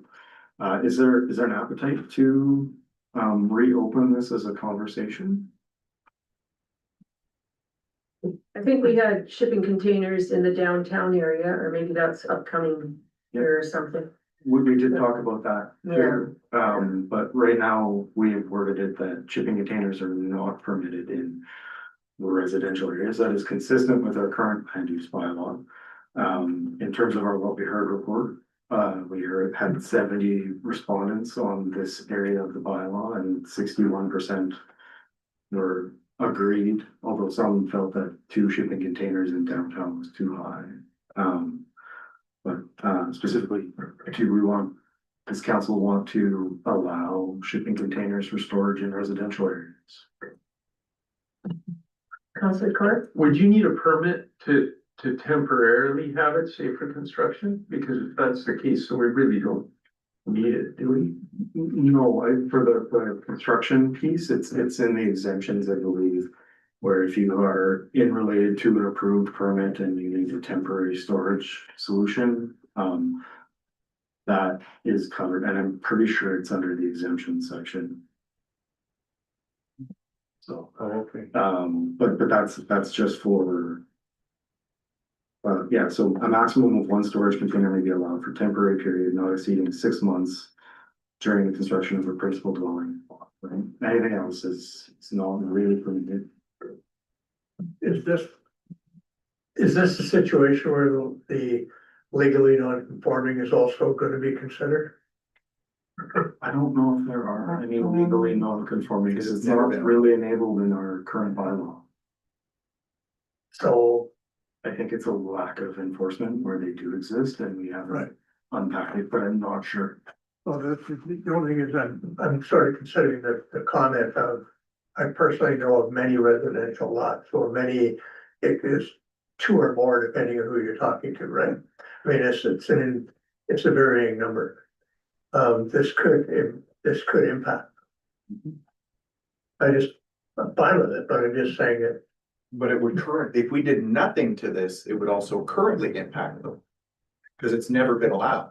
S12: Is there an appetite to reopen this as a conversation?
S2: I think we had shipping containers in the downtown area, or maybe that's upcoming here or something.
S12: We did talk about that too, but right now we have worded it that shipping containers are not permitted in residential areas. That is consistent with our current land use bylaw. In terms of our what we heard report, we had 70 respondents on this area of the bylaw and 61% were agreed, although some felt that 2 shipping containers in downtown was too high. But specifically, does council want to allow shipping containers for storage in residential areas?
S2: Councilor Court?
S7: Would you need a permit to temporarily have it safe for construction? Because if that's the case, so we really don't need it, do we?
S12: No, for the construction piece, it's in the exemptions, I believe. Where if you are in related to an approved permit and you need a temporary storage solution, that is covered, and I'm pretty sure it's under the exemption section. So,
S4: Okay.
S12: but that's just for. Yeah, so a maximum of 1 storage container may be allowed for temporary period not exceeding 6 months during the construction of a principal dwelling. Right? Anything else is not really permitted.
S3: Is this a situation where the legally non-conforming is also gonna be considered?
S12: I don't know if there are any legally non-conforming, because it's not really enabled in our current bylaw.
S3: So,
S12: I think it's a lack of enforcement where they do exist and we
S3: Right.
S12: haven't unpacked it, but I'm not sure.
S3: well, the only thing is I'm sort of considering the comment of, I personally know of many residential lots, or many, it is 2 or more depending on who you're talking to, right? I mean, it's a varying number. This could impact. I'm fine with it, but I'm just saying that.
S1: But it would if we did nothing to this, it would also currently impact them. Cause it's never been allowed.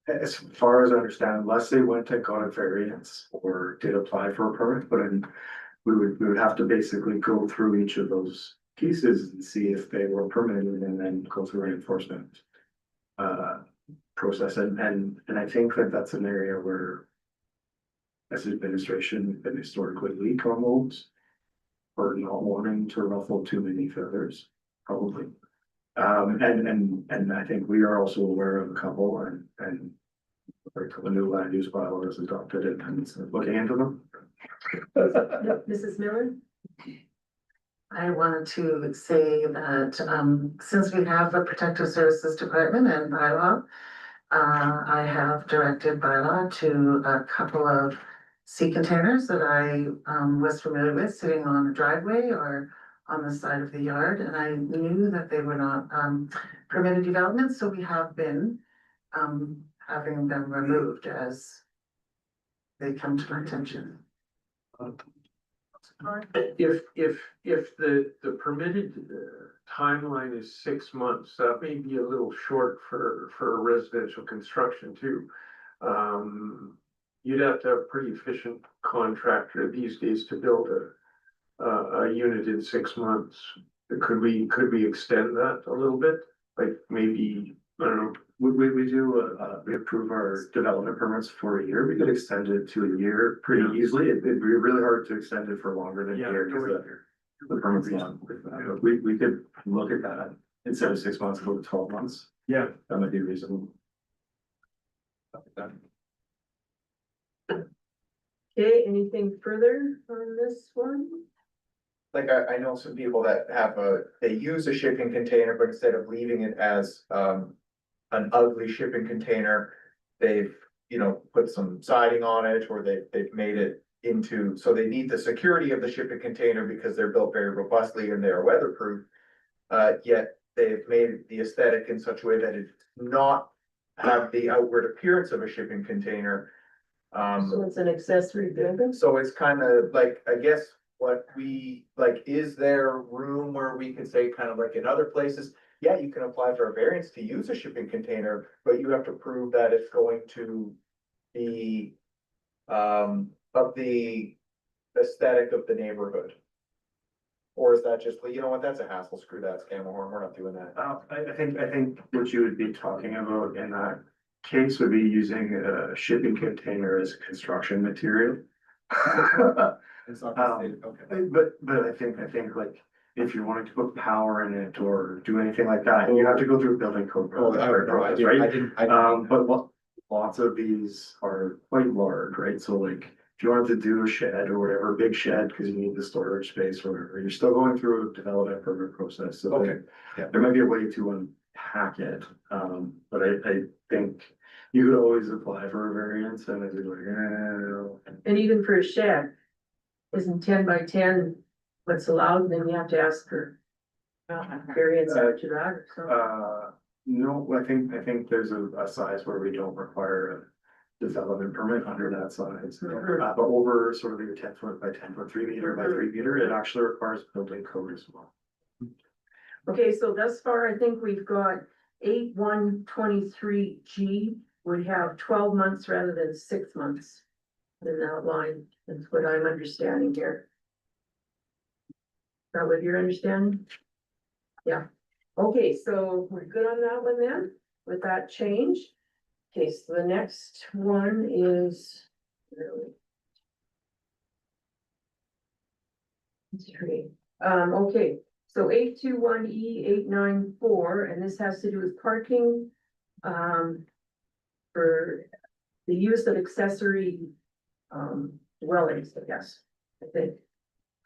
S12: As far as I understand, unless they went to got a variance or did apply for a permit, but we would have to basically go through each of those pieces and see if they were permitted and then go through an enforcement process. And I think that that's an area where as an administration, we've been historically weak on those. Or not wanting to ruffle too many feathers, probably. And I think we are also aware of a couple and the new land use bylaw is adopted and it's looking into them.
S2: Mrs. Miller?
S13: I wanted to say that, since we have a protective services department and bylaw, I have directed bylaw to a couple of sea containers that I, was familiar with sitting on a driveway or on the side of the yard, and I knew that they were not, permitted development, so we have been, having them removed as they come to my attention.
S7: If the permitted timeline is 6 months, that may be a little short for residential construction too. You'd have to have a pretty efficient contractor these days to build a unit in 6 months. Could we extend that a little bit? Like maybe, I don't know.
S12: We do, we approve our development permits for a year. We could extend it to a year pretty easily. It'd be really hard to extend it for longer than a year. Because the permit's long. We could look at that instead of 6 months, go to 12 months.
S7: Yeah.
S12: That might be reasonable.
S2: Okay, anything further on this one?
S1: Like I know some people that they use a shipping container, but instead of leaving it as an ugly shipping container, they've, put some siding on it, or they've made it into, so they need the security of the shipping container because they're built very robustly and they're weatherproof. Yet they've made the aesthetic in such a way that it does not have the outward appearance of a shipping container.
S2: So it's an accessory building?
S1: So it's kind of like, I guess, what we, like, is there room where we could say, kind of like in other places? Yeah, you can apply for a variance to use a shipping container, but you have to prove that it's going to be of the aesthetic of the neighborhood. Or is that just, you know what, that's a hassle, screw that, Scammahorn, we're not doing that.
S12: I think what you would be talking about in that case would be using a shipping container as a construction material.
S1: It's not the state, okay.
S12: But I think like, if you're wanting to put power in it or do anything like that, you have to go through a building code. process, right? But lots of these are quite large, right? So like, if you wanted to do a shed or whatever, big shed, because you need the storage space or whatever, you're still going through a development permit process, so
S1: Okay, yeah.
S12: there might be a way to unpack it. But I think you could always apply for a variance and it'd be like,
S2: And even for a shed, isn't 10 by 10 what's allowed, then you have to ask for variance after that or something.
S12: no, I think there's a size where we don't require a development permit under that size. But over sort of your 10 foot by 10 foot, 3 meter by 3 meter, it actually requires building code as well.
S2: Okay, so thus far, I think we've got 8/1/23G, we have 12 months rather than 6 months. In that line, that's what I'm understanding here. Is that what you're understanding? Yeah, okay, so we're good on that one then, with that change. Okay, so the next one is. Okay, so 821E 894, and this has to do with parking. For the use of accessory dwellings, I guess, I think.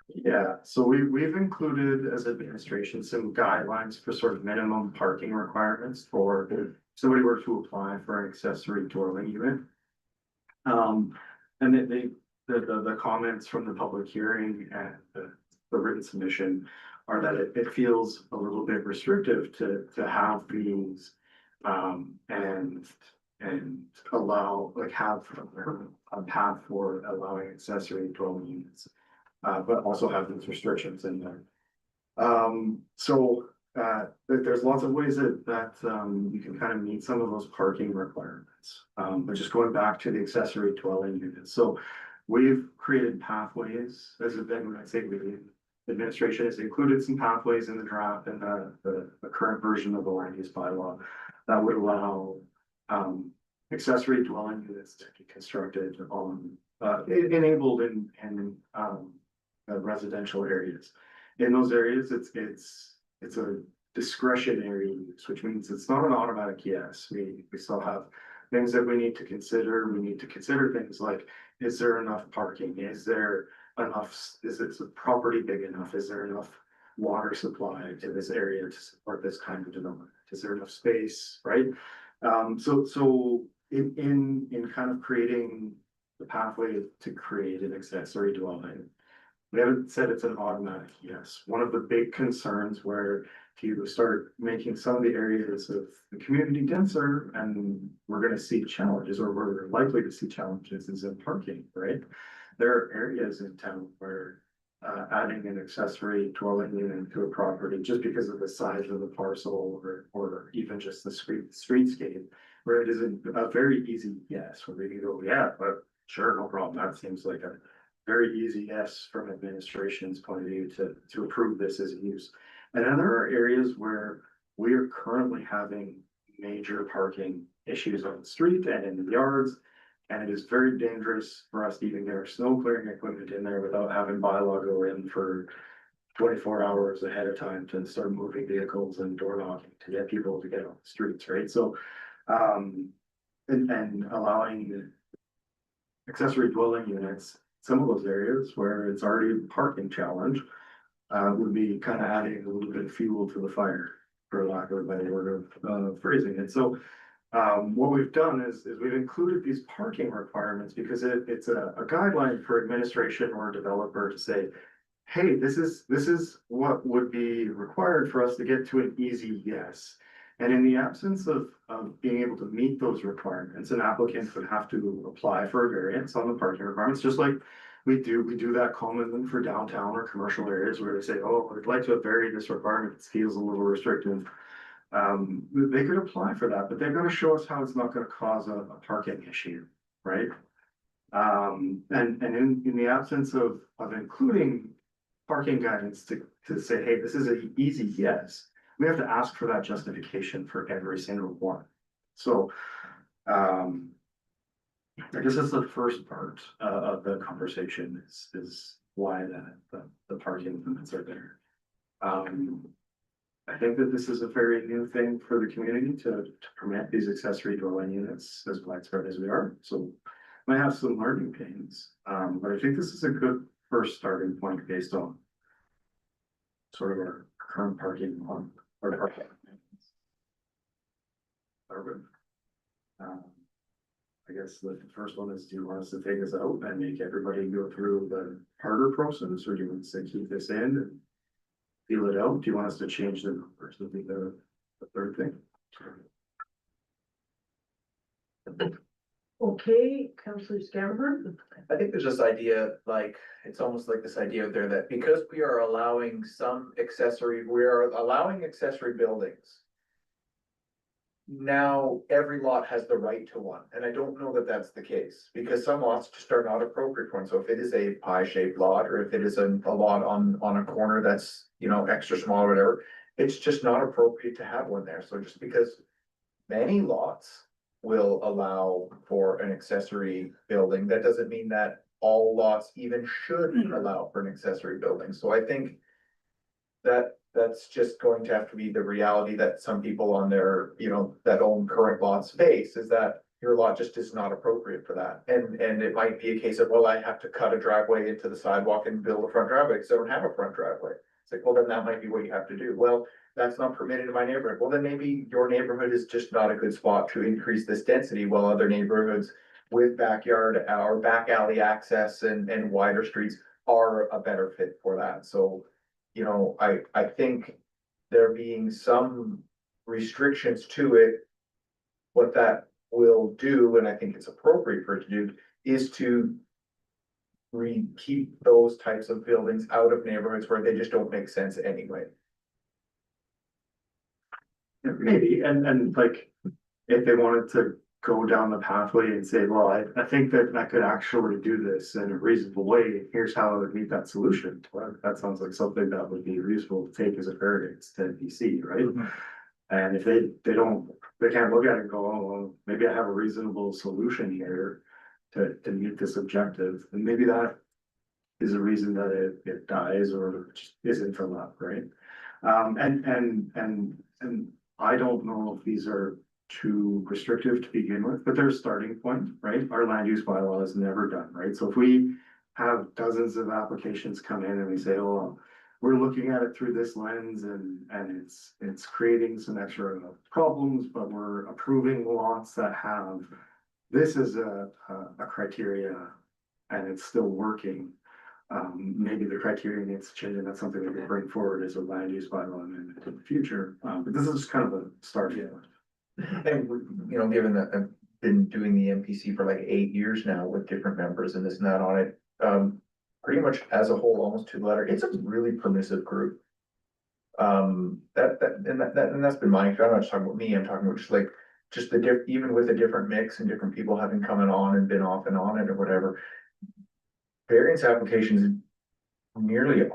S12: Yeah, so we've included as administration some guidelines for sort of minimum parking requirements for if somebody were to apply for an accessory dwelling unit. And the comments from the public hearing and the written submission are that it feels a little bit restrictive to have these and allow, like, have a path for allowing accessory dwelling units. But also have those restrictions in there. There's lots of ways that you can kind of meet some of those parking requirements. But just going back to the accessory dwelling units, so we've created pathways as a when I say we, administration has included some pathways in the draft and the current version of the land use bylaw that would allow accessory dwelling units to be constructed on enabled in residential areas. In those areas, it's a discretionary use, which means it's not an automatic yes. We still have things that we need to consider. We need to consider things like, is there enough parking? Is there enough, is the property big enough? Is there enough water supply to this area to support this kind of development? Is there enough space, right? So in kind of creating the pathway to create an accessory dwelling, we haven't said it's an automatic yes. One of the big concerns where if you start making some of the areas of the community denser, and we're gonna see challenges, or we're likely to see challenges, is in parking, right? There are areas in town where adding an accessory dwelling unit to a property, just because of the size of the parcel or even just the streetscape, where it is a very easy yes, where we can go, yeah, but sure, no problem. That seems like a very easy yes from administration's point of view to approve this as a use. And then there are areas where we are currently having major parking issues on the street and in the yards. And it is very dangerous for us to even get our snow clearing equipment in there without having bylaw go in for 24 hours ahead of time to start moving vehicles and door knocking to get people to get on the streets, right? So, and allowing accessory dwelling units, some of those areas where it's already a parking challenge, would be kind of adding a little bit of fuel to the fire, for lack of a better word of phrasing it. So what we've done is we've included these parking requirements because it's a guideline for administration or a developer to say, hey, this is what would be required for us to get to an easy yes. And in the absence of being able to meet those requirements, an applicant would have to apply for a variance on the parking requirements, just like We do that commonly for downtown or commercial areas where they say, oh, I'd like to vary this requirement, it feels a little restrictive. They could apply for that, but they've got to show us how it's not gonna cause a parking issue, right? And in the absence of including parking guidance to say, hey, this is an easy yes, we have to ask for that justification for every single one. So, I guess that's the first part of the conversation is why the parking limits are there. I think that this is a very new thing for the community to permit these accessory dwelling units as widespread as we are, so might have some learning pains. But I think this is a good first starting point based on sort of our current parking on our parking. I guess the first one is, do you want us to take this out and make everybody go through the harder process, or do you want us to keep this in and feel it out? Do you want us to change the numbers? Would be the third thing.
S2: Okay, Councillor Scamper.
S1: I think there's this idea, like, it's almost like this idea out there that because we are allowing we are allowing accessory buildings. Now, every lot has the right to one, and I don't know that that's the case, because some lots just are not appropriate for one. So if it is a pie-shaped lot, or if it is a lot on a corner that's, you know, extra small or whatever, it's just not appropriate to have one there. So just because many lots will allow for an accessory building, that doesn't mean that all lots even should allow for an accessory building. So I think that's just going to have to be the reality that some people on their, you know, that own current lots face, is that your lot just is not appropriate for that. And it might be a case of, well, I have to cut a driveway into the sidewalk and build a front driveway because I don't have a front driveway. It's like, well, then that might be what you have to do. Well, that's not permitted in my neighborhood. Well, then maybe your neighborhood is just not a good spot to increase this density, while other neighborhoods with backyard or back alley access and wider streets are a better fit for that. So, you know, I think there being some restrictions to it, what that will do, and I think it's appropriate for it to do, is to keep those types of buildings out of neighborhoods where they just don't make sense anyway.
S12: Yeah, maybe, and like, if they wanted to go down the pathway and say, well, I think that I could actually do this in a reasonable way, here's how I would meet that solution. Well, that sounds like something that would be reasonable to take as a variance to NPC, right? And if they can't look at it and go, oh, well, maybe I have a reasonable solution here to meet this objective, and maybe that is a reason that it dies or just isn't from that, right? And I don't know if these are too restrictive to begin with, but they're a starting point, right? Our land use bylaw is never done, right? So if we have dozens of applications come in and we say, oh, well, we're looking at it through this lens and it's creating some extra problems, but we're approving lots that have this as a criteria and it's still working. Maybe the criteria needs to change, and that's something that we bring forward as a land use bylaw in the future. But this is just kind of a start.
S1: And, you know, given that I've been doing the MPC for like 8 years now with different members and this and that on it, pretty much as a whole, almost to the letter, it's a really permissive group. And that's been my, I'm not just talking about me, I'm talking about just even with a different mix and different people having coming on and been off and on it or whatever. Variance applications nearly,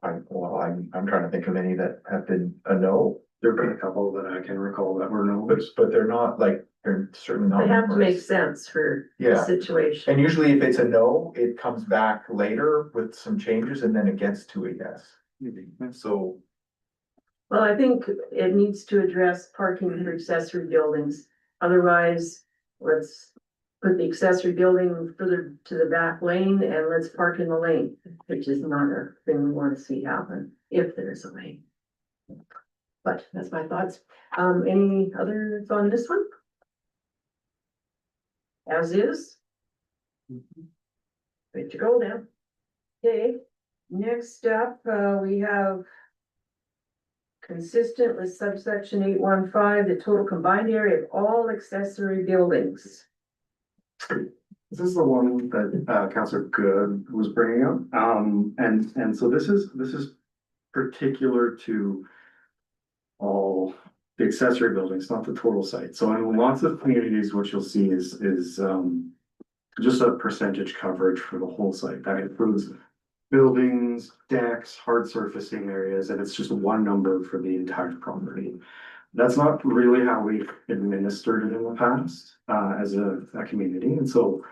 S1: I'm trying to think of any that have been a no.
S12: There've been a couple that I can recall that were no,
S1: but they're not like, they're certainly not.
S2: They have to make
S1: numerous.
S2: sense for the
S1: Yeah.
S2: situation.
S1: And usually if it's a no, it comes back later with some changes and then it gets to a yes. So,
S2: Well, I think it needs to address parking for accessory buildings. Otherwise, let's put the accessory building further to the back lane and let's park in the lane, which is not a thing we want to see happen if there's a lane. But that's my thoughts. Any others on this one? As is? Good to go now. Okay, next up, we have consistent with subsection 815, the total combined area of all accessory buildings.
S12: This is the one that Councillor Good was bringing up. And so this is particular to all the accessory buildings, not the total site. So in lots of communities, what you'll see is just a percentage coverage for the whole site. That includes buildings, decks, hard surfacing areas, and it's just one number for the entire property. That's not really how we've administered it in the past, as a community, and so,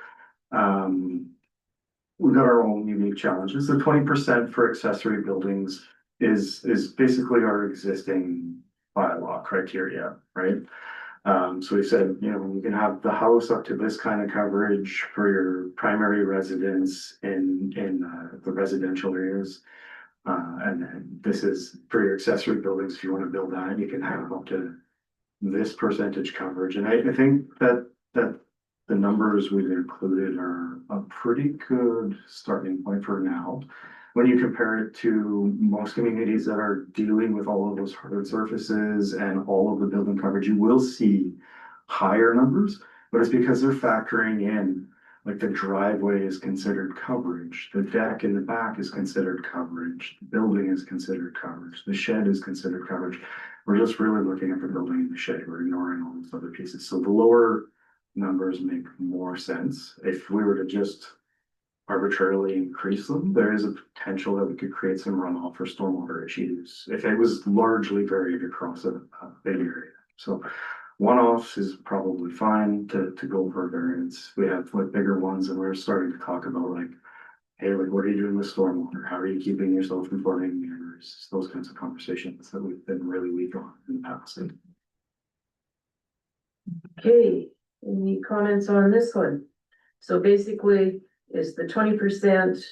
S12: we've got our own unique challenges. The 20% for accessory buildings is basically our existing bylaw criteria, right? So we said, you know, you can have the house up to this kind of coverage for your primary residence in the residential areas. And then this is for your accessory buildings, if you want to build that, you can have up to this percentage coverage. And I think that the numbers we've included are a pretty good starting point for now. When you compare it to most communities that are dealing with all of those hard surfaces and all of the building coverage, you will see higher numbers, but it's because they're factoring in, like, the driveway is considered coverage, the deck in the back is considered coverage, the building is considered coverage, the shed is considered coverage. We're just really looking at the building and the shed, we're ignoring all those other pieces. So the lower numbers make more sense. If we were to just arbitrarily increase them, there is a potential that we could create some runoff or stormwater issues if it was largely varied across a big area. So one-offs is probably fine to go for a variance. We have like bigger ones, and we're starting to talk about like, hey, like, what are you doing with stormwater? How are you keeping yourself from forming mirrors? Those kinds of conversations that we've been really weak on in the past.
S2: Okay, any comments on this one? So basically, is the 20%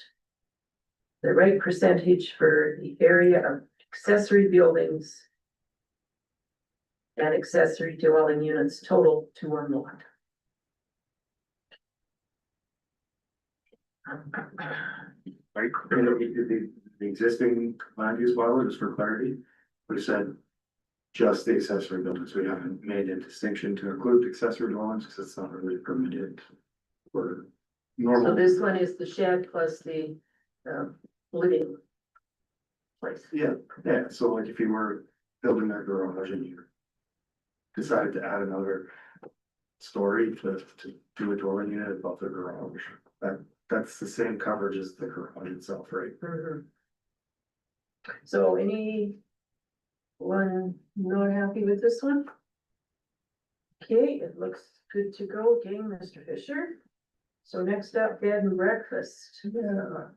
S2: the right percentage for the area of accessory buildings and accessory dwelling units total to one lot?
S12: Right, the existing land use bylaw, just for clarity, we said just the accessory buildings. We haven't made a distinction to include accessory dwellings because it's not really permitted for
S2: So
S12: normal.
S2: this one is the shed plus the living place.
S12: Yeah, so like if you were building that garage and you decided to add another story to do a dwelling unit above the garage, that's the same coverage as the garage itself, right?
S2: Mhm. So anyone not happy with this one? Okay, it looks good to go. Okay, Mr. Fisher. So next up, bed and breakfast.
S12: Yeah,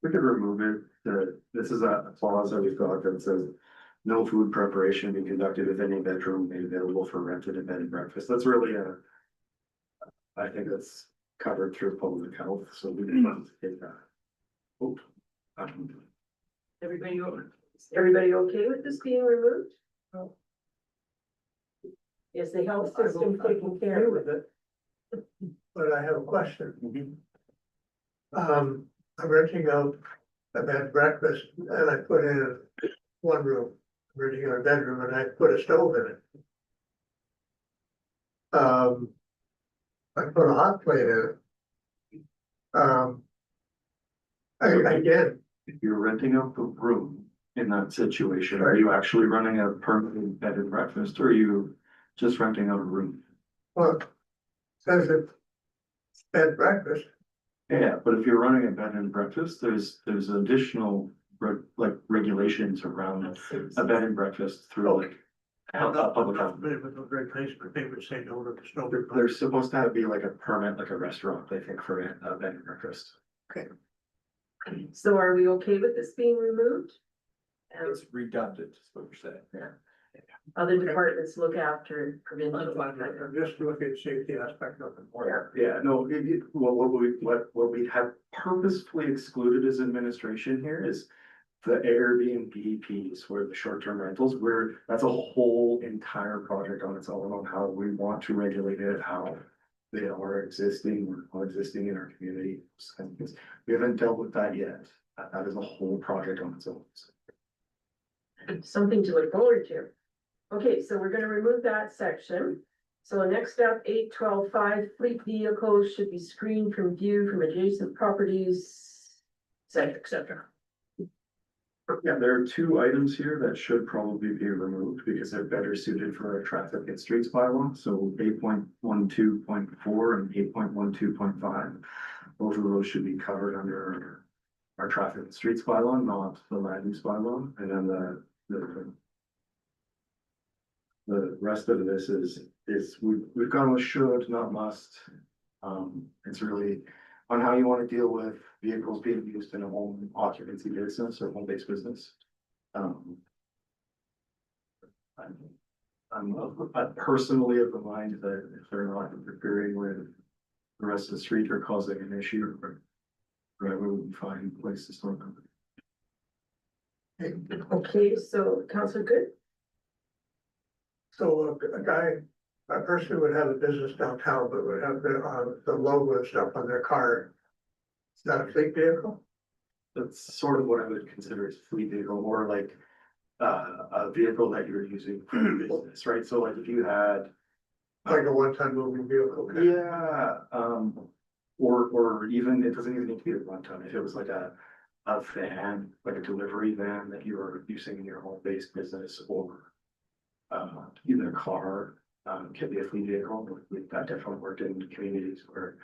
S12: we could remove it. This is a clause that we've got that says no food preparation be conducted within a bedroom made available for rented and bed and breakfast. That's really I think that's covered through public health, so we can take that. Oops.
S2: Everybody okay with this being removed? Is the health system taking care of it?
S3: But I have a question. I'm renting out a bed and breakfast and I put in one room, I'm renting out a bedroom and I put a stove in it. I put a hot plate in it. Again,
S12: If you're renting out the room in that situation, are you actually running a permanent bed and breakfast, or are you just renting out a room?
S3: well, says it's bed and breakfast.
S12: Yeah, but if you're running a bed and breakfast, there's additional regulations around a bed and breakfast through like public health.
S3: But it was a great place for people to say no to the stove.
S12: There's supposed to be like a permit, like a restaurant, I think, for a bed and breakfast.
S2: So are we okay with this being removed? And
S1: It's redundant, is what you're saying.
S2: other departments look after prevention.
S3: I'm just looking at safety aspect of it.
S12: Yeah, no, what we have purposefully excluded as administration here is the Airbnb piece, where the short-term rentals, that's a whole entire project on its own on how we want to regulate it, how they are existing or not existing in our community. We haven't dealt with that yet. That is a whole project on its own.
S2: Something to look forward to. Okay, so we're gonna remove that section. So next up, 8.12.5, fleet vehicles should be screened from view from adjacent properties, et cetera, et cetera.
S12: Yeah, there are two items here that should probably be removed because they're better suited for our traffic and streets bylaw. So 8.12.4 and 8.12.5. Both of those should be covered under our traffic and streets bylaw, not the land use bylaw. And then the rest of this is we've gone with should, not must. It's really on how you want to deal with vehicles being used in a home occupancy business or home-based business. I'm personally of the mind that if they're not interfering with the rest of the street or causing an issue, driver would be fine place to store them.
S2: Okay, so Councilor Good?
S3: So a person who would have a business downtown, but would have the logo and stuff on their car. Is that a fleet vehicle?
S12: That's sort of what I would consider as fleet vehicle, or like a vehicle that you're using for your business, right? So like if you had.
S3: Like a one-ton moving vehicle?
S12: Yeah, or even, it doesn't even need to be a one-ton, if it was like a van, like a delivery van that you were using in your home-based business, or even a car, can be a fleet vehicle. We've got definitely worked in communities where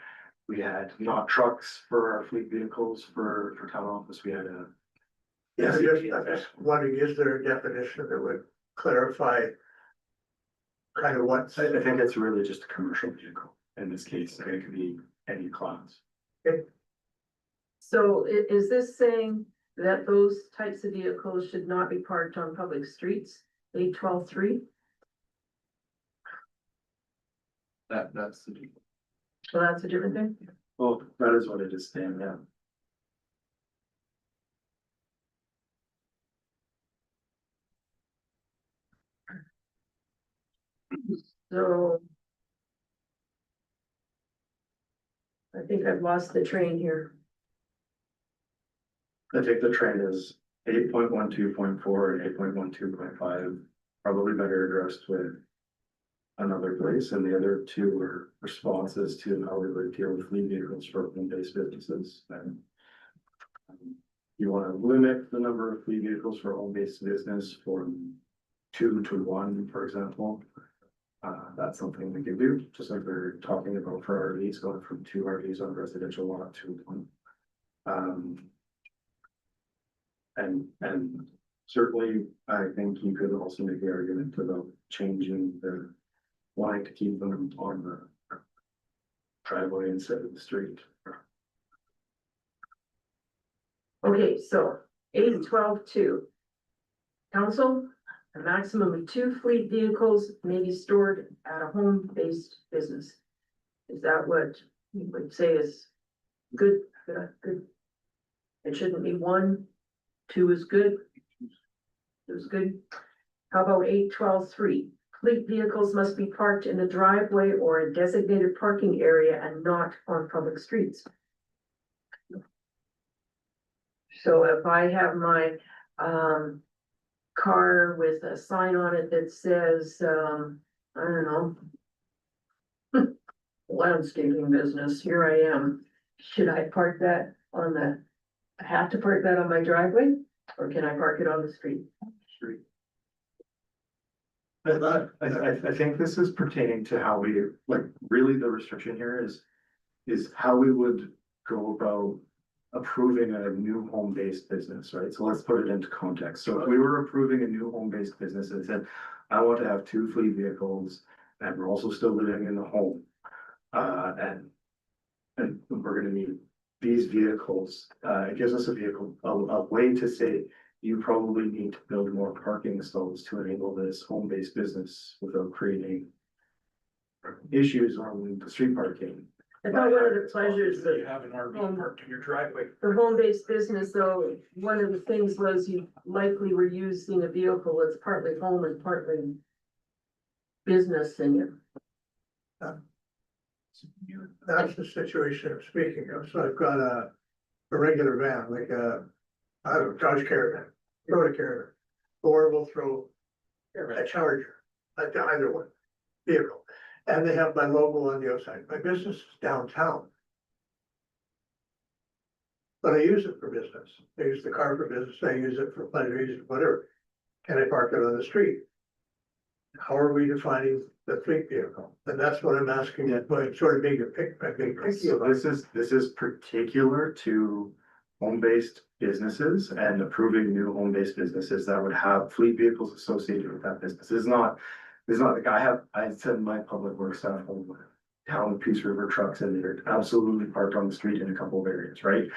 S12: we had not trucks for our fleet vehicles for town office, we had a.
S3: Yeah, I'm just wondering, is there a definition that would clarify kind of what?
S12: I think it's really just a commercial vehicle in this case, it could be any class.
S2: So is this saying that those types of vehicles should not be parked on public streets? 8.12.3?
S12: That's the.
S2: So that's a different thing?
S12: Well, that is what it is, Dan, yeah.
S2: So. I think I've lost the train here.
S12: I think the trend is 8.12.4 and 8.12.5, probably better addressed with another place, and the other two are responses to how we would deal with fleet vehicles for home-based businesses. And you want to limit the number of fleet vehicles for home-based business from 2 to 1, for example. That's something we can do, just like we're talking about for RVs, going from 2 RVs on a residential lot to 1. And certainly, I think you could also make the argument about changing the, wanting to keep them on the driveway instead of the street.
S2: Okay, so 8.12.2. Council, a maximum of 2 fleet vehicles may be stored at a home-based business. Is that what you would say is good? Good. It shouldn't be 1, 2 is good. 2 is good. How about 8.12.3? Fleet vehicles must be parked in the driveway or a designated parking area and not on public streets. So if I have my car with a sign on it that says, I don't know, landscaping business, here I am. Should I park that on I have to park that on my driveway, or can I park it on the street?
S12: Street. I think this is pertaining to how we, like, really the restriction here is how we would go about approving a new home-based business, right? So let's put it into context. So if we were approving a new home-based business and said, I want to have 2 fleet vehicles, and we're also still living in the home. And we're gonna need these vehicles, it gives us a way to say, you probably need to build more parking stalls to enable this home-based business without creating issues on the street parking.
S2: I thought one of the pleasures
S7: You
S2: of
S7: have an RV parked in your driveway.
S2: the home-based business, though, one of the things was you likely were using a vehicle that's partly home and partly business in it.
S3: That's the situation I'm speaking of. So I've got a regular van, like I don't know, Dodge Caravan, Toyota Caravan, or we'll throw a Charger, either one vehicle. and they have my logo on the outside. My business is downtown. But I use it for business. I use the car for business. I use it for pleasure, use it for whatever. Can I park it on the street? How are we defining the fleet vehicle? And that's what I'm asking, but sort of being picky
S12: So
S3: about.
S12: this is particular to home-based businesses and approving new home-based businesses that would have fleet vehicles associated with that business. It's not like I send my public works staff home with town Peace River trucks and they're absolutely parked on the street in a couple of areas, right?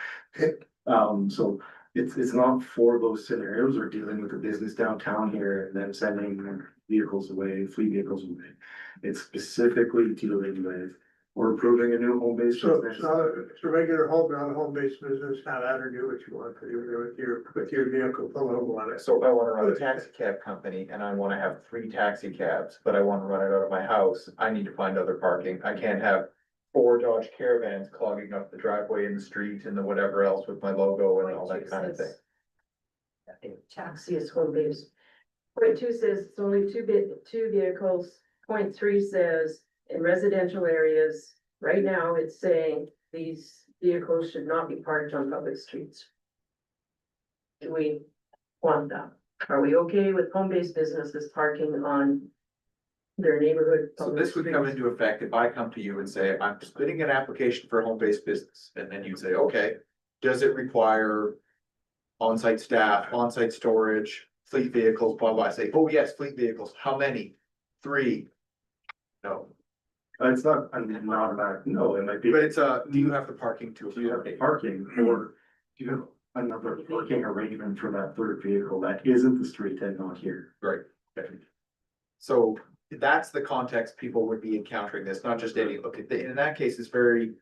S12: So it's not for those scenarios or dealing with a business downtown here and then sending vehicles away, fleet vehicles away. It's specifically dealing with, or approving a new home-based
S3: So
S12: business.
S3: it's a regular home, not a home-based business, have at or do what you want to do with your vehicle, the logo on it.
S1: So if I wanna run a taxi cab company and I wanna have 3 taxi cabs, but I wanna run it out of my house, I need to find other parking. I can't have 4 Dodge Caravans clogging up the driveway in the street and the whatever else with my logo and all that kind of thing.
S2: Taxi is home based. Point 2 says it's only two vehicles. Point 3 says in residential areas, right now it's saying these vehicles should not be parked on public streets. Do we want that? Are we okay with home-based businesses parking on their neighborhood?
S1: So
S2: public
S1: this would come
S2: streets?
S1: into effect if I come to you and say, I'm submitting an application for a home-based business, and then you say, okay, does it require on-site staff, on-site storage, fleet vehicles, blah, blah, I say, oh, yes, fleet vehicles, how many? 3. No,
S12: It's not an automatic, no, it might be.
S1: but it's do you have the parking to
S12: Do you have
S1: accommodate?
S12: parking or do you have another parking arrangement for that third vehicle that isn't the street and not here?
S1: Right. Okay. So that's the context people would be encountering this, not just any, look, in that case, it's very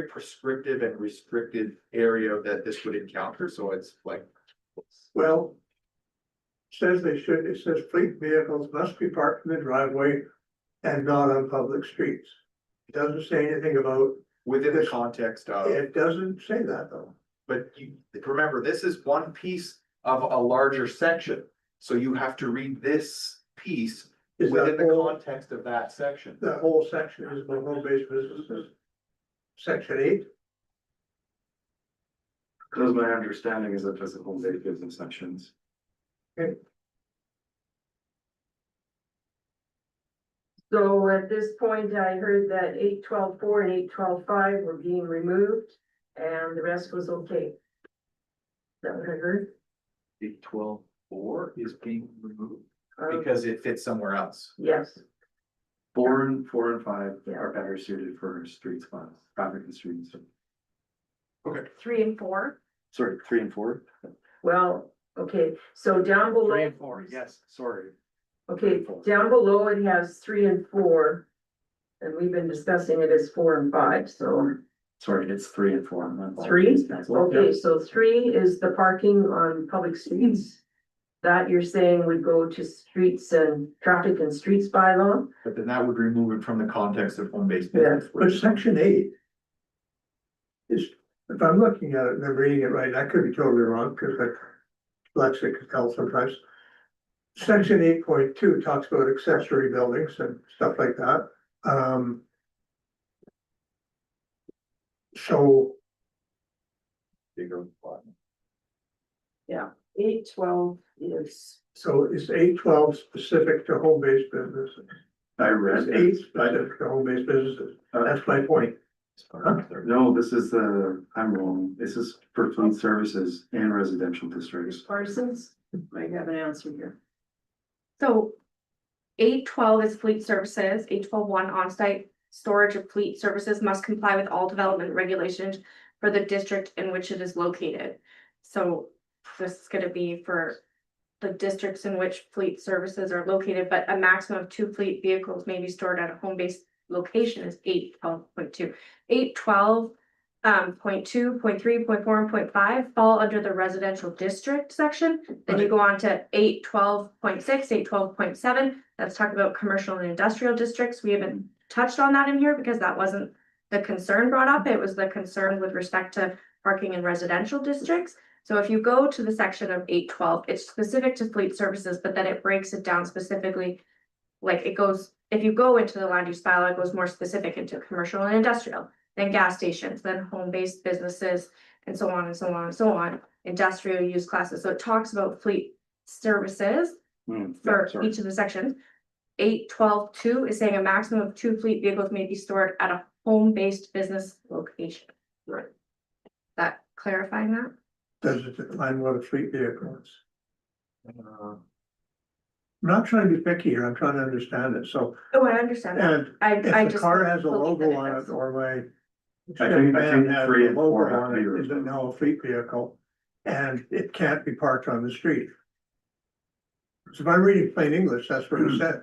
S1: prescriptive and restricted area that this would encounter, so it's like.
S3: Well, it says fleet vehicles must be parked in the driveway and not on public streets. It doesn't say anything about,
S1: Within the context of,
S3: it doesn't say that though.
S1: but you, remember, this is one piece of a larger section, so you have to read this piece
S3: Is
S1: within
S3: that
S1: the
S3: whole,
S1: context of that section.
S3: that whole section is about home-based businesses? Section 8?
S12: Because my understanding is that there's a home-based business sections.
S2: So at this point, I heard that 8.12.4 and 8.12.5 were being removed and the rest was okay. Is that what I heard?
S1: 8.12.4 is being removed
S2: Um,
S1: because it fits somewhere else.
S2: Yes,
S12: 4 and 5
S2: Yeah.
S12: are better suited for street spots, traffic and streets.
S5: 3 and 4.
S12: Sorry, 3 and 4?
S2: well, okay, so down below.
S12: 3 and 4, yes, sorry.
S2: Okay, down below it has 3 and 4. And we've been discussing it as 4 and 5, so
S12: Sorry, it's 3 and 4. my fault.
S2: 3?
S12: That's
S2: Okay, so 3 is the parking on public streets. That you're saying would go to streets and traffic and streets bylaw?
S1: But then that would remove it from the context of home-based
S2: Yeah,
S1: business.
S3: But section 8 is, if I'm looking at it and I'm reading it right, I could be totally wrong, because I Lexic can tell sometimes. Section 8.2 talks about accessory buildings and stuff like that. So,
S1: Bigger plot.
S2: 8.12 is.
S3: so is 8.12 specific to home-based businesses?
S12: I
S3: Is
S12: read
S3: 8
S12: it.
S3: specific to home-based businesses?
S12: Uh,
S3: That's my point.
S12: No, this is I'm wrong. This is for fleet services and residential districts.
S2: Parsons, might have an answer here.
S15: So 8.12 is fleet services, 8.12.1 on-site storage of fleet services must comply with all development regulations for the district in which it is located. So this is gonna be for the districts in which fleet services are located, but a maximum of 2 fleet vehicles may be stored at a home-based location is 8.12.2. 8.12 point 2, point 3, point 4, and point 5 fall under the residential district section. Then you go on to 8.12.6, 8.12.7. That's talking about commercial and industrial districts. We haven't touched on that in here because that wasn't the concern brought up. It was the concern with respect to parking in residential districts. So if you go to the section of 8.12, it's specific to fleet services, but then it breaks it down specifically like it goes, if you go into the land use bylaw, it goes more specific into commercial and industrial. Then gas stations, then home-based businesses, and so on and so on and so on, industrial use classes, so it talks about fleet services. For each of the sections. 8.12.2 is saying a maximum of 2 fleet vehicles may be stored at a home-based business location.
S1: Right.
S15: That clarifying that?
S3: Does it define what a fleet vehicle is?
S1: Uh,
S3: I'm not trying to be picky here, I'm trying to understand it, so,
S15: Oh, I understand that.
S3: and
S15: I
S3: if the
S15: just
S3: car has a
S15: believe
S3: logo
S15: that it
S3: on
S15: does.
S3: it, or my.
S12: I think
S3: van has
S12: 3
S3: a
S12: and 4
S3: logo
S12: have
S3: on
S12: to be
S3: it, is it
S12: removed.
S3: now a fleet vehicle? And it can't be parked on the street. So if I'm reading plain English, that's what it says.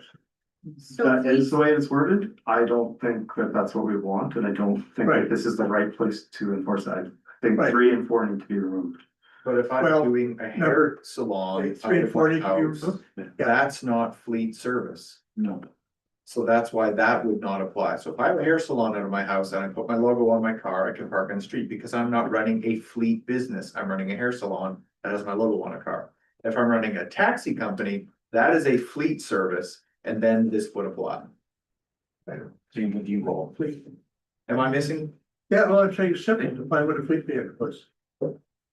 S15: So
S12: That is
S15: fleet,
S12: the way it's worded. I don't think that that's what we want, and I don't think
S3: Right.
S12: that this is the right place to enforce that. I think
S3: Right.
S12: 3 and 4 need to be removed.
S1: But if I'm
S3: Well,
S1: doing a hair
S3: number-
S1: salon out
S3: 3 and
S1: of
S3: 4
S1: my
S3: need to be
S1: house,
S3: removed.
S1: that's not fleet service.
S12: No.
S1: So that's why that would not apply. So if I have a hair salon out of my house and I put my logo on my car, I can park on the street because I'm not running a fleet business. I'm running a hair salon that has my logo on a car. If I'm running a taxi company, that is a fleet service, and then this would apply. Same with you all. Am I missing?
S3: Yeah, well, I'm saying simple, define what a fleet vehicle is.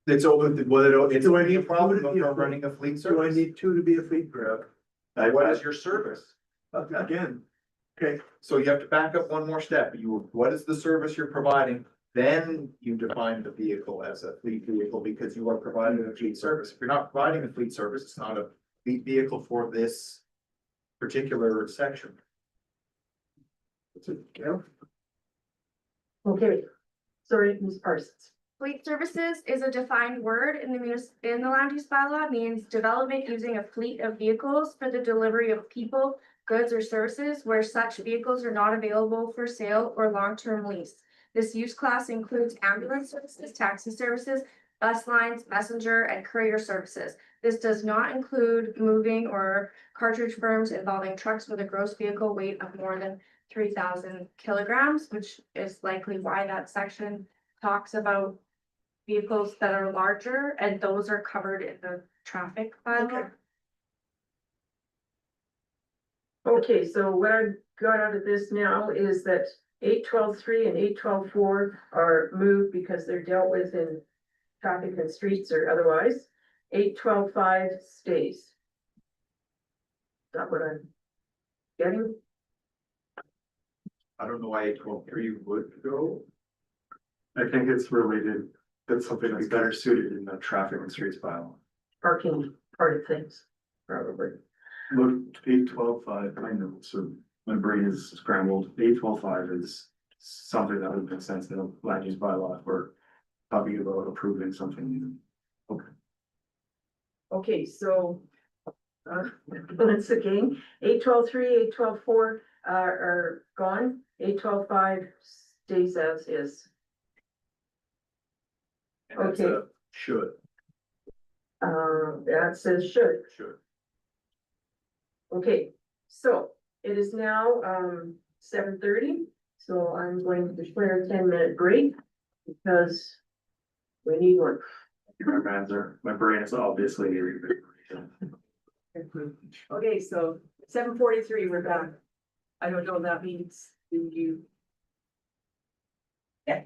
S1: It's over, well, it's
S3: Do I
S1: only a
S3: need-
S1: problem
S3: do I
S1: if
S3: need-
S1: I'm running a fleet
S3: Do I
S1: service.
S3: need 2 to be a fleet vehicle?
S1: What is your service?
S3: Again, okay,
S1: So you have to back up one more step. What is the service you're providing? Then you define the vehicle as a fleet vehicle because you are providing a fleet service. If you're not providing a fleet service, it's not a fleet vehicle for this particular section.
S2: Okay, sorry, Ms. Parsons.
S15: fleet services is a defined word in in the land use bylaw, means development using a fleet of vehicles for the delivery of people, goods or services where such vehicles are not available for sale or long-term lease. This use class includes ambulance services, taxi services, bus lines, messenger and courier services. This does not include moving or cartridge firms involving trucks with a gross vehicle weight of more than 3,000 kilograms, which is likely why that section talks about vehicles that are larger, and those are covered in the traffic bylaw.
S2: Okay, so what I've got out of this now is that 8.12.3 and 8.12.4 are moved because they're dealt with in traffic and streets or otherwise. 8.12.5 stays. Is that what I'm getting?
S1: I don't know why 8.12.3 would go.
S12: I think it's related, that's something that's better suited in the traffic and streets bylaw.
S2: Parking part of things, probably.
S12: Look, 8.12.5, I know, so my brain is scrambled. 8.12.5 is something that would make sense in a land use bylaw if we're talking about approving something new.
S2: Okay, so. Once again, 8.12.3, 8.12.4 are gone, 8.12.5 stays as is.
S1: And that's
S2: Okay.
S1: a should.
S2: That says should.
S1: Should.
S2: Okay, so it is now 7:30, so I'm going to declare a 10-minute break because we need one.
S12: My brain is obviously.
S2: Okay, so 7:43, we're back. I don't know what that means. Do you?
S15: Yeah.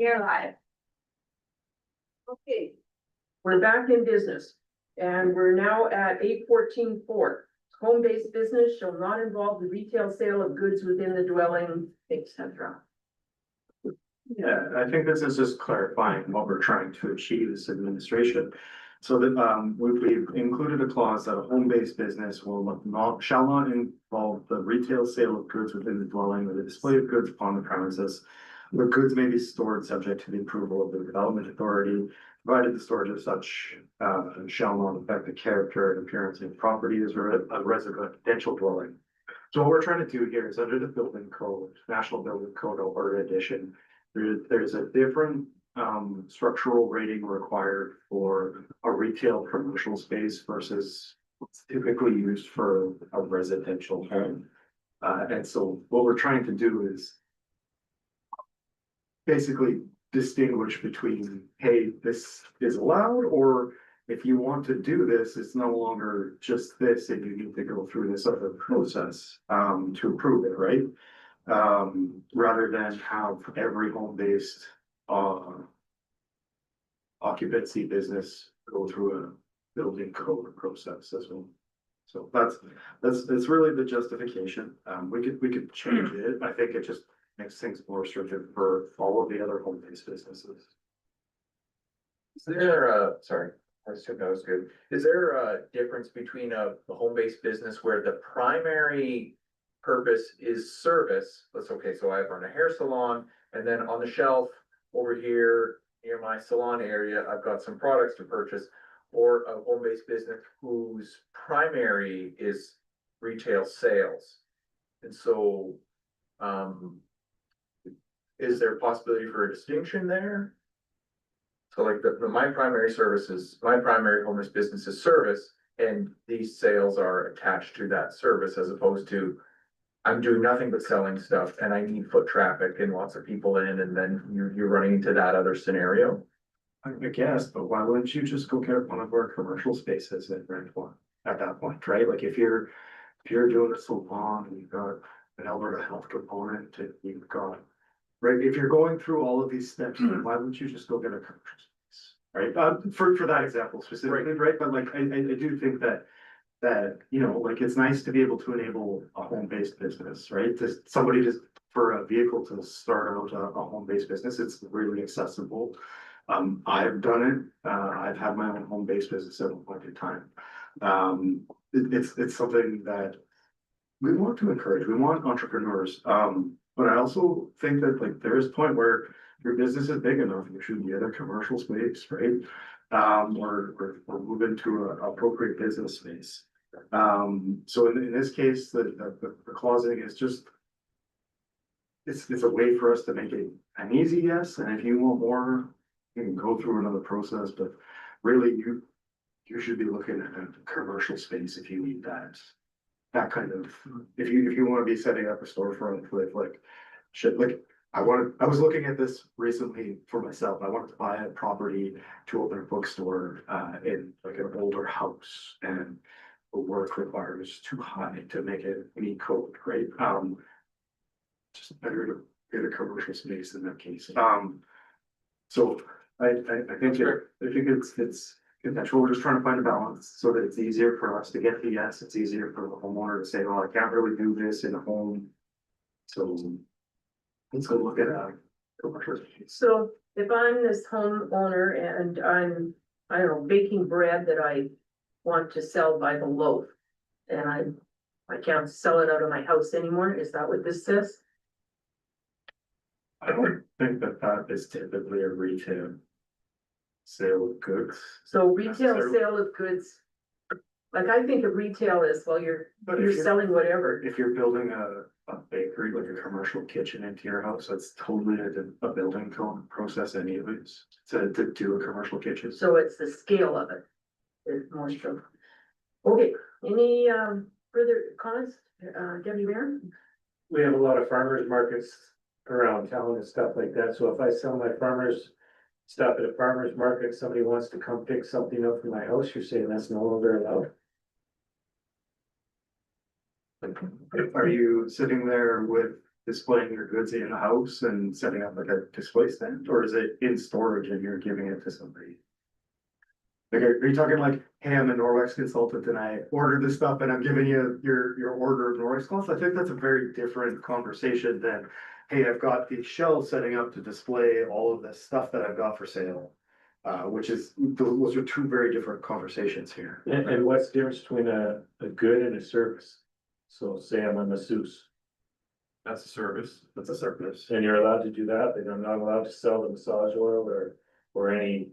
S15: You're live.
S2: Okay, we're back in business and we're now at 8:14:4. Home-based business shall not involve the retail sale of goods within the dwelling, etc.
S12: Yeah, I think this is just clarifying what we're trying to achieve as administration. So that, we've included a clause that a home-based business shall not involve the retail sale of goods within the dwelling or the display of goods upon the premises. Where goods may be stored subject to the approval of the development authority, provided the storage of such, shall not affect the character and appearance of property as a residential dwelling. So what we're trying to do here is under the building code, National Building Code Alberta edition, there's a different structural rating required for a retail commercial space versus what's typically used for a residential home. And so what we're trying to do is basically distinguish between, hey, this is allowed, or if you want to do this, it's no longer just this, and you need to go through this other process to approve it, right? Rather than have every home-based occupancy business go through a building code process as well. So that's really the justification. We could change it. I think it just makes things more restrictive for all of the other home-based businesses.
S1: Is there sorry, I assume that was good. Is there a difference between a home-based business where the primary purpose is service? So I run a hair salon, and then on the shelf over here near my salon area, I've got some products to purchase, or a home-based business whose primary is retail sales. And so, is there a possibility for a distinction there? So like my primary home-based business is service, and these sales are attached to that service, as opposed to I'm doing nothing but selling stuff and I need foot traffic and lots of people in, and then you're running into that other scenario.
S12: I guess, but why wouldn't you just go get one of our commercial spaces and rent one at that point, right? Like if you're doing a salon and you've got an Alberta Health component, and you've got, right, if you're going through all of these steps, then why wouldn't you just go get a commercial space, right? For that example specifically, right? But like, I do think that, you know, like, it's nice to be able to enable a home-based business, right? For a vehicle to start out a home-based business, it's really accessible. I've done it. I've had my own home-based business at one point in time. It's something that we want to encourage. We want entrepreneurs. But I also think that, like, there is a point where your business is big enough, you should get a commercial space, right? Or move into an appropriate business space. So in this case, the clausing is just, it's a way for us to make it an easy yes, and if you want more, you can go through another process, but really you should be looking at a commercial space if you need that kind of, if you want to be setting up a storefront with like shit, like I was looking at this recently for myself. I wanted to buy a property to open a bookstore in like an older house, and the work required is too high to make it meet code, right? Just better to get a commercial space in that case. So I think it's conceptual. We're just trying to find a balance so that it's easier for us to get the yes. It's easier for the homeowner to say, well, I can't really do this in a home. So let's go look at a commercial space.
S2: So if I'm this homeowner and I'm, I don't know, baking bread that I want to sell by the loaf, and I can't sell it out of my house anymore, is that what this says?
S12: I don't think that is typically a retail sale of goods.
S2: So retail
S12: necessarily.
S2: sale of goods, like I think of retail as, well, you're
S12: But if
S2: selling whatever.
S12: If you're building a bakery, like a commercial kitchen into your house, that's totally a building code process anyways, to do a commercial kitchen.
S2: So it's the scale of it, is more so. Okay, any further comments, Deputy Mayor?
S4: We have a lot of farmers markets around town and stuff like that, so if I sell my farmers stuff at a farmer's market, somebody wants to come pick something up from my house, you're saying that's no longer allowed?
S12: Are you sitting there with displaying your goods in a house and setting up like a display stand, or is it in storage and you're giving it to somebody? Like, are you talking like, hey, I'm a Norwex consultant and I ordered this stuff and I'm giving you your order of Norwex cloths? I think that's a very different conversation than, hey, I've got these shelves setting up to display all of this stuff that I've got for sale. Those are two very different conversations here.
S4: And what's the difference between a good and a service? So say I'm a masseuse,
S12: That's a service. That's a service.
S4: and you're allowed to do that, they're not allowed to sell the massage oil or any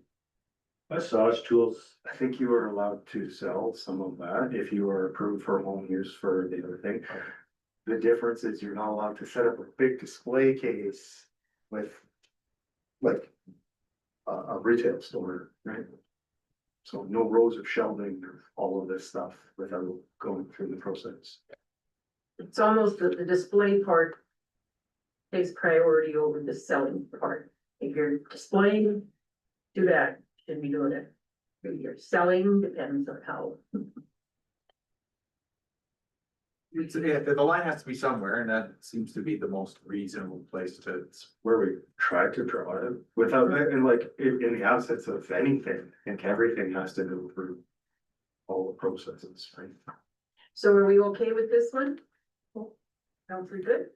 S4: massage tools.
S12: I think you are allowed to sell some of that if you are approved for home use for the other thing. The difference is you're not allowed to set up a big display case with like a retail store, right? So no rows of shelving, all of this stuff without going through the process.
S2: It's almost the display part takes priority over the selling part. If you're displaying, do that, should be doing it. If you're selling, depends on how.
S1: It's, yeah, the line has to be somewhere, and that seems to be the most reasonable place to.
S12: Where we try to draw it without, and like, in the absence of anything, I think everything has to go through all the processes, right?
S2: So are we okay with this one? Sounds pretty good.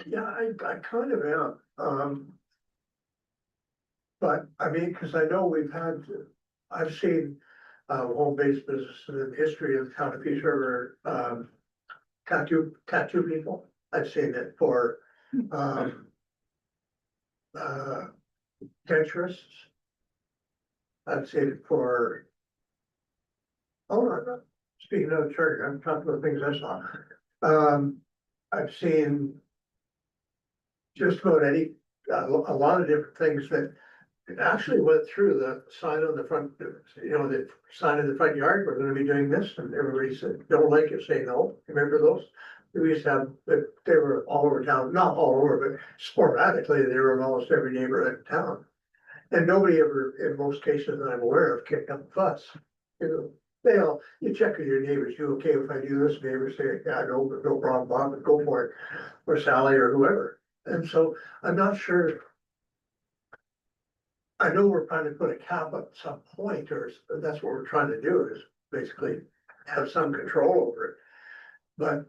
S3: Yeah, I kind of am, but I mean, cause I know I've seen, home-based businesses in the history of the town of Peace River, tattoo people. I've seen it for, denturists. I've seen it for. Oh, no, speaking of the church, I'm talking about things I saw. I've seen just about a lot of different things that actually went through the sign on the front, the sign in the front yard, we're gonna be doing this, and everybody said, don't like it, say no. Remember those? We used to have, they were all over town, not all over, but sporadically, they were in almost every neighborhood in town. And nobody ever, in most cases that I'm aware of, kicked up a fuss. You check with your neighbors, you okay if I do this? Neighbors say, yeah, no problem, Bob, go for it, or Sally or whoever. And so I'm not sure. I know we're trying to put a cap at some point, or that's what we're trying to do, is basically have some control over it. But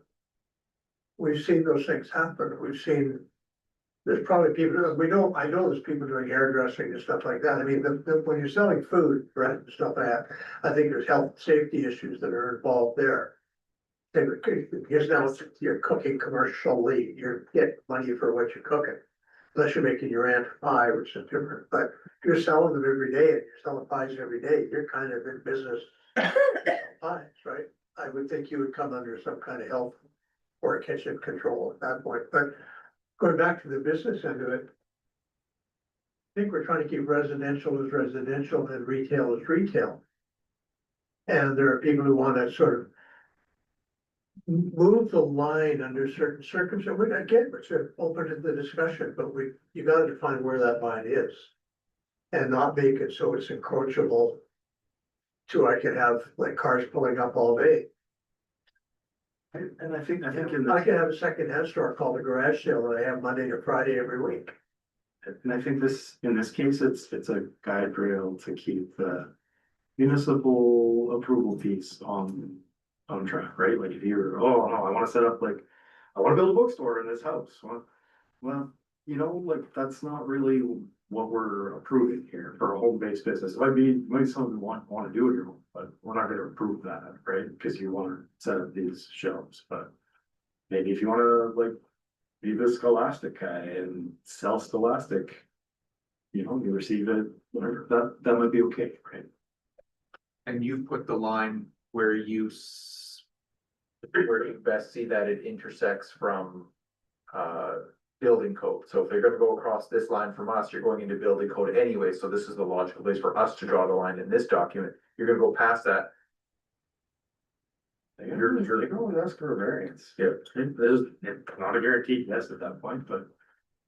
S3: we've seen those things happen. We've seen, there's probably people, I know there's people doing hairdressing and stuff like that. I mean, when you're selling food, right, and stuff like that, I think there's health and safety issues that are involved there. Because now you're cooking commercially, you're getting money for what you're cooking. Unless you're making your aunt pie, which is different, but if you're selling them every day, and you're selling pies every day, you're kind of in business. Pies, right? I would think you would come under some kind of health or kitchen control at that point, but going back to the business end of it. I think we're trying to keep residential as residential and retail as retail. And there are people who want to sort of move the line under certain circumstances. Again, it's open to the discussion, but you gotta define where that line is. And not make it so it's encroachable to, I could have like cars pulling up all day.
S12: And I think
S3: I can have a secondhand store called a garage sale that I have Monday to Friday every week.
S12: And I think in this case, it's a guide rail to keep the municipal approval piece on track, right? Like if you're, oh no, I wanna set up like, I wanna build a bookstore in this house. Well, like that's not really what we're approving here for a home-based business. It might something you want to do at your home, but we're not gonna approve that, right? Because you wanna set up these shelves, but maybe if you wanna like be the Scholastic guy and sell Scholastic, you receive it, whatever, that might be okay, right?
S1: And you put the line where you best see that it intersects from, building code. So if they're gonna go across this line from us, you're going into building code anyway, so this is the logical place for us to draw the line in this document. You're gonna go past that.
S12: You're going to ask for a variance. Yeah, there's not a guaranteed yes at that point, but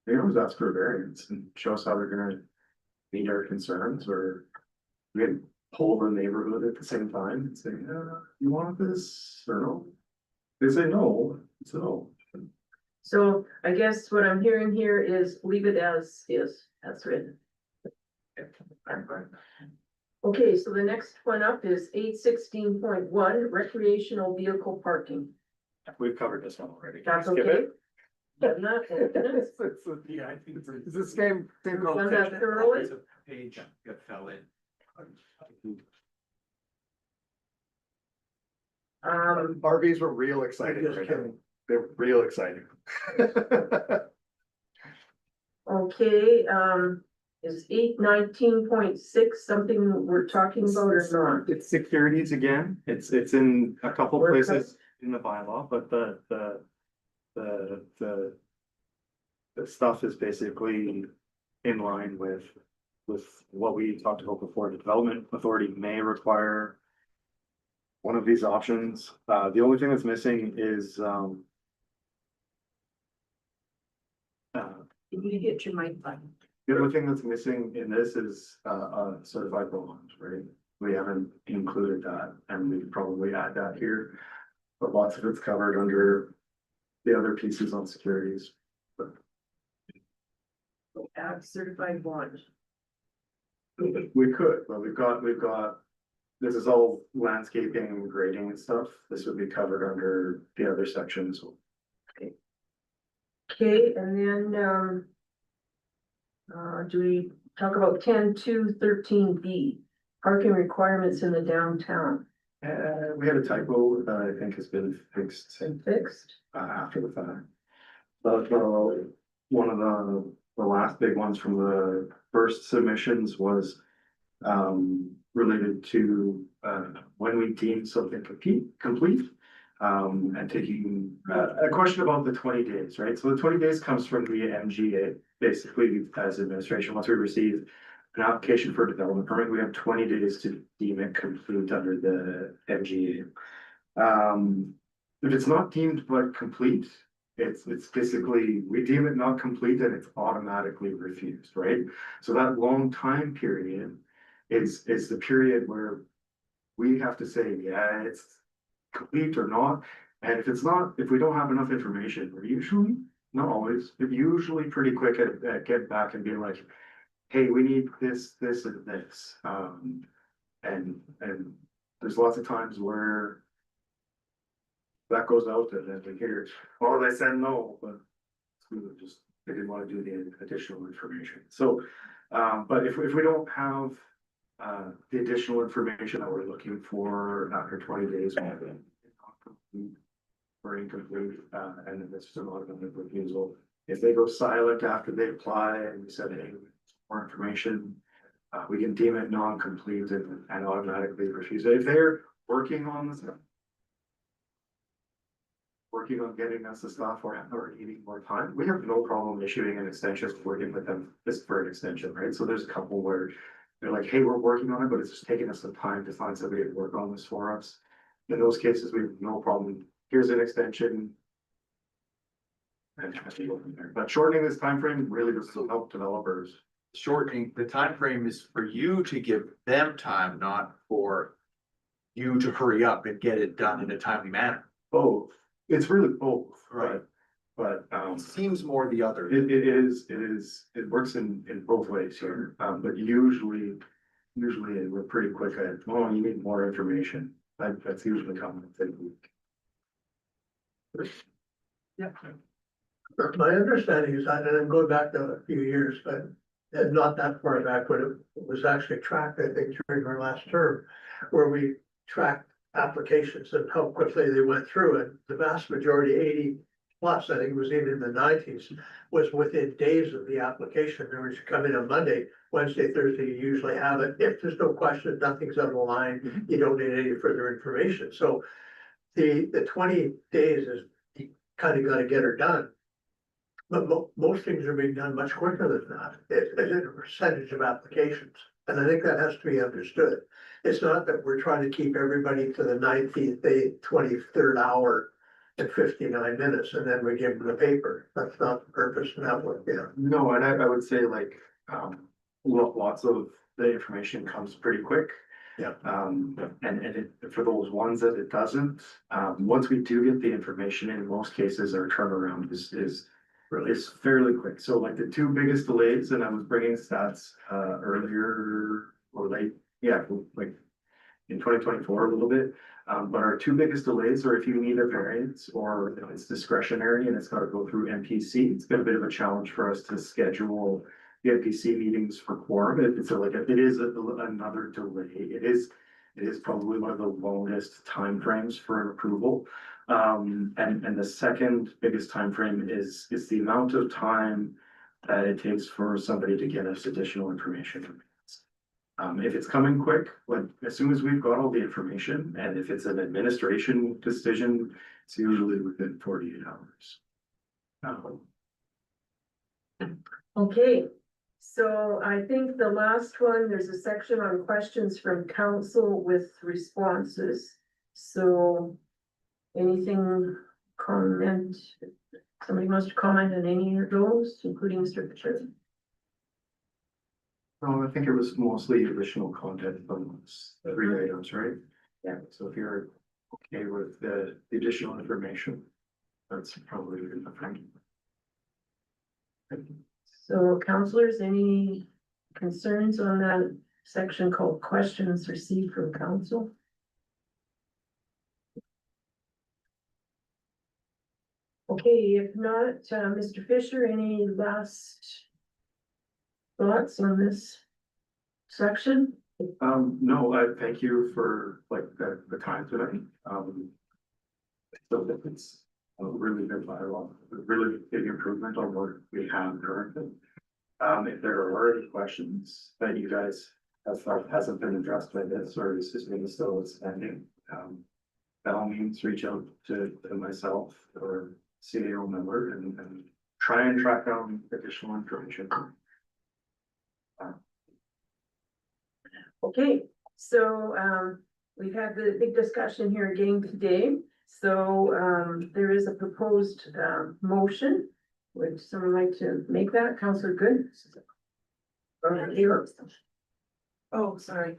S12: they can always ask for a variance and show us how they're gonna meet our concerns, or we can poll the neighborhood at the same time and say, you want this or no? They say no, it's a no.
S2: So I guess what I'm hearing here is leave it as is, as written. Okay, so the next one up is 816.1 recreational vehicle parking.
S12: We've covered this one already.
S2: That's
S12: Skip
S2: okay.
S12: it?
S2: But not,
S12: Yeah, I think it's this game.
S2: done that thoroughly.
S1: There's a page that fell in.
S12: RVs were real exciting
S3: Just
S12: right now.
S3: kidding.
S12: They're real exciting.
S2: Okay, is 819.6 something we're talking about or not?
S12: It's securities again. It's in a couple
S2: Where
S12: places in the bylaw, but the stuff is basically in line with what we talked about before. The Development Authority may require one of these options. The only thing that's missing is,
S2: You need to get your mic button.
S12: the only thing that's missing in this is, a certified bond, right? We haven't included that, and we could probably add that here. But lots of it's covered under the other pieces on securities.
S2: Add certified bond.
S12: We could, but we've got, this is all landscaping and grading and stuff. This would be covered under the other sections.
S2: Okay, and then, do we talk about 10.2.13B, parking requirements in the downtown
S12: We had a typo that I think has been fixed,
S2: and fixed?
S12: after the fact. But, one of the last big ones from the first submissions was, related to, when we deem something complete. And taking, a question about the 20 days, right? So the 20 days comes from the MGA, basically as administration, once we receive an application for a development permit, we have 20 days to deem it complete under the MGA. If it's not deemed but complete, it's basically, we deem it not complete and it's automatically refused, right? So that long time period is the period where we have to say, yeah, it's complete or not. And if it's not, if we don't have enough information, we're usually, not always, but usually pretty quick at getting back and being like, hey, we need this, this, and this. And there's lots of times where that goes out and then we hear, oh, they said no, but they didn't want to do the additional information. So, but if we don't have the additional information that we're looking for after 20 days, or incomplete, and then it's just an automatic refusal. If they go silent after they apply and we said, hey, more information, we can deem it non-complete and automatically refuse it. If they're working on this, working on getting us the stuff or needing more time, we have no problem issuing an extension, working with them just for an extension, right? So there's a couple where they're like, hey, we're working on it, but it's just taking us some time to find somebody to work on this for us. In those cases, we have no problem. Here's an extension. And we go from there. But shortening this time frame really does help developers.
S1: Shortening, the time frame is for you to give them time, not for you to hurry up and get it done in a timely manner.
S12: Both. It's really both,
S1: Right.
S12: But,
S1: Seems more the other.
S12: it works in both ways here. But usually we're pretty quick at, oh, you need more information. That's usually common within a week.
S2: Yeah.
S3: My understanding is that, and I'm going back to a few years, but not that far back, when it was actually tracked, I think, during our last term, where we tracked applications and how quickly they went through, and the vast majority, 80 plus, I think it was even in the 90s, was within days of the application. There was, you come in on Monday, Wednesday, Thursday, you usually have it. If there's no question, nothing's out of line, you don't need any further information. So the 20 days is, you kind of got to get her done. But most things are being done much quicker than that, as a percentage of applications. And I think that has to be understood. It's not that we're trying to keep everybody to the 19th day, 23rd hour at 59 minutes, and then we give them the paper. That's not the purpose of that one, yeah.
S12: No, and I would say like, lots of the information comes pretty quick.
S3: Yeah.
S12: For those ones that it doesn't, once we do get the information, in most cases, our turnaround is fairly quick. So like the two biggest delays, and I was bringing stats, earlier or late, yeah, like in 2024 a little bit. But our two biggest delays are if you need a variance or you know, it's discretionary and it's got to go through MPC. It's been a bit of a challenge for us to schedule the MPC meetings for quorum. It is another delay. It is probably one of the longest timeframes for an approval. And the second biggest timeframe is the amount of time that it takes for somebody to get us additional information. If it's coming quick, like as soon as we've got all the information, and if it's an administration decision, it's usually within 48 hours.
S2: Okay, so I think the last one, there's a section on questions from council with responses. So anything comment, somebody wants to comment on any of those, including Mr. Fisher?
S12: I think it was mostly additional content from those 3 items, right?
S2: Yeah.
S12: So if you're okay with the additional information, that's probably enough.
S2: So councilors, any concerns on that section called questions received from council? Okay, if not, Mr. Fisher, any last thoughts on this section?
S12: No, I thank you for like the time today. So it's a really good dialogue, a really big improvement on what we have currently. If there are any questions that you guys have thought hasn't been addressed by this or is just maybe still outstanding, by all means, reach out to myself or CEO member and try and track down additional information.
S2: Okay, so we've had the big discussion here again today. So there is a proposed motion. Would someone like to make that? Councillor Good? Oh, sorry.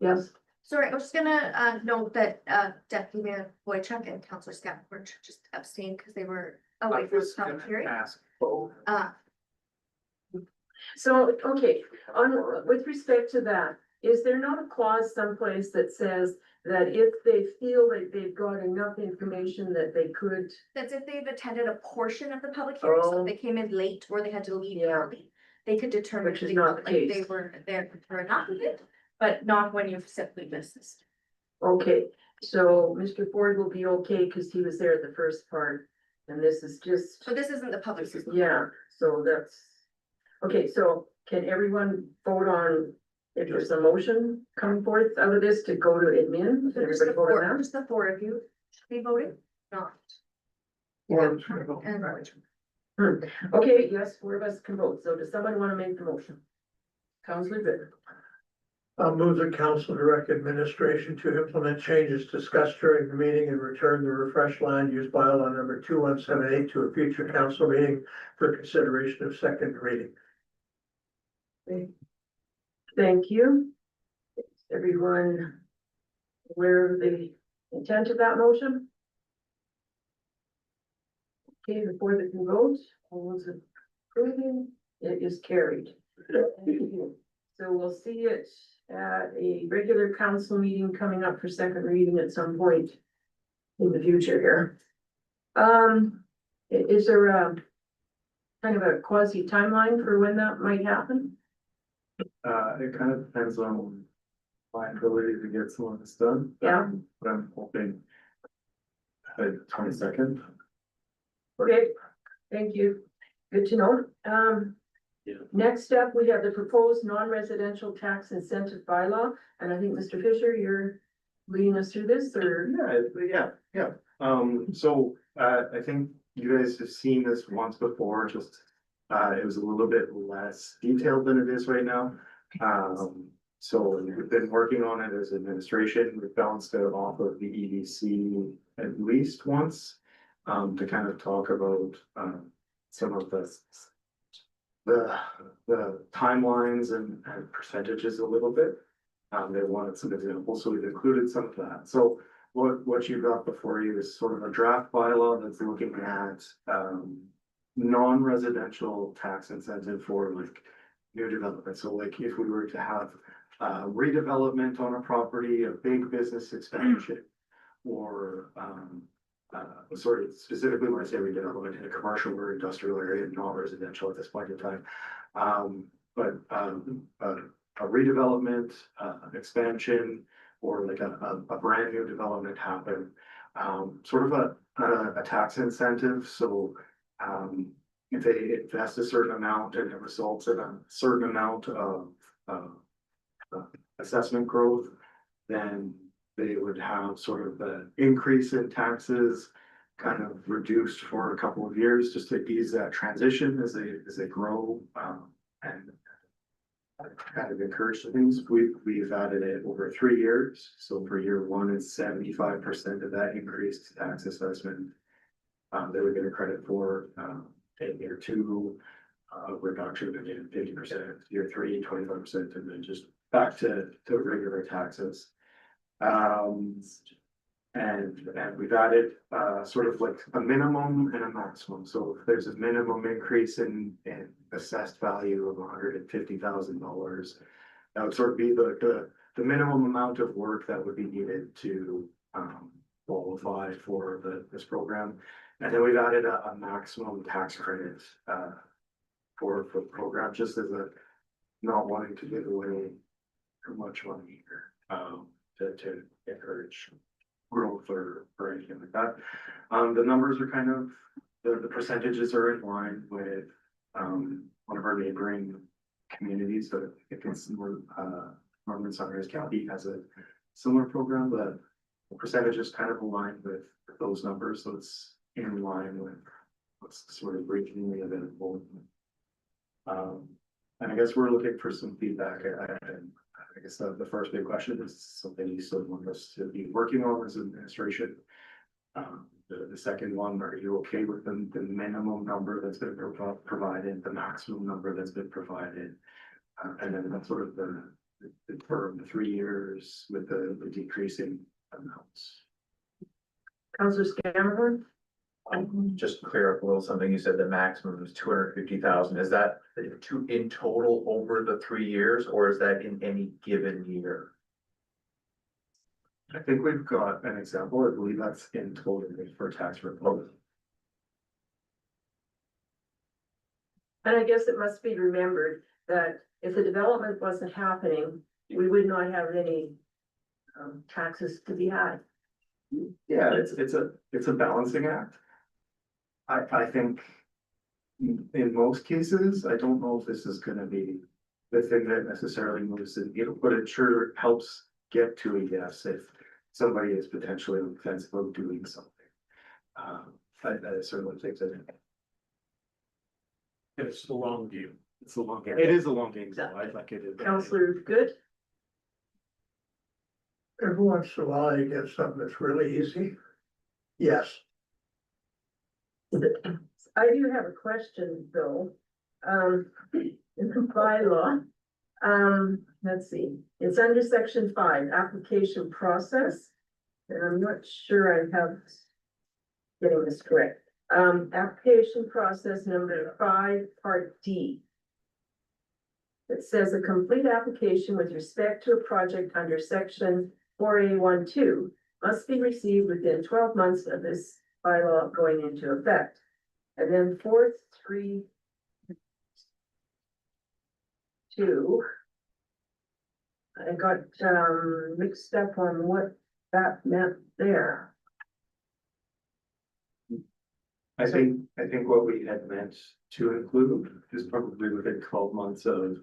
S2: Yes.
S15: Sorry, I was just gonna note that Deputy Mayor Boychuk and Councillor Scatford just abstained because they were away from the public hearing.
S2: So, okay, with respect to that, is there not a clause someplace that says that if they feel that they've got enough information that they could?
S15: That's if they've attended a portion of the public hearing, so
S2: Oh.
S15: if they came in late or they had to leave
S2: Yeah.
S15: early, they could determine
S2: Which
S15: if
S2: is
S15: they
S2: not
S15: felt
S2: the
S15: like they
S2: case.
S15: were there for enough of it, but not when you've simply missed.
S2: Okay, so Mr. Ford will be okay because he was there at the first part, and this is just,
S15: So this isn't the public. hearing.
S2: yeah, so that's. Okay, so can everyone vote on, if there's a motion coming forth out of this to go to admin? Can
S15: Just
S2: everybody
S15: the
S2: vote
S15: four,
S2: on that?
S15: just the four of you should be voting, not.
S3: Or-
S15: And
S2: Okay, yes, 4 of us can vote, so does someone want to make the motion? Councillor Bitter.
S3: I'll move the council direct administration to implement changes discussed during the meeting and return the refreshed land use bylaw number 2178 to a future council meeting for consideration of second reading.
S2: Thank you. Is everyone aware of the intent of that motion? Okay, the board that can vote, all those approving, it is carried. Thank you. So we'll see it at a regular council meeting coming up for second reading at some point in the future here. Is there a kind of a quasi timeline for when that might happen?
S12: It kind of depends on my ability to get some of this done.
S2: Yeah.
S12: But I'm hoping the 22nd.
S2: Okay, thank you. Good to know.
S12: Yeah.
S2: Next up, we have the proposed non-residential tax incentive bylaw, and I think Mr. Fisher, you're leading us through this, or?
S12: Yeah. So I think you guys have seen this once before, just it was a little bit less detailed than it is right now. So we've been working on it as administration. We've bounced it off of the EDC at least once to kind of talk about some of the timelines and percentages a little bit. They wanted some examples, so we've included some of that. So what you've got before you is sort of a draft bylaw that's looking at, non-residential tax incentive for like new development. So like if we were to have, redevelopment on a property, a big business expansion, or, sort of specifically when I say redevelopment in a commercial or industrial area, not residential at this point in time. But a redevelopment, expansion, or like a brand new development happen. Sort of a tax incentive, so, if they invest a certain amount and it results in a certain amount of, assessment growth, then they would have sort of the increase in taxes kind of reduced for a couple of years, just to ease that transition as they grow, and kind of encourage things. We've added it over 3 years, so for year one, it's 75% of that increased tax assessment. They would get a credit for, in year two, reduction again, 50%, year three, 25%, and then just back to regular taxes. And we've added, sort of like a minimum and a maximum. So if there's a minimum increase in assessed value of $150,000, that would sort of be the minimum amount of work that would be needed to, qualify for this program. And then we've added a maximum tax credit, for the program, just as a not wanting to give away too much money here, to encourage growth or anything like that. The numbers are kind of, the percentages are in line with, one of our neighboring communities, but I think it's more, Northern Sunrise County has a similar program, but the percentages kind of align with those numbers, so it's in line with what's sort of regionally available. And I guess we're looking for some feedback. I guess the first big question is something you still want us to be working on as administration. The second one, are you okay with the minimum number that's been provided, the maximum number that's been provided? And then that's sort of the term, the 3 years with the decreasing amounts.
S2: Councillor Scammerman?
S1: Just to clear up a little something, you said the maximum is 250,000, is that in total over the 3 years, or is that in any given year?
S12: I think we've got an example, I believe that's in total for tax reform.
S2: And I guess it must be remembered that if the development wasn't happening, we would not have any taxes to be had.
S12: Yeah, it's a balancing act. I think in most cases, I don't know if this is gonna be the thing that necessarily moves the needle, but it sure helps get to a yes if somebody is potentially on the fence about doing something. I certainly think that.
S7: It's the long view.
S12: It's a long game. It is a long game, so I like it.
S2: Councillor Good?
S3: Every once in a while you get something that's really easy. Yes.
S2: I do have a question though. In the bylaw, let's see, it's under section 5, application process. And I'm not sure I have getting this correct. Application process number 5, part D. It says a complete application with respect to a project under section 4A12 must be received within 12 months of this bylaw going into effect. And then 4.3.2. I got mixed up on what that meant there.
S12: I think what we had meant to include is probably within 12 months of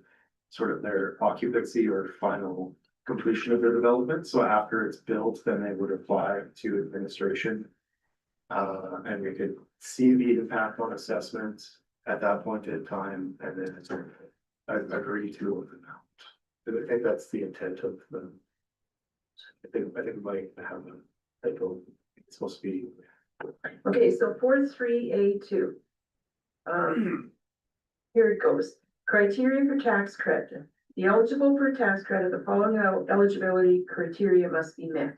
S12: sort of their occupancy or final completion of their development. So after it's built, then they would apply to administration. And we could see the impact on assessment at that point in time, and then sort of agree to an amount. And I think that's the intent of the. I think we might have a typo. It's supposed to be.
S2: Okay, so 4.3.A2. Here it goes. Criteria for tax credit. be eligible for a tax credit, the following eligibility criteria must be met.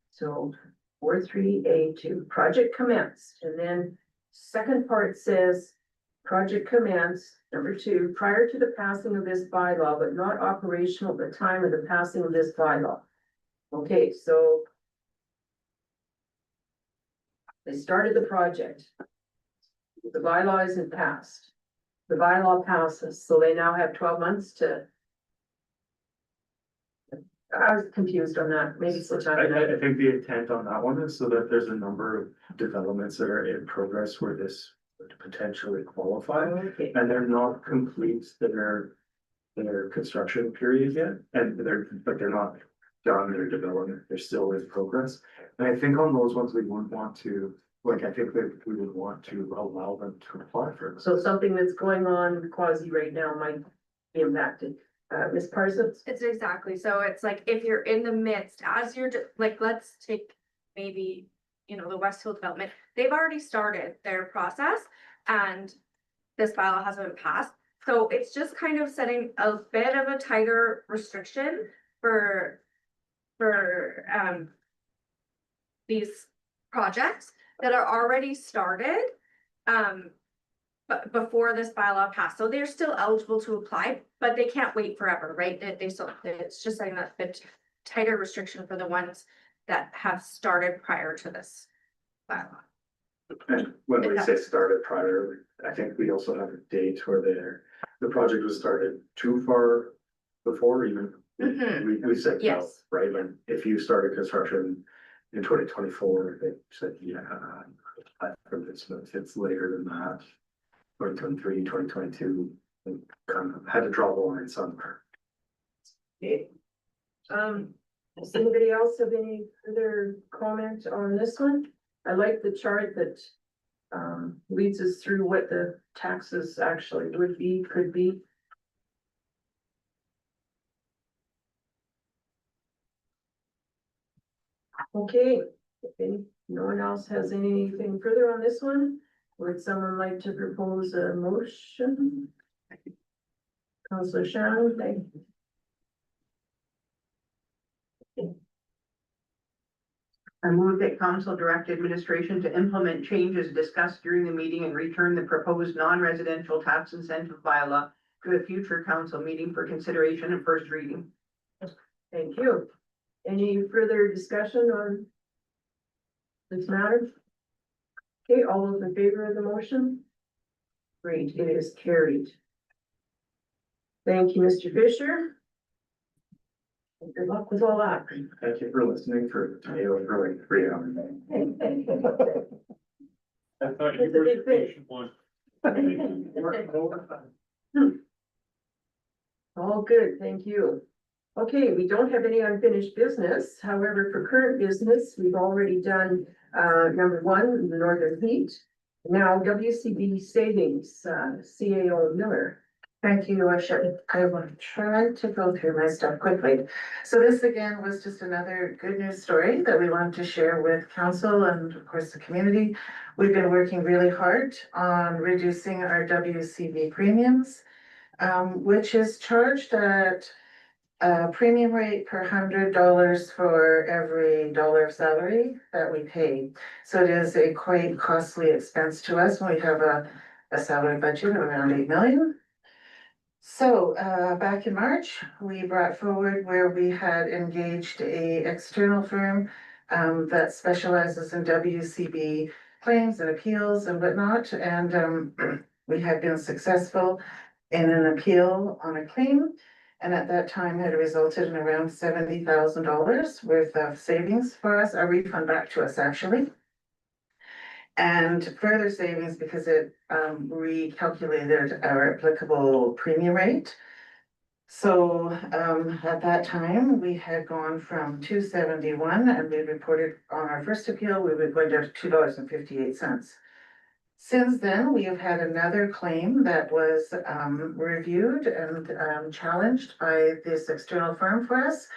S2: So 4.3A2, project commenced, and then second part says, project commenced, number 2, prior to the passing of this bylaw, but not operational at the time of the passing of this bylaw. Okay, so they started the project. The bylaw isn't passed. The bylaw passes, so they now have 12 months to. I was confused on that, maybe switch on that.
S12: I think the intent on that one is so that there's a number of developments that are in progress where this would potentially qualify.
S2: Okay,
S12: And they're not complete their construction period yet, and but they're not done their development, they're still in progress. And I think on those ones, we wouldn't want to, like, I think that we would want to allow them to apply for this.
S2: so something that's going on quasi right now might be impacted. Ms. Parsons?
S15: It's exactly, so it's like if you're in the midst, as you're, like, let's take maybe, you know, the Westfield development, they've already started their process and this bylaw hasn't been passed. So it's just kind of setting a bit of a tighter restriction for these projects that are already started, but before this bylaw passed, so they're still eligible to apply, but they can't wait forever, right? They still, it's just setting that bit tighter restriction for the ones that have started prior to this bylaw.
S12: And when we say started prior, I think we also have a date where the project was started too far before even. We said no,
S15: Yes.
S12: right? Like if you started construction in 2024, they said, yeah, for this, but if it's later than that, 2023, 2022, and kind of had to draw the line somewhere.
S2: Okay. Does anybody else have any further comment on this one? I like the chart that leads us through what the taxes actually would be, could be. Okay, if no one else has anything further on this one, would someone like to propose a motion? Councillor Shannon, thank you.
S6: I move that council direct administration to implement changes discussed during the meeting and return the proposed non-residential tax incentive bylaw to a future council meeting for consideration and first reading.
S2: Thank you. Any further discussion on this matter? Okay, all those in favor of the motion? Great, it is carried. Thank you, Mr. Fisher. Good luck with all that.
S12: Thank you for listening for today, over like 3 hours.
S11: I thought
S2: That's a big thing. All good, thank you. Okay, we don't have any unfinished business. However, for current business, we've already done number 1, the Northern Heat. Now WCB Savings, CAO Miller.
S13: Thank you, Your Worship. I will try to go through my stuff quickly. So this again was just another good news story that we wanted to share with council and of course the community. We've been working really hard on reducing our WCB premiums, which is charged at a premium rate per $100 for every dollar of salary that we pay. So it is a quite costly expense to us when we have a salary budget of around 8 million. So back in March, we brought forward where we had engaged a external firm that specializes in WCB claims and appeals and whatnot. And we had been successful in an appeal on a claim. And at that time had resulted in around $70,000 worth of savings for us, a refund back to us actually. And further savings because it recalculated our applicable premium rate. So at that time, we had gone from $271 and we reported on our first appeal, we were going down to $2.58. Since then, we have had another claim that was reviewed and challenged by this external firm for us.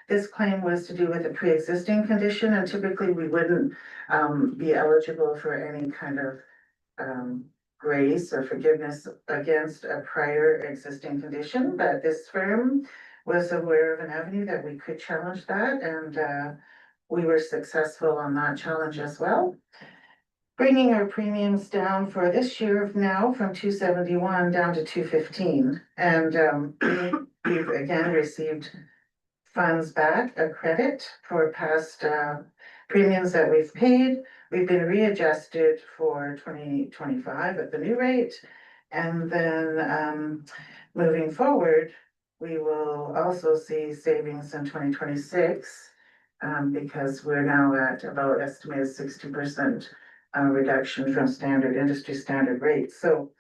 S13: This claim was to do with a pre-existing condition, and typically we wouldn't be eligible for any kind of grace or forgiveness against a prior existing condition, but this firm was aware of an avenue that we could challenge that, and we were successful on that challenge as well. Bringing our premiums down for this year now from 271 down to 215, and we've again received funds back, a credit for past premiums that we've paid. We've been readjusted for 2025 at the new rate. And then moving forward, we will also see savings in 2026 because we're now at about estimated 60% reduction from standard industry standard rates. So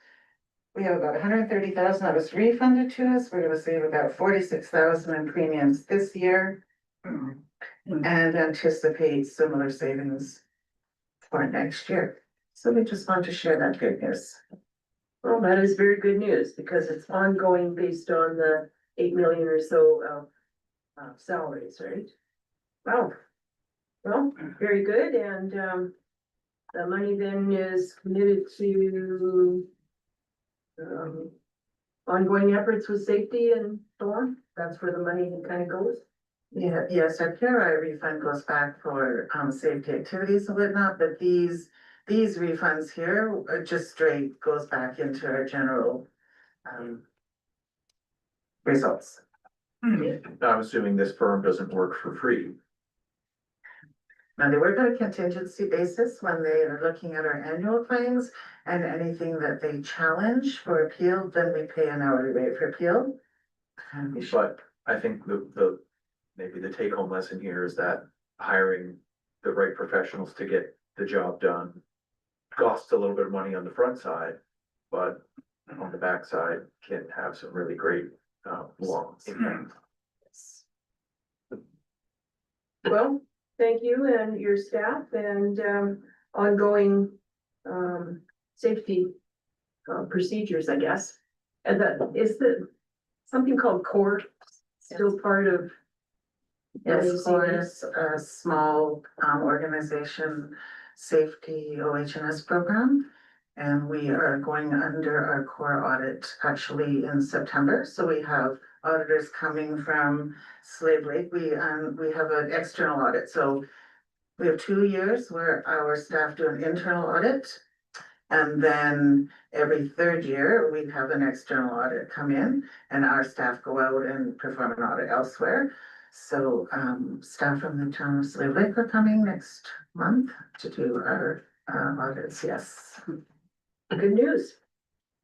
S13: we have about 130,000 that was refunded to us. We're gonna save about 46,000 in premiums this year. And anticipate similar savings for next year. So we just want to share that good news.
S2: Well, that is very good news because it's ongoing based on the 8 million or so of salaries, right? Wow. Well, very good, and the money then is committed to ongoing efforts with safety and so on. That's where the money kind of goes.
S13: Yeah, yes, our PRI refund goes back for safety activities and whatnot, but these refunds here are just straight goes back into our general results.
S1: I'm assuming this firm doesn't work for free.
S13: Now, they work on a contingency basis when they are looking at our annual claims, and anything that they challenge for appeal, then we pay an hourly rate for appeal. And we should,
S1: But I think maybe the take home lesson here is that hiring the right professionals to get the job done costs a little bit of money on the front side, but on the back side can have some really great long impact.
S2: Well, thank you and your staff and ongoing safety procedures, I guess. And that is something called CORE still part of.
S13: yes, CORE is a small organization safety OH&S program. And we are going under our CORE audit actually in September. So we have auditors coming from Slave Lake. We have an external audit. So we have 2 years where our staff do an internal audit. And then every third year, we have an external audit come in and our staff go out and perform an audit elsewhere. So staff from the town of Slave Lake are coming next month to do our audits, yes.
S2: Good news.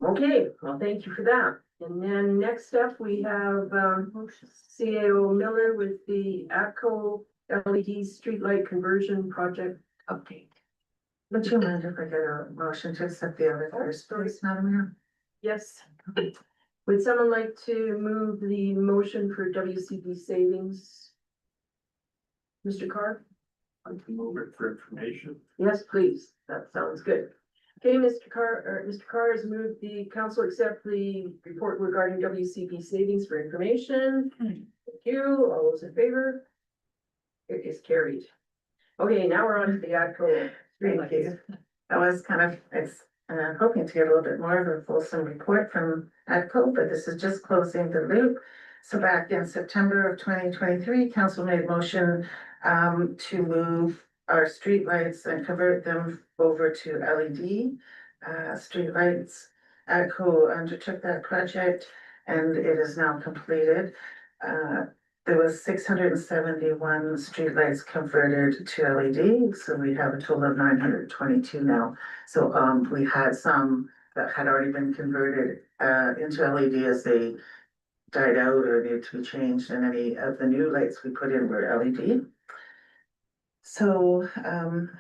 S2: Okay, well, thank you for that. And then next up, we have CAO Miller with the ATCO LED streetlight conversion project update.
S13: Would you mind if I get a motion to accept the other first, please, Madam Mayor?
S2: Yes. Would someone like to move the motion for WCB savings? Mr. Carr?
S7: For information.
S2: Yes, please. That sounds good. Okay, Mr. Carr has moved the council accept the report regarding WCB savings for information. Thank you. All those in favor? It is carried. Okay, now we're on to the ATCO.
S13: Thank you. I was kind of hoping to get a little bit more of a fulsome report from ATCO, but this is just closing the loop. So back in September of 2023, council made motion to move our streetlights and convert them over to LED streetlights. ATCO undertook that project and it is now completed. There was 671 streetlights converted to LED, so we have a total of 922 now. So we had some that had already been converted into LED as they died out or needed to be changed, and any of the new lights we put in were LED. So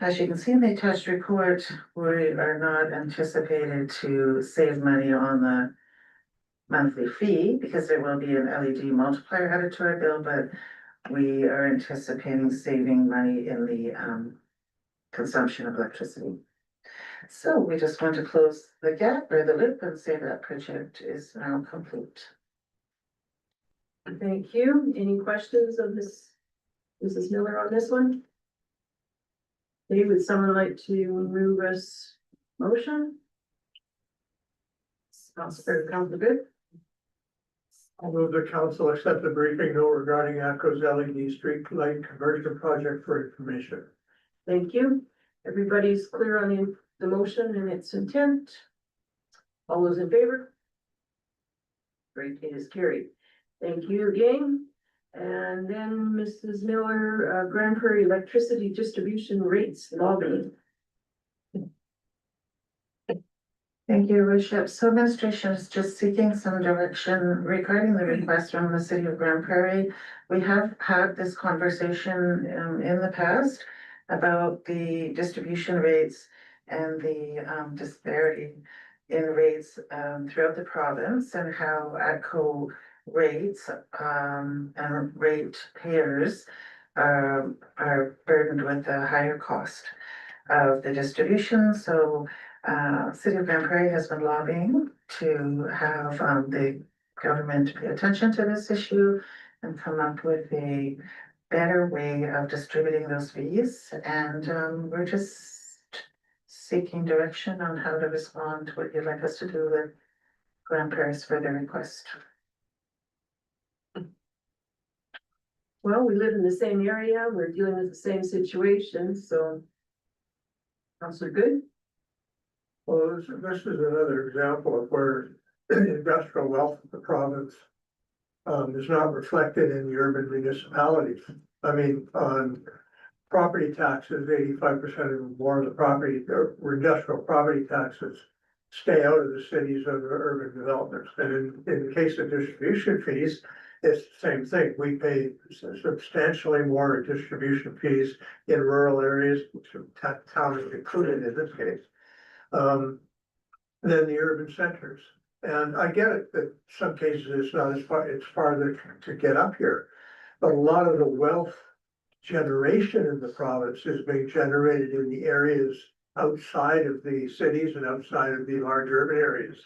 S13: as you can see in the attached report, we are not anticipated to save money on the monthly fee because there will be an LED multiplier added to our bill, but we are anticipating saving money in the consumption of electricity. So we just want to close the gap or the loop and say that project is now complete.
S2: Thank you. Any questions of Mrs. Miller on this one? Okay, would someone like to move us motion? Councilor Good.
S3: I'll move the council accept the briefing note regarding ATCO's LED street light conversion project for information.
S2: Thank you. Everybody's clear on the motion and its intent. All those in favor? Great, it is carried. Thank you again. And then Mrs. Miller, Grand Prairie electricity distribution rates lobby.
S13: Thank you, Your Worship. So administration is just seeking some direction regarding the request from the city of Grand Prairie. We have had this conversation in the past about the distribution rates and the disparity in rates throughout the province and how ATCO rates and rate payers are burdened with a higher cost of the distribution. So City of Grand Prairie has been lobbying to have the government pay attention to this issue and come up with a better way of distributing those fees. And we're just seeking direction on how to respond to what you'd like us to do with Grand Prairie's further request.
S2: Well, we live in the same area. We're dealing with the same situation, so. Councilor Good.
S3: Well, this is another example of where the industrial wealth of the province is not reflected in the urban municipalities. I mean, on property taxes, 85% or more of the property, or industrial property taxes stay out of the cities of the urban developments. And in the case of distribution fees, it's the same thing. We pay substantially more distribution fees in rural areas, which town is included in this case, than the urban centers. And I get it that some cases it's not as far, it's farther to get up here. But a lot of the wealth generation in the province is being generated in the areas outside of the cities and outside of the large urban areas.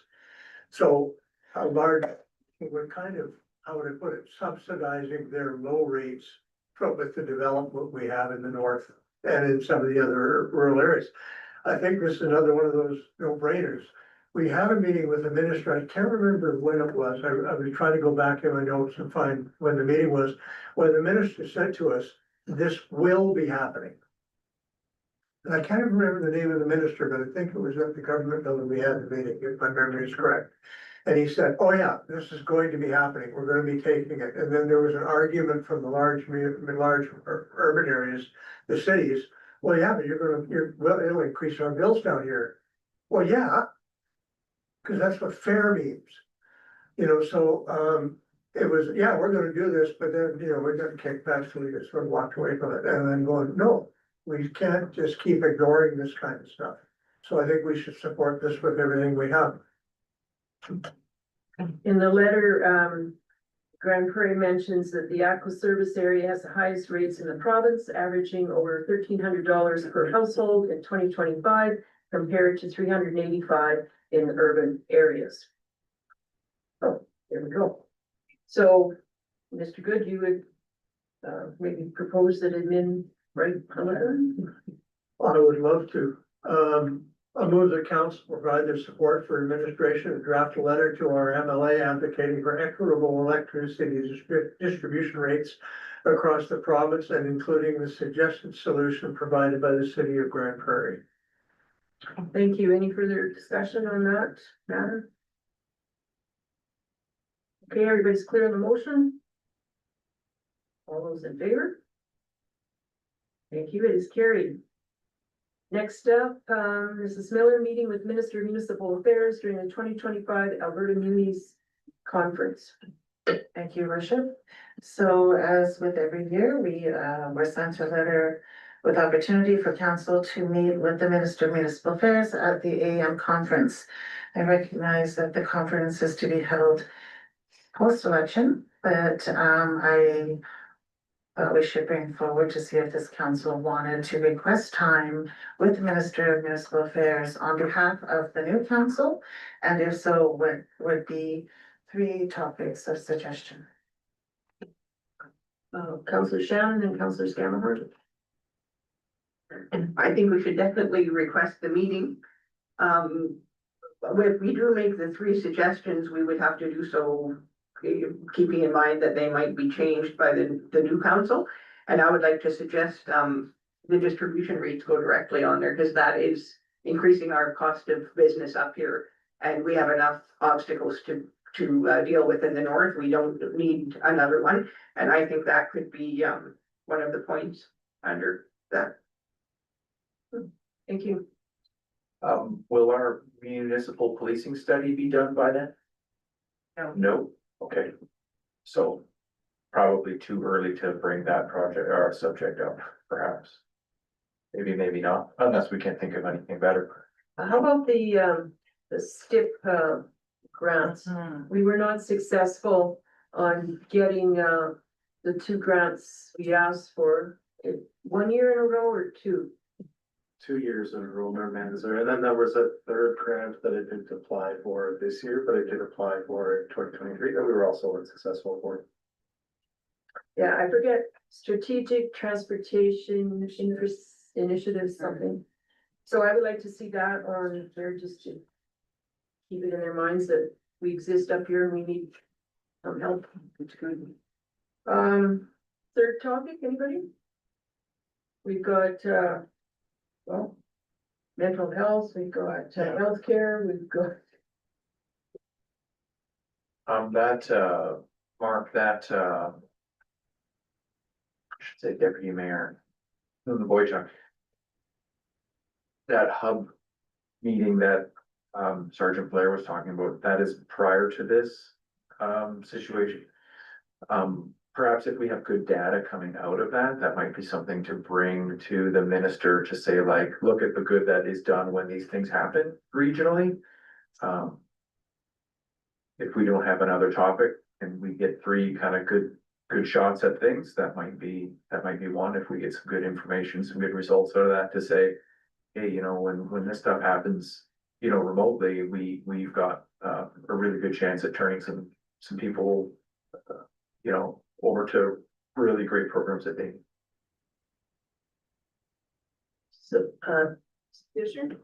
S3: So a large, we're kind of, how would I put it, subsidizing their low rates with the development we have in the north and in some of the other rural areas. I think this is another one of those no-brainers. We had a meeting with the minister. I can't remember when it was. I was trying to go back in my notes and find when the meeting was, when the minister said to us, this will be happening. And I can't even remember the name of the minister, but I think it was at the government building we had the meeting, if my memory is correct. And he said, oh yeah, this is going to be happening. We're going to be taking it. And then there was an argument from the large urban areas, the cities. Well, yeah, but it'll increase our bills down here. Well, yeah, because that's what fair means. You know, so it was, yeah, we're gonna do this, but then, you know, we're gonna kick back, so we just sort of walked away from it and then going, no, we can't just keep ignoring this kind of stuff. So I think we should support this with everything we have.
S2: In the letter, Grand Prairie mentions that the ATCO service area has the highest rates in the province, averaging over $1,300 per household in 2025, compared to $385 in urban areas. Oh, there we go. So, Mr. Good, you would maybe propose that admin write a letter?
S3: I would love to. I move the council provide their support for administration and draft a letter to our MLA advocating for equitable electricity distribution rates across the province and including the suggested solution provided by the city of Grand Prairie.
S2: Thank you. Any further discussion on that matter? Okay, everybody's clear on the motion? All those in favor? Thank you. It is carried. Next up, Mrs. Miller, meeting with Minister of Municipal Affairs during the 2025 Alberta Munis Conference.
S13: Thank you, Worship. So as with every year, we were sent a letter with opportunity for council to meet with the Minister of Municipal Affairs at the AM conference. I recognize that the conference is to be held post-election, but I thought we should bring forward to see if this council wanted to request time with the Minister of Municipal Affairs on behalf of the new council, and if so, what would be 3 topics of suggestion.
S2: Councillor Shannon and Councillor Scamahort.
S6: I think we should definitely request the meeting. if we do make the 3 suggestions, we would have to do so keeping in mind that they might be changed by the new council. And I would like to suggest, the distribution rates go directly on there, because that is increasing our cost of business up here. And we have enough obstacles to deal with in the north. We don't need another one. And I think that could be, one of the points under that.
S2: Thank you.
S1: Will our municipal policing study be done by then?
S2: No.
S1: No, okay. So probably too early to bring that project or subject up, perhaps. Maybe, maybe not, unless we can think of anything better.
S2: How about the STIP, grants? We were not successful on getting, the 2 grants we asked for. 1 year in a row or 2?
S12: 2 years in a row, Mayor Manzer, and then there was a third grant that I didn't apply for this year, but I did apply for in 2023 that we were also unsuccessful for.
S2: Yeah, I forget, strategic transportation initiative something. So I would like to see that on there, just to keep it in their minds that we exist up here and we need some help. It's good. Third topic, anybody? We've got, well, mental health, we've got healthcare, we've got.
S1: Mark, I should say deputy mayor, the boy Chuck. That hub meeting that, Sergeant Blair was talking about, that is prior to this, situation. Perhaps if we have good data coming out of that, that might be something to bring to the minister to say like, look at the good that is done when these things happen regionally. If we don't have another topic and we get 3 kind of good shots at things, that might be one. If we get some good information, some good results out of that to say, hey, you know, when this stuff happens, you know, remotely, we've got a really good chance at turning some people, you know, over to really great programs that they.
S2: So, Fisher?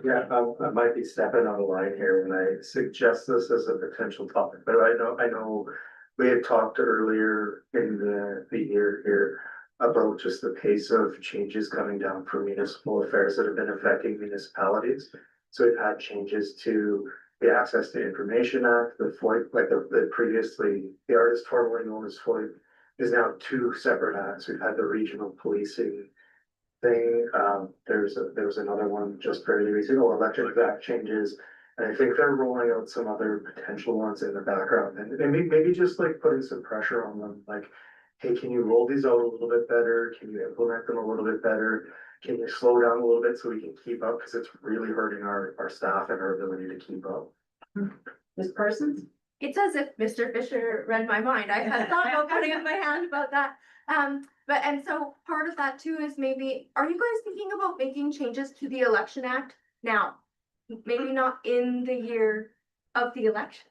S12: Yeah, I might be stepping out of line here when I suggest this as a potential topic, but I know we had talked earlier in the year here about just the pace of changes coming down for municipal affairs that have been affecting municipalities. So we've had changes to the Access to Information Act, the FOIP, like the previously, the artist formerly known as FOIP, is now 2 separate acts. We've had the regional policing thing. There was another one just fairly recent, Electric Act changes. And I think they're rolling out some other potential ones in the background, and maybe just like putting some pressure on them, like, hey, can you roll these out a little bit better? Can you implement them a little bit better? Can you slow down a little bit so we can keep up? Because it's really hurting our staff and our ability to keep up.
S2: Ms. Parsons?
S15: It's as if Mr. Fisher read my mind. I had thought about putting up my hand about that. But and so part of that too is maybe, are you guys thinking about making changes to the Election Act now? Maybe not in the year of the election,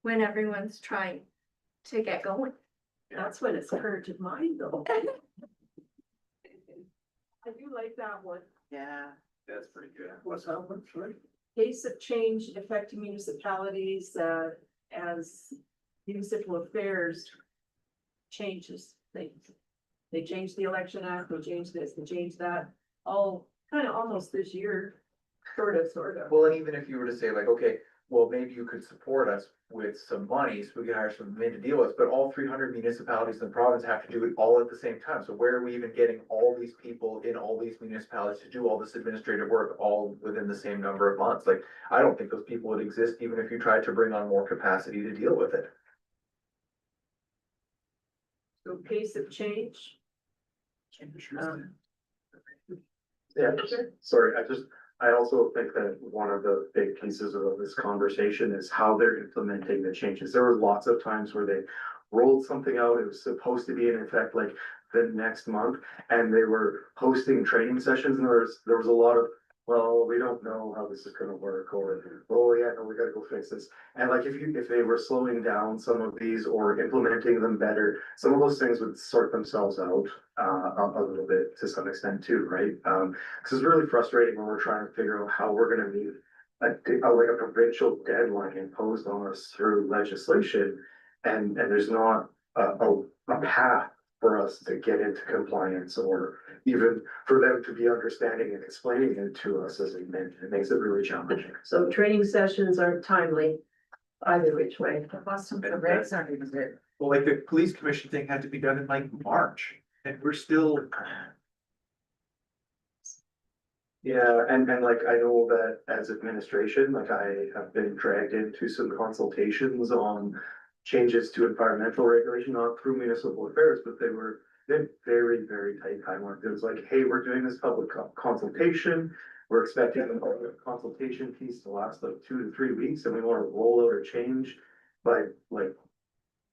S15: when everyone's trying to get going.
S2: That's when it's current in mind though. I do like that one.
S6: Yeah.
S1: That's pretty good.
S3: What's that one, sorry?
S2: Pace of change affecting municipalities, as municipal affairs changes things. They change the Election Act, they change this, they change that, all kind of almost this year, sort of.
S1: Well, and even if you were to say like, okay, well, maybe you could support us with some money so we can hire some men to deal with, but all 300 municipalities in the province have to do it all at the same time. So where are we even getting all these people in all these municipalities to do all this administrative work all within the same number of months? Like, I don't think those people would exist even if you tried to bring on more capacity to deal with it.
S2: So pace of change.
S12: Yeah, sorry, I also think that one of the big pieces of this conversation is how they're implementing the changes. There were lots of times where they rolled something out, it was supposed to be in effect like the next month, and they were hosting training sessions, and there was a lot of, well, we don't know how this is gonna work, or, oh yeah, no, we gotta go fix this. And like, if they were slowing down some of these or implementing them better, some of those things would sort themselves out a little bit to some extent too, right? Cause it's really frustrating when we're trying to figure out how we're gonna meet like a provincial deadline imposed on us through legislation. And there's not a path for us to get into compliance, or even for them to be understanding and explaining it to us as a minute. It makes it really challenging.
S2: So training sessions are timely, either which way.
S13: The Boston, the regs aren't even there.
S1: Well, like the police commission thing had to be done in like March, and we're still.
S12: Yeah, and like I know that as administration, like I have been dragged into some consultations on changes to environmental regulation, not through municipal affairs, but they had very, very tight timeline. It was like, hey, we're doing this public consultation. We're expecting the public consultation piece to last like 2 to 3 weeks, and we want to roll out a change by like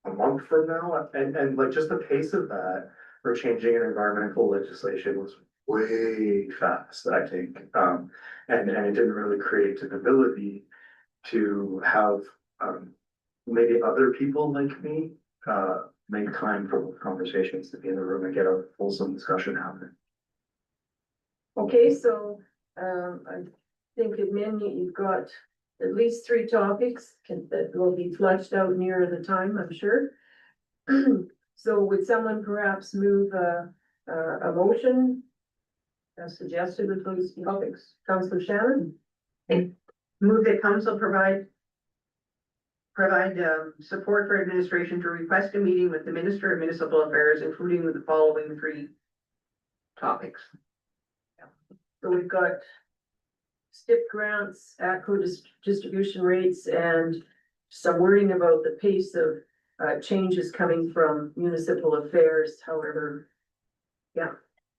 S12: a month from now. And like just the pace of that for changing an environmental legislation was way fast, I think. And it didn't really create an ability to have maybe other people like me make time for conversations, to be in the room and get a wholesome discussion happening.
S2: Okay, so, I think admin, you've got at least 3 topics that will be fleshed out nearer the time, I'm sure. So would someone perhaps move a motion as suggested with those topics? Councillor Shannon?
S6: Move that council provide support for administration to request a meeting with the Minister of Municipal Affairs, including the following 3 topics.
S2: So we've got STIP grants, ACO distribution rates, and some wording about the pace of changes coming from municipal affairs, however.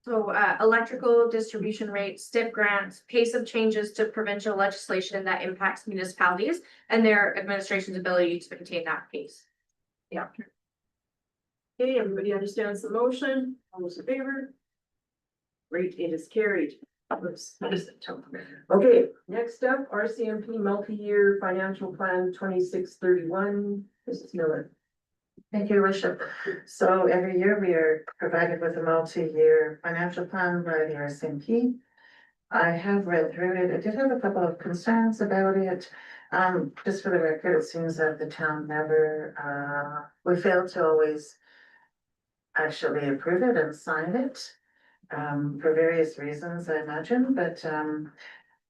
S15: So, electrical distribution rates, STIP grants, pace of changes to provincial legislation that impacts municipalities and their administration's ability to maintain that pace.
S2: Okay, everybody understands the motion? All those in favor? Great, it is carried. Oops, what is it? Okay, next up, RCMP multi-year financial plan 26-31. Mrs. Miller.
S13: Thank you, Worship. So every year we are provided with a multi-year financial plan by the RCMP. I have read through it. I did have a couple of concerns about it. Just for the record, it seems that the town never, we failed to always actually approve it and sign it. For various reasons, I imagine, but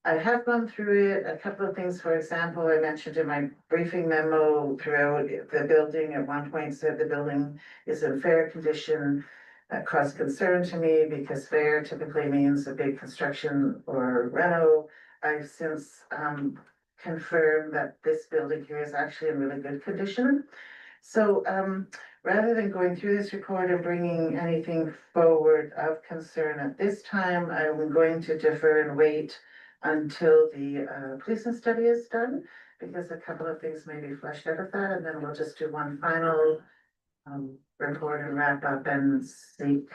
S13: I have gone through it. A couple of things, for example, I mentioned in my briefing memo throughout the building at one point said the building is in fair condition. That caused concern to me because fair typically means a big construction or reno. I've since confirmed that this building here is actually in really good condition. So rather than going through this report and bringing anything forward of concern at this time, I'm going to defer and wait until the policing study is done, because a couple of things may be fleshed out of that, and then we'll just do one final report and wrap up and seek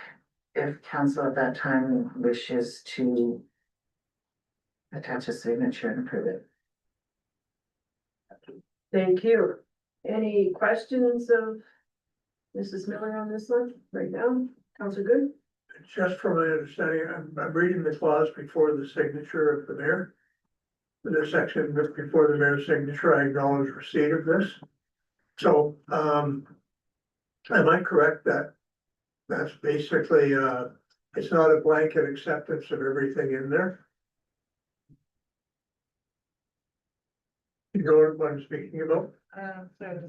S13: if council at that time wishes to attach a signature and approve it.
S2: Thank you. Any questions of Mrs. Miller on this one right now? Councilor Good?
S3: Just from my understanding, I'm reading the clause before the signature of the mayor. The section before the mayor's signature, I acknowledge receipt of this. So, am I correct that that's basically, it's not a blanket acceptance of everything in there? You know what I'm speaking about?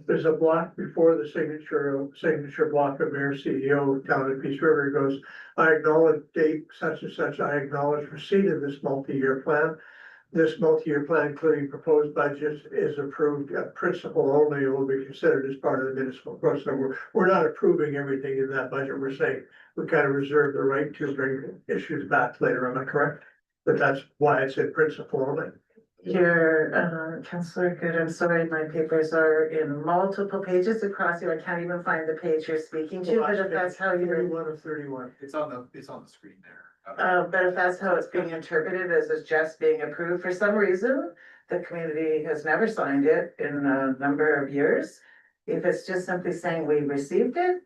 S3: There's a block before the signature block of Mayor CEO Town of Peace River. It goes, I acknowledge date such and such, I acknowledge receipt of this multi-year plan. This multi-year plan, including proposed budget, is approved at principle only and will be considered as part of the municipal process. We're not approving everything in that budget. We're saying we kind of reserve the right to bring issues back later. Am I correct? But that's why it's in principle only.
S13: Your Councillor Good, I'm sorry, my papers are in multiple pages across here. I can't even find the page you're speaking to, but if that's how you're.
S3: 31 of 31.
S1: It's on the screen there.
S13: But if that's how it's being interpreted as it's just being approved, for some reason, the community has never signed it in a number of years. If it's just simply saying we received it.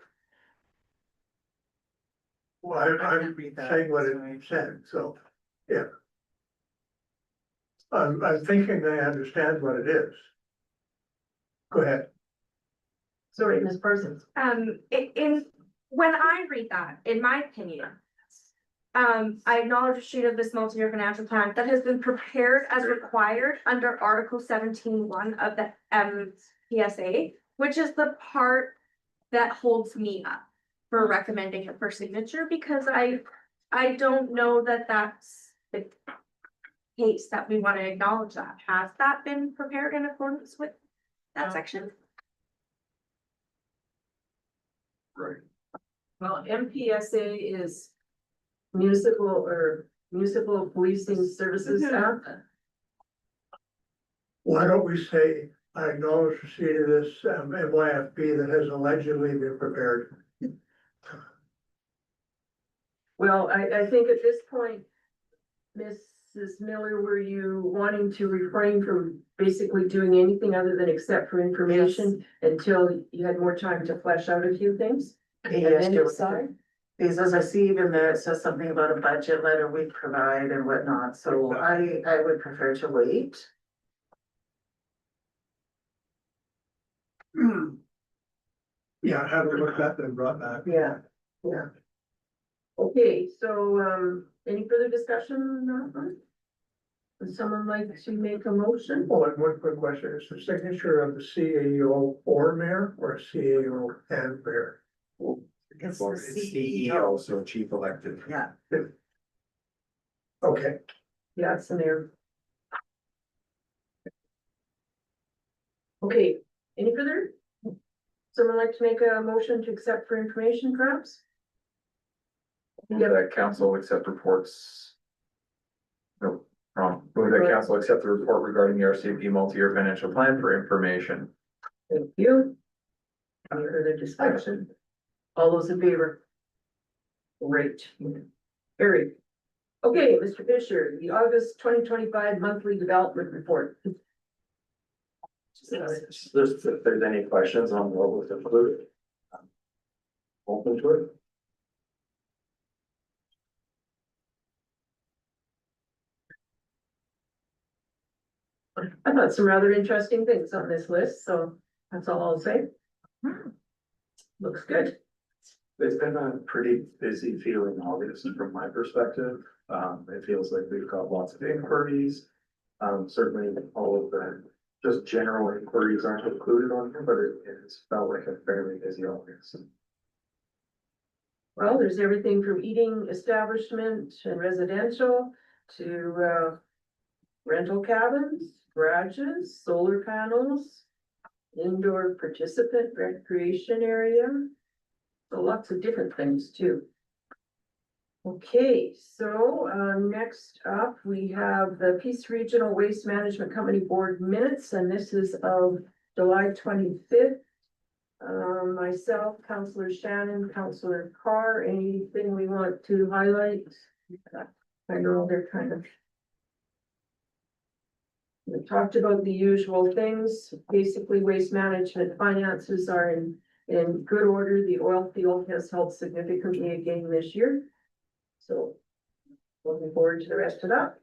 S3: Well, I'm saying what it said, so, yeah. I'm thinking they understand what it is. Go ahead.
S2: Sorry, Ms. Parsons.
S15: When I read that, in my opinion. I acknowledge receipt of this multi-year financial plan that has been prepared as required under Article 17(1) of the PSA, which is the part that holds me up for recommending it for signature, because I don't know that that's the case that we want to acknowledge that. Has that been prepared in accordance with that section?
S14: Right.
S2: Well, MPSA is municipal policing services act.
S3: Why don't we say, I acknowledge receipt of this MYFP that has allegedly been prepared?
S2: Well, I think at this point, Mrs. Miller, were you wanting to refrain from basically doing anything other than accept for information until you had more time to flesh out a few things? And
S13: Yes,
S2: then decide?
S13: because as I see even there, it says something about a budget letter we provide and whatnot, so I would prefer to wait.
S3: Yeah, have we looked at and brought back?
S2: Yeah, yeah. Okay, so, any further discussion on that one? Would someone like to make a motion?
S3: Oh, and one quick question, is the signature of the CAO or mayor or CAO and mayor?
S13: It's the CEO,
S12: so chief elected.
S13: yeah.
S3: Okay,
S2: Yeah, it's in there. Okay, any further? Someone like to make a motion to accept for information, perhaps?
S1: Move that council accept reports. No, wrong. Move that council accept the report regarding the RCMP multi-year financial plan for information.
S2: Thank you. Any further discussion? All those in favor? Great. Carried. Okay, Mr. Fisher, the August 2025 monthly development report.
S4: If there's any questions on what was included. Open to it.
S2: I thought some rather interesting things on this list, so that's all I'll say. Looks good.
S12: It's been a pretty busy feeling August from my perspective. It feels like we've got lots of inquiries. Certainly all of the just general inquiries aren't included on here, but it's felt like a fairly busy August.
S2: Well, there's everything from eating establishment and residential to rental cabins, garages, solar panels, indoor participant recreation area. So lots of different things too. Okay, so next up, we have the Peace Regional Waste Management Company Board minutes, and this is of July 25th. Myself, Councillor Shannon, Councillor Carr, anything we want to highlight? I know they're kind of. We talked about the usual things. Basically, waste management finances are in good order. The oil field has helped significantly again this year. So looking forward to the rest of that.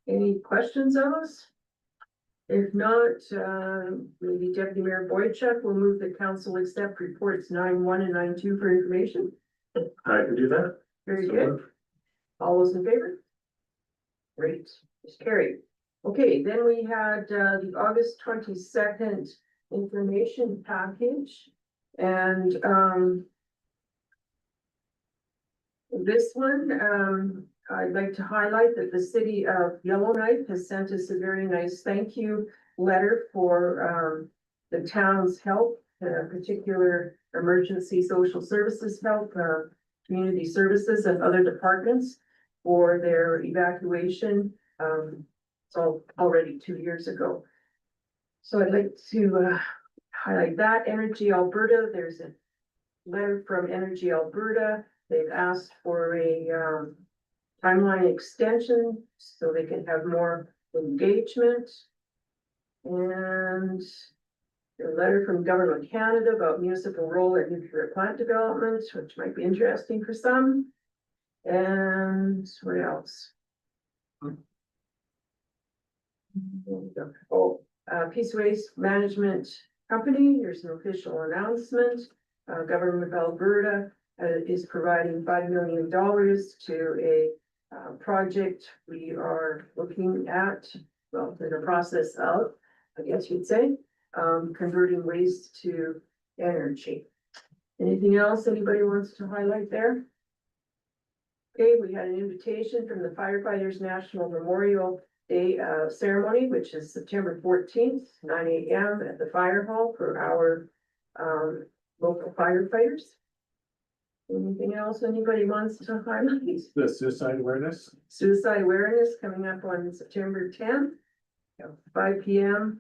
S2: Any questions of us? If not, maybe Deputy Mayor Boychuk will move the council accept reports 9.1 and 9.2 for information.
S4: I can do that.
S2: Very good. All those in favor? Great, it's carried. Okay, then we had the August 22nd information package. And this one, I'd like to highlight that the city of Yellowknife has sent us a very nice thank you letter for the town's help, particular emergency social services help, community services and other departments for their evacuation. So already 2 years ago. So I'd like to highlight that. Energy Alberta, there's a letter from Energy Alberta. They've asked for a timeline extension so they can have more engagement. And a letter from Government Canada about municipal role at nuclear plant development, which might be interesting for some. And what else? Oh, Peace Waste Management Company, there's an official announcement. Government of Alberta is providing $5 million to a project we are looking at, well, in the process of, I guess you'd say, converting waste to energy. Anything else anybody wants to highlight there? Okay, we had an invitation from the Firefighters National Memorial Day ceremony, which is September 14th, 9 a.m. at the fire hall for our local firefighters. Anything else anybody wants to highlight?
S4: The suicide awareness?
S2: Suicide awareness coming up on September 10th, 5 p.m.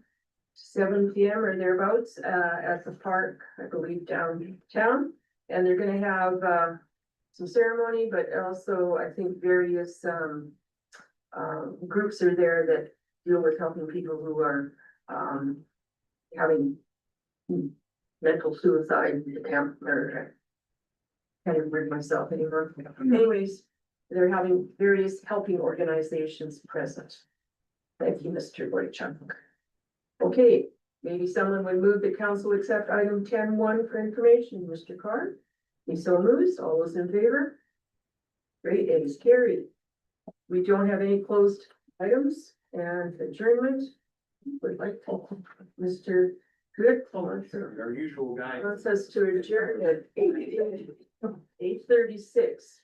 S2: 7 p.m. or thereabouts, at the park, I believe downtown. And they're gonna have, some ceremony, but also I think various, groups are there that deal with helping people who are, having mental suicide attempt, or I can't even bring myself anymore. Anyways, they're having various helping organizations present. Thank you, Mr. Boychuk. Okay, maybe someone would move the council accept item 10.1 for information, Mr. Carr. He so moves, all those in favor? Great, it is carried. We don't have any closed items and adjournment. Would like to, Mr. Good,
S14: Our usual guy.
S2: wants us to adjourn at 8:36.